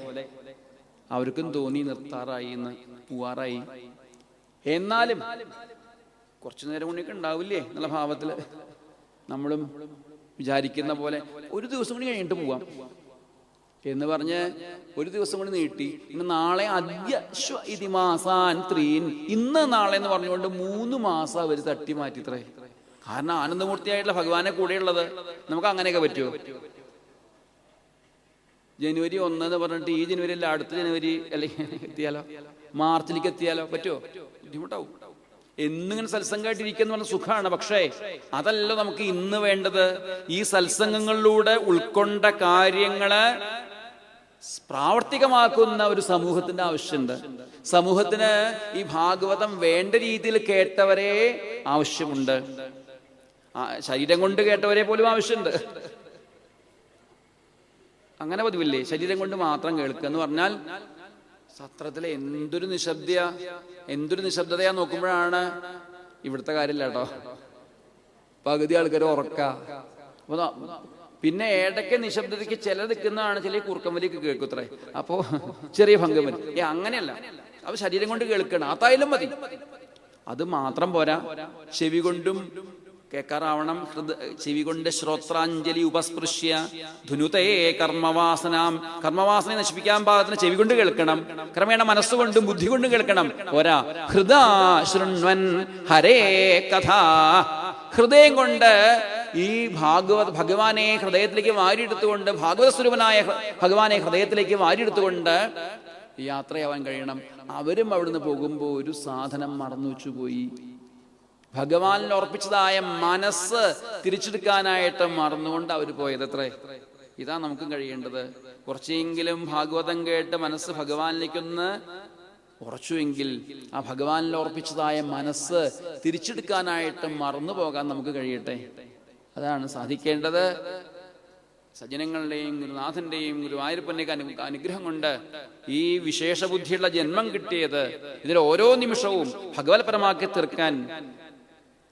അവർക്കും തോന്നി നിർത്താറായി എന്ന്, പോവാറായി. എന്നാലും കുറച്ചു നേരം കൂടിയൊക്കെ ഉണ്ടാവില്ലേ എന്നുള്ള ഭാവത്തില് നമ്മളും വിചാരിക്കുന്ന പോലെ ഒരു ദിവസം കൂടി കഴിഞ്ഞിട്ട് പോവാം എന്ന് പറഞ്ഞ് ഒരു ദിവസം കൂടി നീട്ടി. ഇന്ന് നാളെ അദ്യശ്വ ഇതി മാസാൻ ത്രീൻ, ഇന്ന് നാളെ എന്ന് പറഞ്ഞുകൊണ്ട് 3 മാസം അവർ തട്ടി മാറ്റിത്രേ. കാരണം ആനന്ദമൂർത്തിയായിട്ടുള്ള ഭഗവാനെ കൂടെയുള്ളത്. നമുക്ക് അങ്ങനെയൊക്കെ പറ്റുമോ? ജനുവരി 1 എന്ന് പറഞ്ഞിട്ട് ഈ ജനുവരി അല്ല അടുത്ത ജനുവരി അല്ലെങ്കിൽ എത്തിയാലോ, മാർച്ചിലേക്ക് എത്തിയാലോ പറ്റുമോ? ബുദ്ധിമുട്ടാവും. എന്നിങ്ങനെ സത്സംഗമായിട്ടിരിക്കുന്ന പറഞ്ഞ സുഖമാണ്. പക്ഷേ അതല്ല നമുക്ക് ഇന്ന് വേണ്ടത്. ഈ സത്സംഗങ്ങളിലൂടെ ഉൾക്കൊണ്ട കാര്യങ്ങള് പ്രാവർത്തികമാക്കുന്ന ഒരു സമൂഹത്തിന്റെ ആവശ്യമുണ്ട്. സമൂഹത്തിന് ഈ ഭാഗവതം വേണ്ട രീതിയിൽ കേട്ടവരെ ആവശ്യമുണ്ട്. ശരീരം കൊണ്ട് കേട്ടവരെ പോലും ആവശ്യമുണ്ട്. അങ്ങനെ പതിവില്ലേ? ശരീരം കൊണ്ട് മാത്രം കേൾക്കുക എന്ന് പറഞ്ഞാൽ സത്രത്തിലെ എന്തൊരു നിശബ്ദതയാ നോക്കുമ്പോഴാണ് ഇവിടുത്തെ കാര്യമില്ല കേട്ടോ. പകുതി ആൾക്കാർ ഉറക്ക. പിന്നെ ഏടൊക്കെ നിശബ്ദതയ്ക്ക് ചില നിൽക്കുന്നതാണ്, ചില കുറുക്കമ്പലിക്ക് കേൾക്കുത്രേ. അപ്പോ ചെറിയ ഭംഗം വരും. അങ്ങനെയല്ല, അത് ശരീരം കൊണ്ട് കേൾക്കണം. അതായാലും മതി. അത് മാത്രം പോരാ, ചെവി കൊണ്ടും കേൾക്കാറാവണം. ചെവി കൊണ്ട് ശ്രോത്രാഞ്ജലി ഉപസ്പൃശ്യ ധുനുതേ കർമ്മവാസന നശിപ്പിക്കാൻ പാകത്തിന് ചെവി കൊണ്ട് കേൾക്കണം. ക്രമേണ മനസ്സുകൊണ്ടും ബുദ്ധി കൊണ്ടും കേൾക്കണം. പോരാ, ഹൃദാ ശൃണ്വൻ ഹരേ കഥ, ഹൃദയം കൊണ്ട് ഈ ഭഗവാനെ ഹൃദയത്തിലേക്ക് വാരിയെടുത്തുകൊണ്ട്, ഭാഗവത സ്വരൂപനായ ഭഗവാനെ ഹൃദയത്തിലേക്ക് വാരിയെടുത്തുകൊണ്ട് യാത്രയാവാൻ കഴിയണം. അവരും അവിടുന്ന് പോകുമ്പോൾ ഒരു സാധനം മറന്നു വെച്ചുപോയി. ഭഗവാനിൽ ഉറപ്പിച്ചതായ മനസ്സ് തിരിച്ചെടുക്കാനായിട്ട് മറന്നുകൊണ്ട് അവർ പോയത് അത്രേ. ഇതാ നമുക്കും കഴിയേണ്ടത്. കുറച്ചെങ്കിലും ഭാഗവതം കേട്ട് മനസ്സ് ഭഗവാനിലേക്കൊന്ന് ഉറച്ചുവെങ്കിൽ ആ ഭഗവാനിൽ ഉറപ്പിച്ചതായ മനസ്സ് തിരിച്ചെടുക്കാനായിട്ട് മറന്നു പോകാൻ നമുക്ക് കഴിയട്ടെ. അതാണ് സാധിക്കേണ്ടത്. സജ്ജനങ്ങളുടെയും ഗുരുനാഥന്റെയും ഗുരുവായൂരപ്പന്റെ അനുഗ്രഹം കൊണ്ട് ഈ വിശേഷ ബുദ്ധിയുള്ള ജന്മം കിട്ടിയത്, ഇതിൽ ഓരോ നിമിഷവും ഭഗവത്പരമാക്കി തീർക്കാൻ,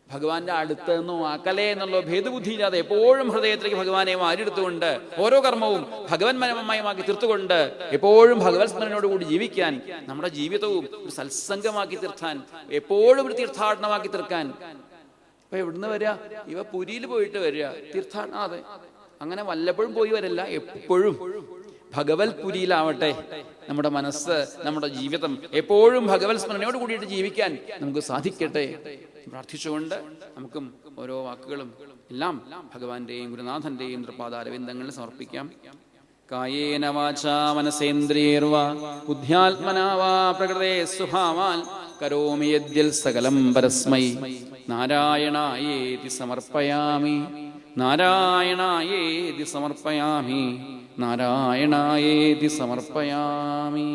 ഭഗവാന്റെ അടുത്ത് നിന്നോ അകലെ എന്നുള്ള ഭേദബുദ്ധിയില്ലാതെ എപ്പോഴും ഹൃദയത്തിലേക്ക് ഭഗവാനെ വാരിയെടുത്തുകൊണ്ട് ഓരോ കർമ്മവും ഭഗവന്മയമാക്കി തീർത്തുകൊണ്ട് എപ്പോഴും ഭഗവത് സ്മരണയോടുകൂടി ജീവിക്കാൻ, നമ്മുടെ ജീവിതവും ഒരു സത്സംഗമാക്കി തീർക്കാൻ, എപ്പോഴും ഒരു തീർത്ഥാടനമാക്കി തീർക്കാൻ. അപ്പൊ എവിടുന്ന് വരിക? ഇവ പുരിയിൽ പോയിട്ട് വരിക തീർത്ഥാടനം. അതെ, അങ്ങനെ വല്ലപ്പോഴും പോയി വരില്ല, എപ്പോഴും ഭഗവത് പുരിയിലാവട്ടെ നമ്മുടെ മനസ്സ്, നമ്മുടെ ജീവിതം എപ്പോഴും ഭഗവത് സ്മരണയോട് കൂടിയിട്ട് ജീവിക്കാൻ നമുക്ക് സാധിക്കട്ടെ പ്രാർത്ഥിച്ചുകൊണ്ട് നമുക്കും ഓരോ വാക്കുകളും എല്ലാം ഭഗവാന്റെയും ഗുരുനാഥന്റെയും തൃപാദാരവിന്ദങ്ങളിൽ സമർപ്പിക്കാം. കായേന വാചാ മനസേന്ദ്രിയേർവാ ബുദ്ധ്യാത്മനാ വാ പ്രകൃതേ സ്വഭാവാൻ കരോമി യദ്യൽ സകലം പരസ്മൈ നാരായണായേതി സമർപ്പയാമി. നാരായണായേതി സമർപ്പയാമി. നാരായണായേതി സമർപ്പയാമി.